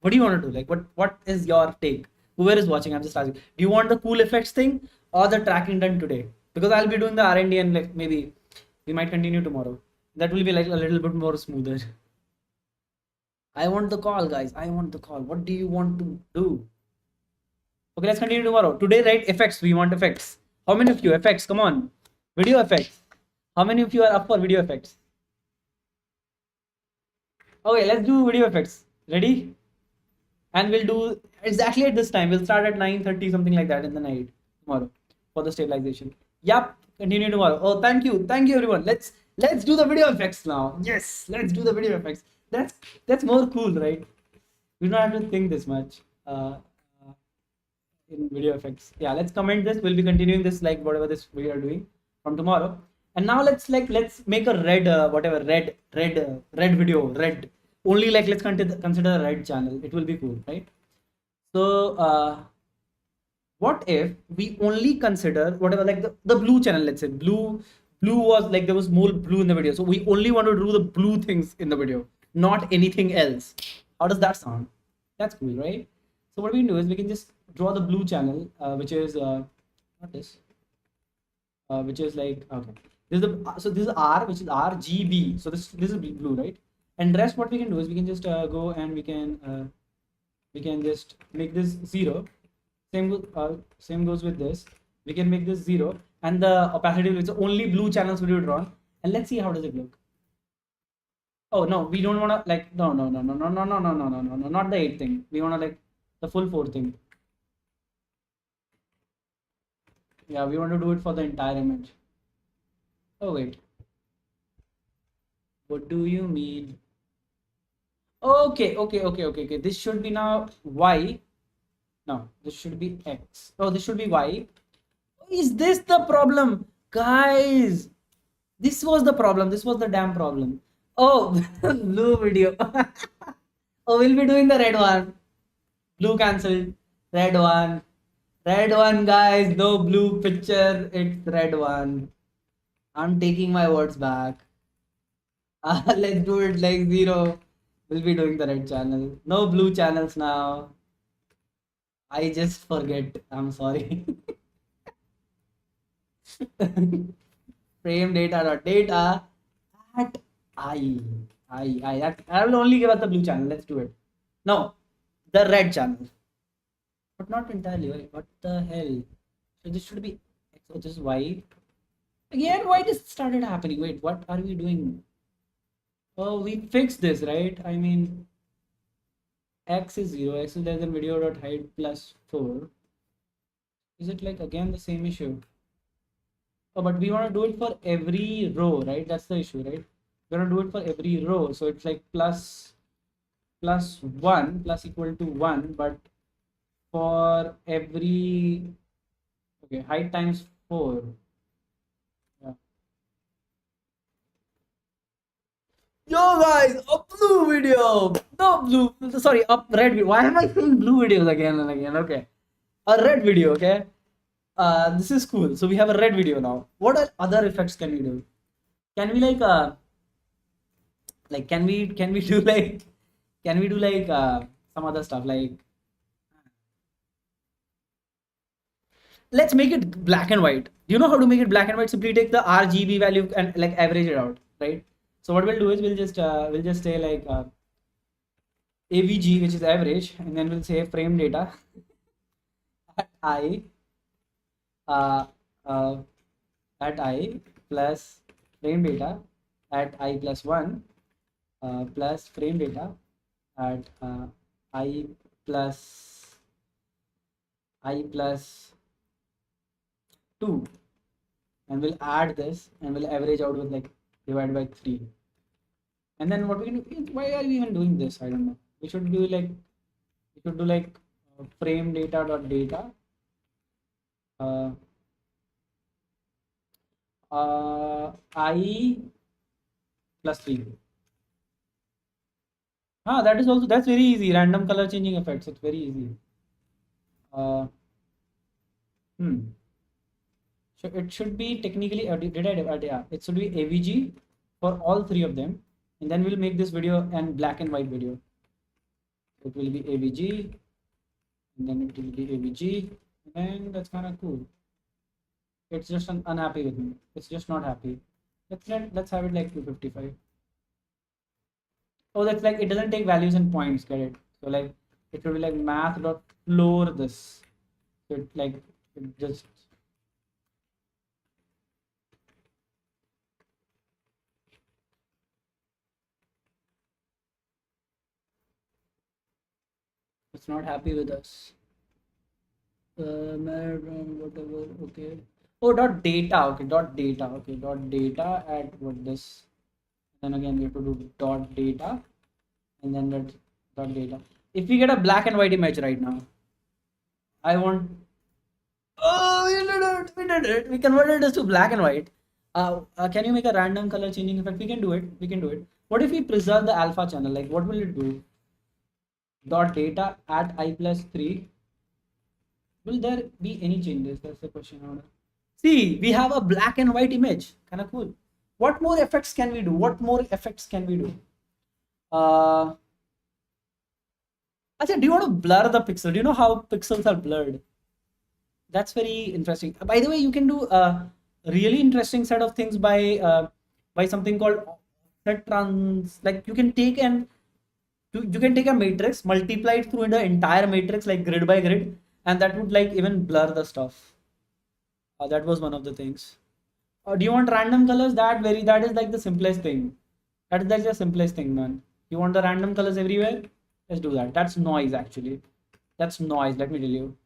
What do you want to do? Like, what is your take? Whoever is watching, I'm just asking. Do you want the cool effects thing or the tracking done today? Because I'll be doing the R&D, and like maybe we might continue tomorrow. That will be like a little bit more smoother. I want the call, guys. I want the call. What do you want to do? Okay, let's continue tomorrow. Today, right? Effects. We want effects. How many of you? Effects. Come on. Video effects. How many of you are up for video effects? Okay, let's do video effects. Ready? And we'll do exactly at this time. We'll start at 9:30, something like that, in the night tomorrow for the stabilization. Yep. Continue tomorrow. Oh, thank you. Thank you, everyone. Let's do the video effects now. Yes, let's do the video effects. That's more cool, right? We don't have to think this much in video effects. Yeah, let's comment this. We'll be continuing this, like whatever this we are doing from tomorrow. And now let's make a red red video, red only, like let's consider a red channel. It will be cool, right? So what if we only consider whatever, like the blue channel, let's say blue was like, there was more blue in the video, so we only want to do the blue things in the video, not anything else. How does that sound? That's cool, right? So what we can do is we can just draw the blue channel, which is not this. which is like, okay, this is the so this is R, which is RGB. So this is blue, right? And rest what we can do is we can just go and we can just make this 0. Same goes with this. We can make this 0, and the opacity is only blue channels will be drawn. And let's see how does it look. Oh no, we don't want to like no, not the 8 thing. We want to like the full 4 thing. Yeah, we want to do it for the entire image. Oh wait, what do you mean? Okay. This should be now Y. No, this should be X. Oh, this should be Y. Is this the problem, guys? This was the problem. This was the damn problem. Oh, blue video. Oh, we'll be doing the red one. Blue cancelled. Red one. Red one, guys. No blue picture. It's red one. I'm taking my words back. Let's do it like 0. We'll be doing the red channel. No blue channels now. I just forget. I'm sorry. Frame data at I will only give us the blue channel. Let's do it. No, the red channel. But not entirely. Wait, what the hell? So this should be X, so this is Y. Again, why this started happening? Wait, what are we doing? Oh, we fixed this, right? I mean, X is 0, X is less than video dot height plus 4. Is it like again the same issue? Oh, but we want to do it for every row, right? That's the issue, right? We want to do it for every row. So it's like plus 1 plus equal to 1, but for every, okay, height times 4. Yeah. Yo guys, a blue video. No blue, sorry, a red video. Why am I saying blue videos again and again? Okay. A red video, okay? This is cool. So we have a red video now. What other effects can we do? Can we like can we do like some other stuff like, let's make it black and white. Do you know how to make it black and white? Simply take the RGB value and like average it out, right? So what we'll do is we'll just say like AVG, which is average, and then we'll say frame data at I at I plus frame data at I plus 1 plus frame data at I plus 2, and we'll add this and we'll average out with like divided by 3. And then what we can do, why are we even doing this? I don't know. We should do like frame data dot data I plus 3. That is also, that's very easy. Random color changing effects. It's very easy. So it should be technically, yeah, it should be AVG for all 3 of them, and then we'll make this video and black and white video. It will be AVG, and then it will be AVG, and that's kind of cool. It's just unhappy with me. It's just not happy. Let's have it like 255. Oh, that's like it doesn't take values and points. Get it? So like it will be like math dot floor this. So it like it just. It's not happy with us. Whatever. Okay. Oh, dot data. Okay, dot data. Okay, dot data at what this. Then again we have to do dot data, and then that dot data. If we get a black and white image right now, I want. Oh, we did it! We did it! We converted this to black and white. Can you make a random color changing effect? We can do it. We can do it. What if we preserve the alpha channel? Like, what will it do? Dot data at I plus 3. Will there be any changes? That's the question. See, we have a black and white image. Kind of cool. What more effects can we do? What more effects can we do? Achha, do you want to blur the pixel? Do you know how pixels are blurred? That's very interesting. By the way, you can do really interesting set of things by something called offset trans. Like you can take you can take a matrix, multiply it through the entire matrix like grid by grid, and that would like even blur the stuff. That was one of the things. Do you want random colors? That is like the simplest thing. That is like the simplest thing, man. You want the random colors everywhere? Let's do that. That's noise actually. That's noise. Let me tell you.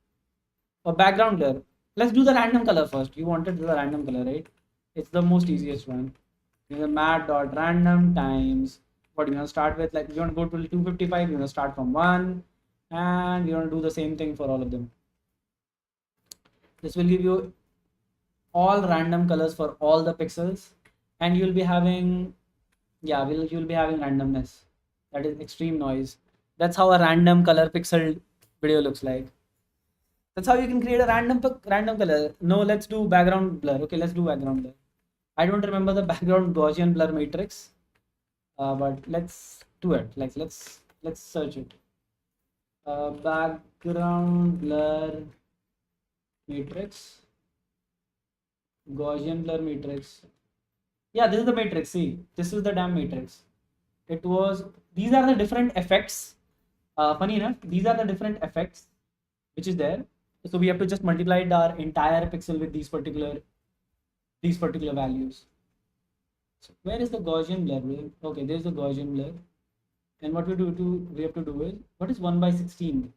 A background blur. Let's do the random color first. You wanted the random color, right? It's the most easiest one. The mat dot random times. What you want to start with? Like you want to go to 255. You want to start from one, and you want to do the same thing for all of them. This will give you all random colors for all the pixels, and you'll be having, yeah, you'll be having randomness. That is extreme noise. That's how a random color pixel video looks like. That's how you can create a random color. No, let's do background blur. Okay, let's do background blur. I don't remember the background Gaussian blur matrix, but let's do it. Like let's search it. Background blur matrix, Gaussian blur matrix. Yeah, this is the matrix. See, this is the damn matrix. It was. These are the different effects. Funny enough, these are the different effects which is there. So we have to just multiply our entire pixel with these particular values. So where is the Gaussian blur? Okay, there's the Gaussian blur. And what we have to do is, what is 1 by 16?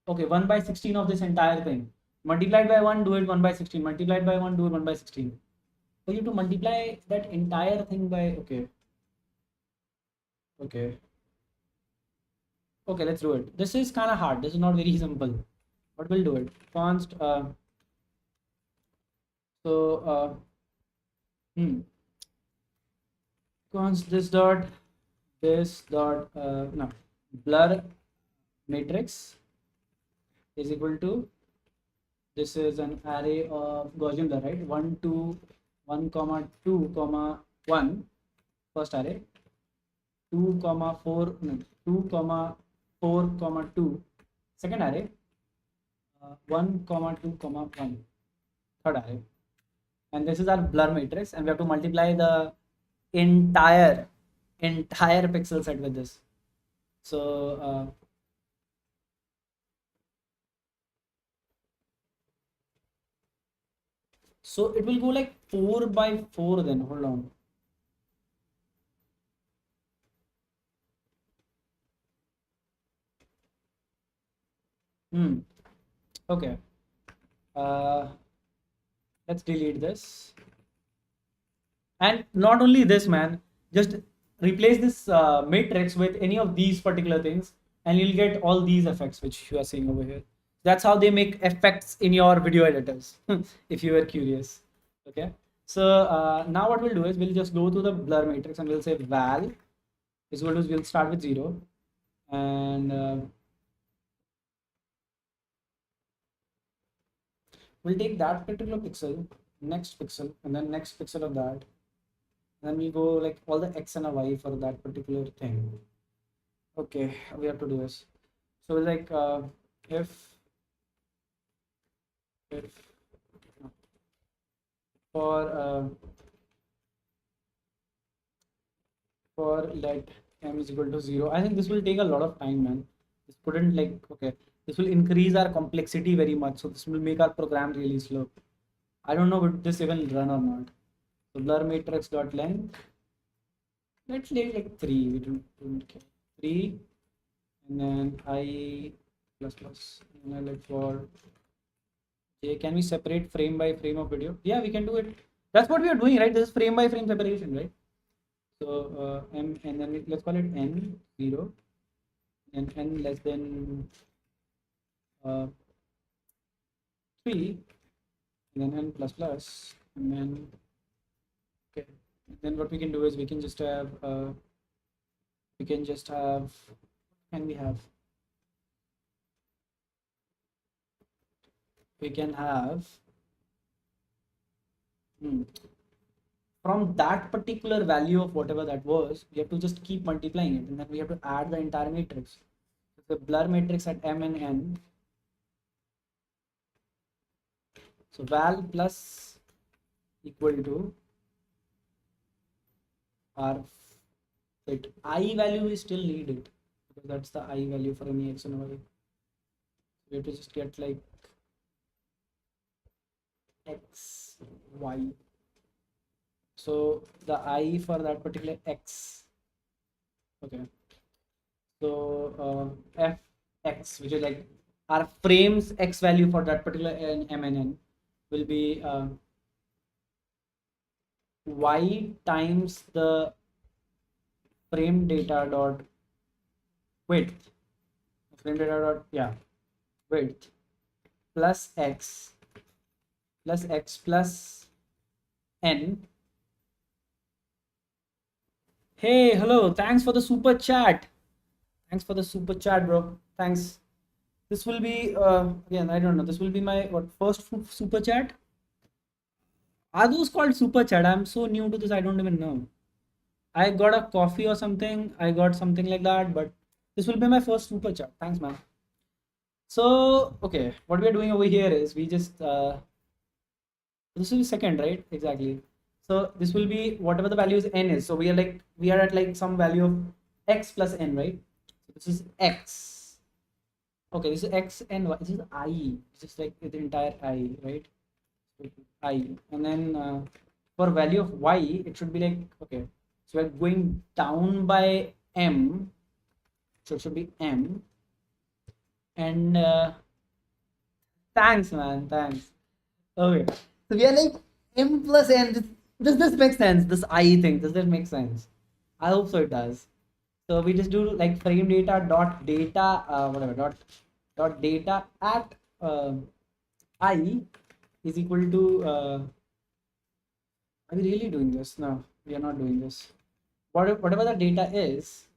Okay, 1 by 16 of this entire thing. Multiplied by 1, do it 1 by 16. Multiplied by 1, do it 1 by 16. So you have to multiply that entire thing by, okay. Okay. Okay, let's do it. This is kind of hard. This is not very simple. But we'll do it. Const, const this dot, no, blur matrix is equal to, this is an array of Gaussian blur, right? 1, 2, 1, comma 2, comma 1, first array, 2, comma 4, no, 2, comma 4, comma 2, second array, 1, comma 2, comma 1, third array. And this is our blur matrix, and we have to multiply the entire pixel set with this. So so it will go like 4 by 4 then. Hold on. Okay. Let's delete this. And not only this, man, just replace this matrix with any of these particular things, and you'll get all these effects which you are seeing over here. That's how they make effects in your video editors, if you were curious. Okay. So now what we'll do is we'll just go to the blur matrix and we'll say val is equal to, we'll start with 0, and we'll take that particular pixel, next pixel, and then next pixel of that. And then we go like all the x and a y for that particular thing. Okay, we have to do this. So like if for let m is equal to 0. I think this will take a lot of time, man. This couldn't like, okay, this will increase our complexity very much. So this will make our program really slow. I don't know would this even run or not. So blur matrix dot length. Let's leave like 3. We don't care. 3, and then I plus plus. And then like for j, can we separate frame by frame of video? Yeah, we can do it. That's what we are doing, right? This is frame by frame separation, right? So m, and then let's call it n 0, and n less than 3, and then n plus plus, and then okay. And then what we can do is we can just have what can we have? We can have from that particular value of whatever that was, we have to just keep multiplying it, and then we have to add the entire matrix. the blur matrix at m and n. So val plus equal to our fit. I value we still need it because that's the I value for any x and y. We have to just get like x, y. So the I for that particular x. Okay. So fx, which is like our frames x value for that particular m and n, will be y times the frame data dot width. Frame data dot, yeah, width plus x plus n. Hey, hello, thanks for the super chat. Thanks for the super chat, bro. Thanks. This will be again, I don't know, this will be my first super chat. Are those called super chat? I'm so new to this, I don't even know. I got a coffee or something, I got something like that, but this will be my first super chat. Thanks, man. So okay, what we are doing over here is we just this will be second, right? Exactly. So this will be whatever the value is n is. So we are at like some value of x plus n, right? So this is x. Okay, this is x and y. This is I. This is like the entire I, right? I. And then for value of y, it should be like, okay, so we're going down by m. So it should be m. And thanks, man. Thanks. Okay. So we are like m plus n. This makes sense. This I thing. Does that make sense? I hope so. It does. So we just do like frame data dot data whatever dot data at I is equal to are we really doing this? No, we are not doing this. Whatever the data is,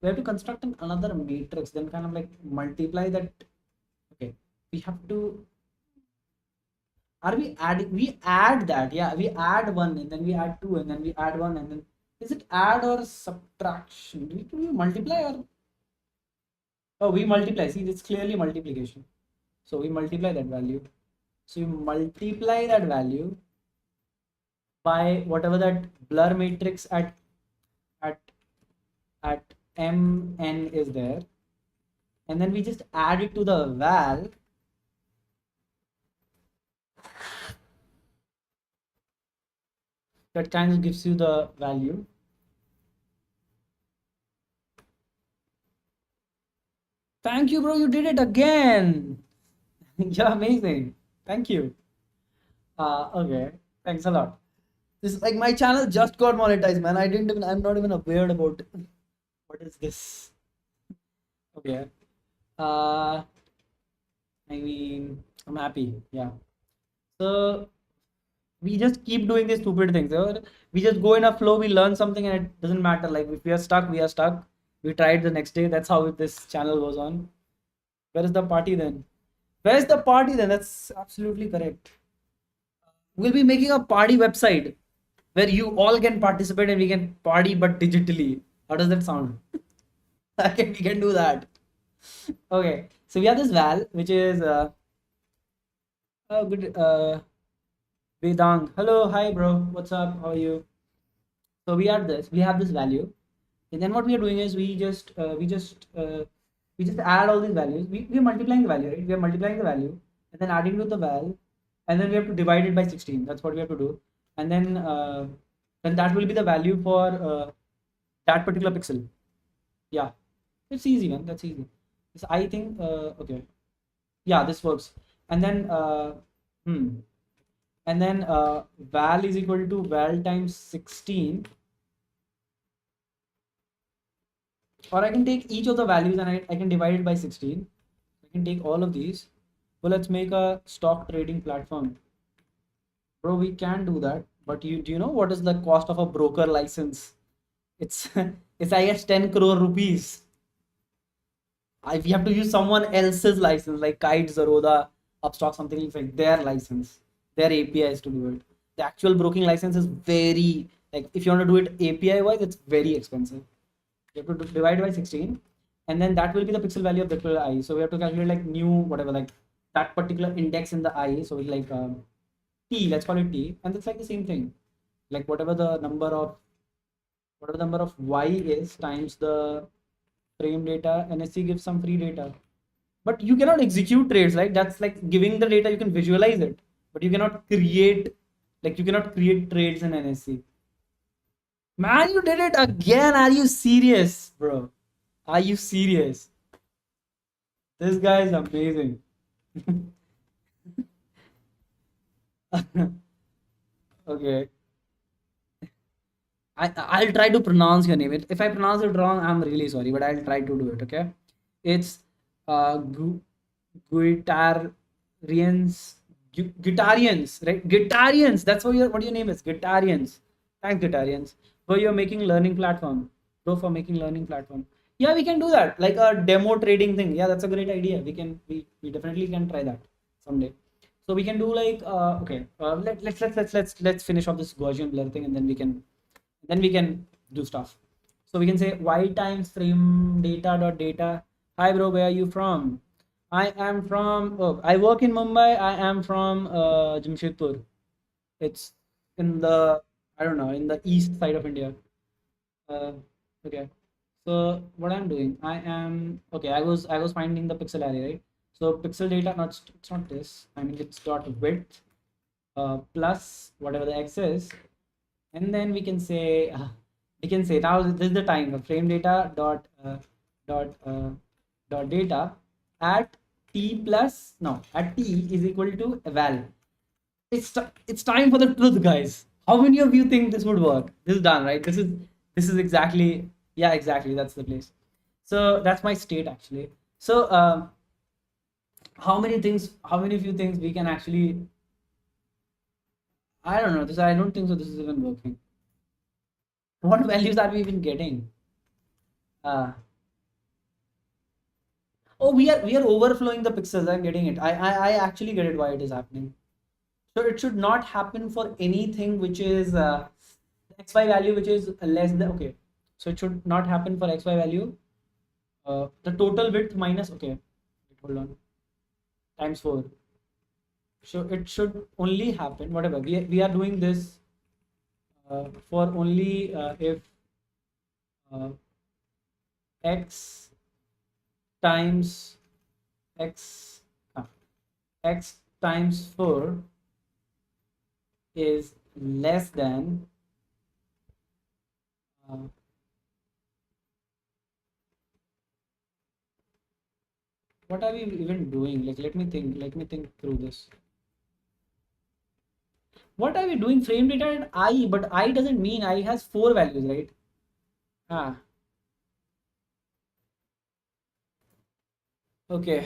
we have to construct another matrix, then kind of like multiply that. Okay, we have to. Are we adding? We add that, yeah. We add one and then we add two and then we add one and then is it add or subtraction? Do we multiply or? Oh, we multiply. See, it's clearly multiplication. So we multiply that value. So you multiply that value by whatever that blur matrix at at mn is there, and then we just add it to the val. That kind of gives you the value. Thank you, bro. You did it again. You're amazing. Thank you. Okay. Thanks a lot. This is like my channel just got monetized, man. I'm not even aware about what is this. Okay. I mean, I'm happy. Yeah. So we just keep doing these stupid things. Or we just go in a flow, we learn something, and it doesn't matter. Like if we are stuck, we are stuck. We tried the next day. That's how this channel goes on. Where is the party then? Where's the party then? That's absolutely correct. We'll be making a party website where you all can participate and we can party but digitally. How does that sound? We can do that. Okay, so we have this val which is oh good Vedang. Hello, hi bro. What's up? How are you? So we have this value, and then what we are doing is we just add all these values. We are multiplying the value, right? We are multiplying the value and then adding to the val, and then we have to divide it by 16. That's what we have to do, and then that will be the value for that particular pixel. Yeah, it's easy, man. That's easy. This I think okay. Yeah, this works. And then and then val is equal to val times 16, or I can take each of the values and I can divide it by 16. I can take all of these. So let's make a stock trading platform. Bro, we can do that, but do you know what is the cost of a broker license? It's it's I guess 10 crore rupees. We have to use someone else's license, like Kite, Zerodha, Upstock, something like their license, their APIs to do it. The actual broking license is very, like if you want to do it API wise, it's very expensive. You have to divide by 16, and then that will be the pixel value of the particular I. So we have to calculate like new whatever, like that particular index in the I. So it's like t, let's call it t, and it's like the same thing, like whatever the number of y is times the frame data, NSC gives some free data. But you cannot execute trades, right? That's like giving the data, you can visualize it, but you cannot create, like you cannot create trades in NSC. Man, you did it again. Are you serious, bro? Are you serious? This guy is amazing. Okay. I'll try to pronounce your name. If I pronounce it wrong, I'm really sorry, but I'll try to do it. Okay. It's guitarians, guitarians, right? Guitarians. That's what your name is. Guitarians. Thanks, Guitarians. For your making learning platform. Pro for making learning platform. Yeah, we can do that. Like a demo trading thing. Yeah, that's a great idea. We definitely can try that someday. So we can do like okay. Let's finish off this Gaussian blur thing, and then we can do stuff. So we can say y times frame data dot data. Hi bro, where are you from? I am from, oh, I work in Mumbai. I am from Jamshedpur. It's in the, I don't know, in the east side of India. Uh, okay. So what I'm doing, I am, okay, I was finding the pixel array, right? So pixel data, not, it's not this. I mean, it's dot width plus whatever the x is, and then we can say now this is the time the frame data dot dot data at t plus no at t is equal to eval. It's time for the truth, guys. How many of you think this would work? This is done, right? This is exactly, yeah, exactly, that's the place. So that's my state actually. So how many of you think we can actually, I don't know, this, I don't think so this is even working. What values are we even getting? uh Oh, we are overflowing the pixels. I'm getting it. I actually get it why it is happening. So it should not happen for anything which is xy value which is less than, okay. So it should not happen for xy value. The total width minus, okay. Wait, hold on. Times 4. So it should only happen whatever we are doing this for only if uh, x times x x times 4 is less than uh, what are we even doing? Like, let me think through this. What are we doing? Frame data and I, but I doesn't mean I has 4 values, right? Ah, okay.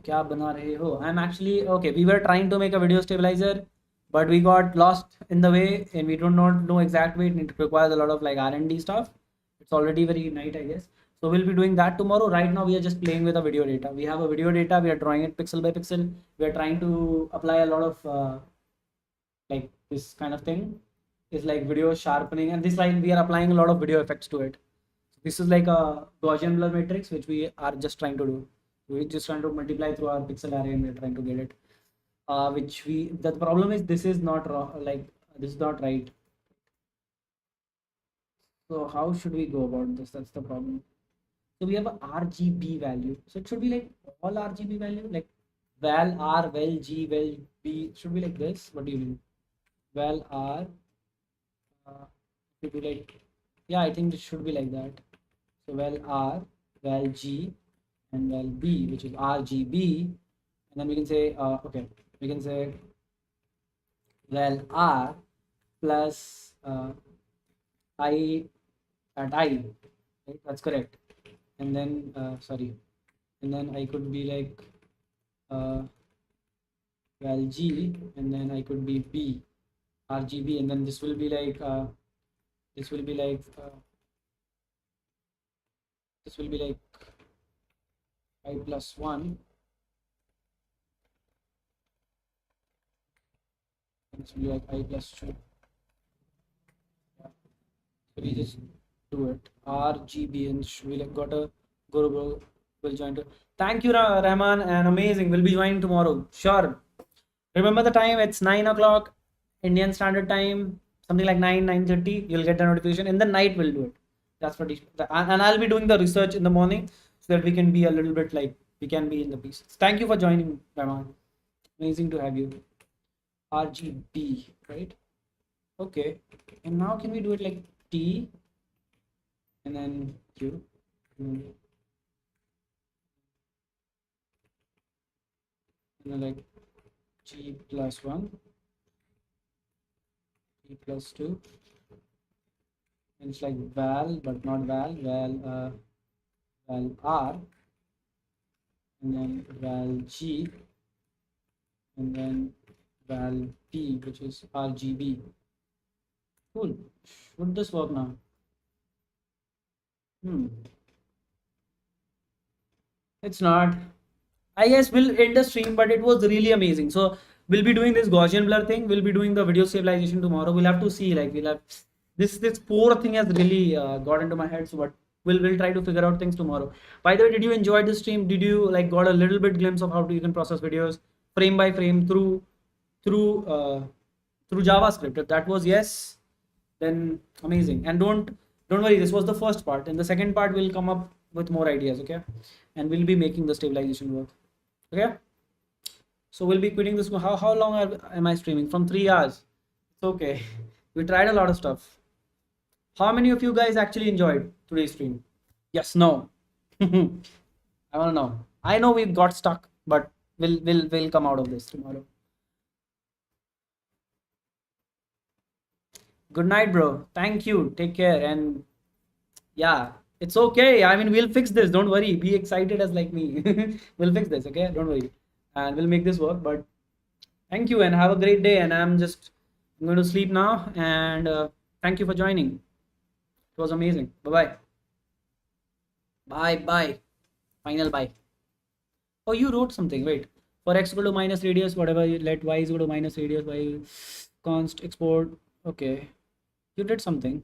क्या बना रहे हो? I'm actually okay. We were trying to make a video stabilizer, but we got lost in the way, and we do not know exact way. It requires a lot of like R&D stuff. It's already very night, I guess. So we'll be doing that tomorrow. Right now, we are just playing with the video data. We have a video data. We are drawing it pixel by pixel. We are trying to apply a lot of like this kind of thing is like video sharpening, and this line we are applying a lot of video effects to it. This is like a Gaussian blur matrix which we are just trying to do. We're just trying to multiply through our pixel array and we're trying to get it. Which we, the problem is this is not like this is not right. So how should we go about this? That's the problem. So we have a RGB value. So it should be like all RGB value, like val R, val G, val B. It should be like this. What do you mean? Val R should be like, yeah, I think it should be like that. So val R, val G, and val B, which is RGB, and then we can say okay, we can say val R plus I at I, right? That's correct. And then sorry, and then I could be like val G, and then I could be B, RGB, and then this will be like this will be like this will be like I plus 1. This will be like I plus 2. Yeah. So we just do it. RGB and we like got a Guru will join. Thank you, Rahman, and amazing. We'll be joining tomorrow. Sure. Remember the time? It's 9 o'clock Indian Standard Time, something like 9:30. You'll get the notification. In the night, we'll do it. That's what. And I'll be doing the research in the morning so that we can be a little bit like we can be in the pieces. Thank you for joining, Rahman. Amazing to have you. RGB, right? Okay. And now can we do it like T and then Q? And then like G plus 1, G plus 2. And it's like val, but not val, val R, and then val G, and then val P, which is RGB. Cool. Would this work now? It's not. I guess we'll end the stream, but it was really amazing. So we'll be doing this Gaussian blur thing. We'll be doing the video stabilization tomorrow. We'll have to see. Like we'll have this core thing has really got into my head. So but we'll try to figure out things tomorrow. By the way, did you enjoy the stream? Did you like got a little bit glimpse of how to you can process videos frame by frame through JavaScript? If that was yes, then amazing. And don't worry. This was the first part. In the second part, we'll come up with more ideas. Okay, and we'll be making the stabilization work. Okay, so we'll be quitting this. How long am I streaming? From 3 hours. It's okay. We tried a lot of stuff. How many of you guys actually enjoyed today's stream? Yes, no. I want to know. I know we got stuck, but we'll come out of this tomorrow. Good night, bro. Thank you. Take care. And yeah, it's okay. I mean, we'll fix this. Don't worry. Be excited as like me. We'll fix this. Okay. Don't worry. And we'll make this work. But thank you and have a great day. And I'm going to sleep now. And thank you for joining. It was amazing. Bye-bye. Bye. Final bye. Oh, you wrote something. Wait. For x equal to minus radius, whatever, let y is equal to minus radius, y const export. Okay. You did something.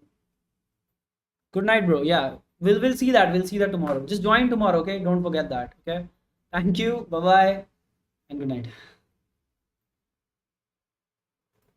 Good night, bro. Yeah. We'll see that. We'll see that tomorrow. Just join tomorrow, okay? Don't forget that. Okay. Thank you. Bye-bye. And good night.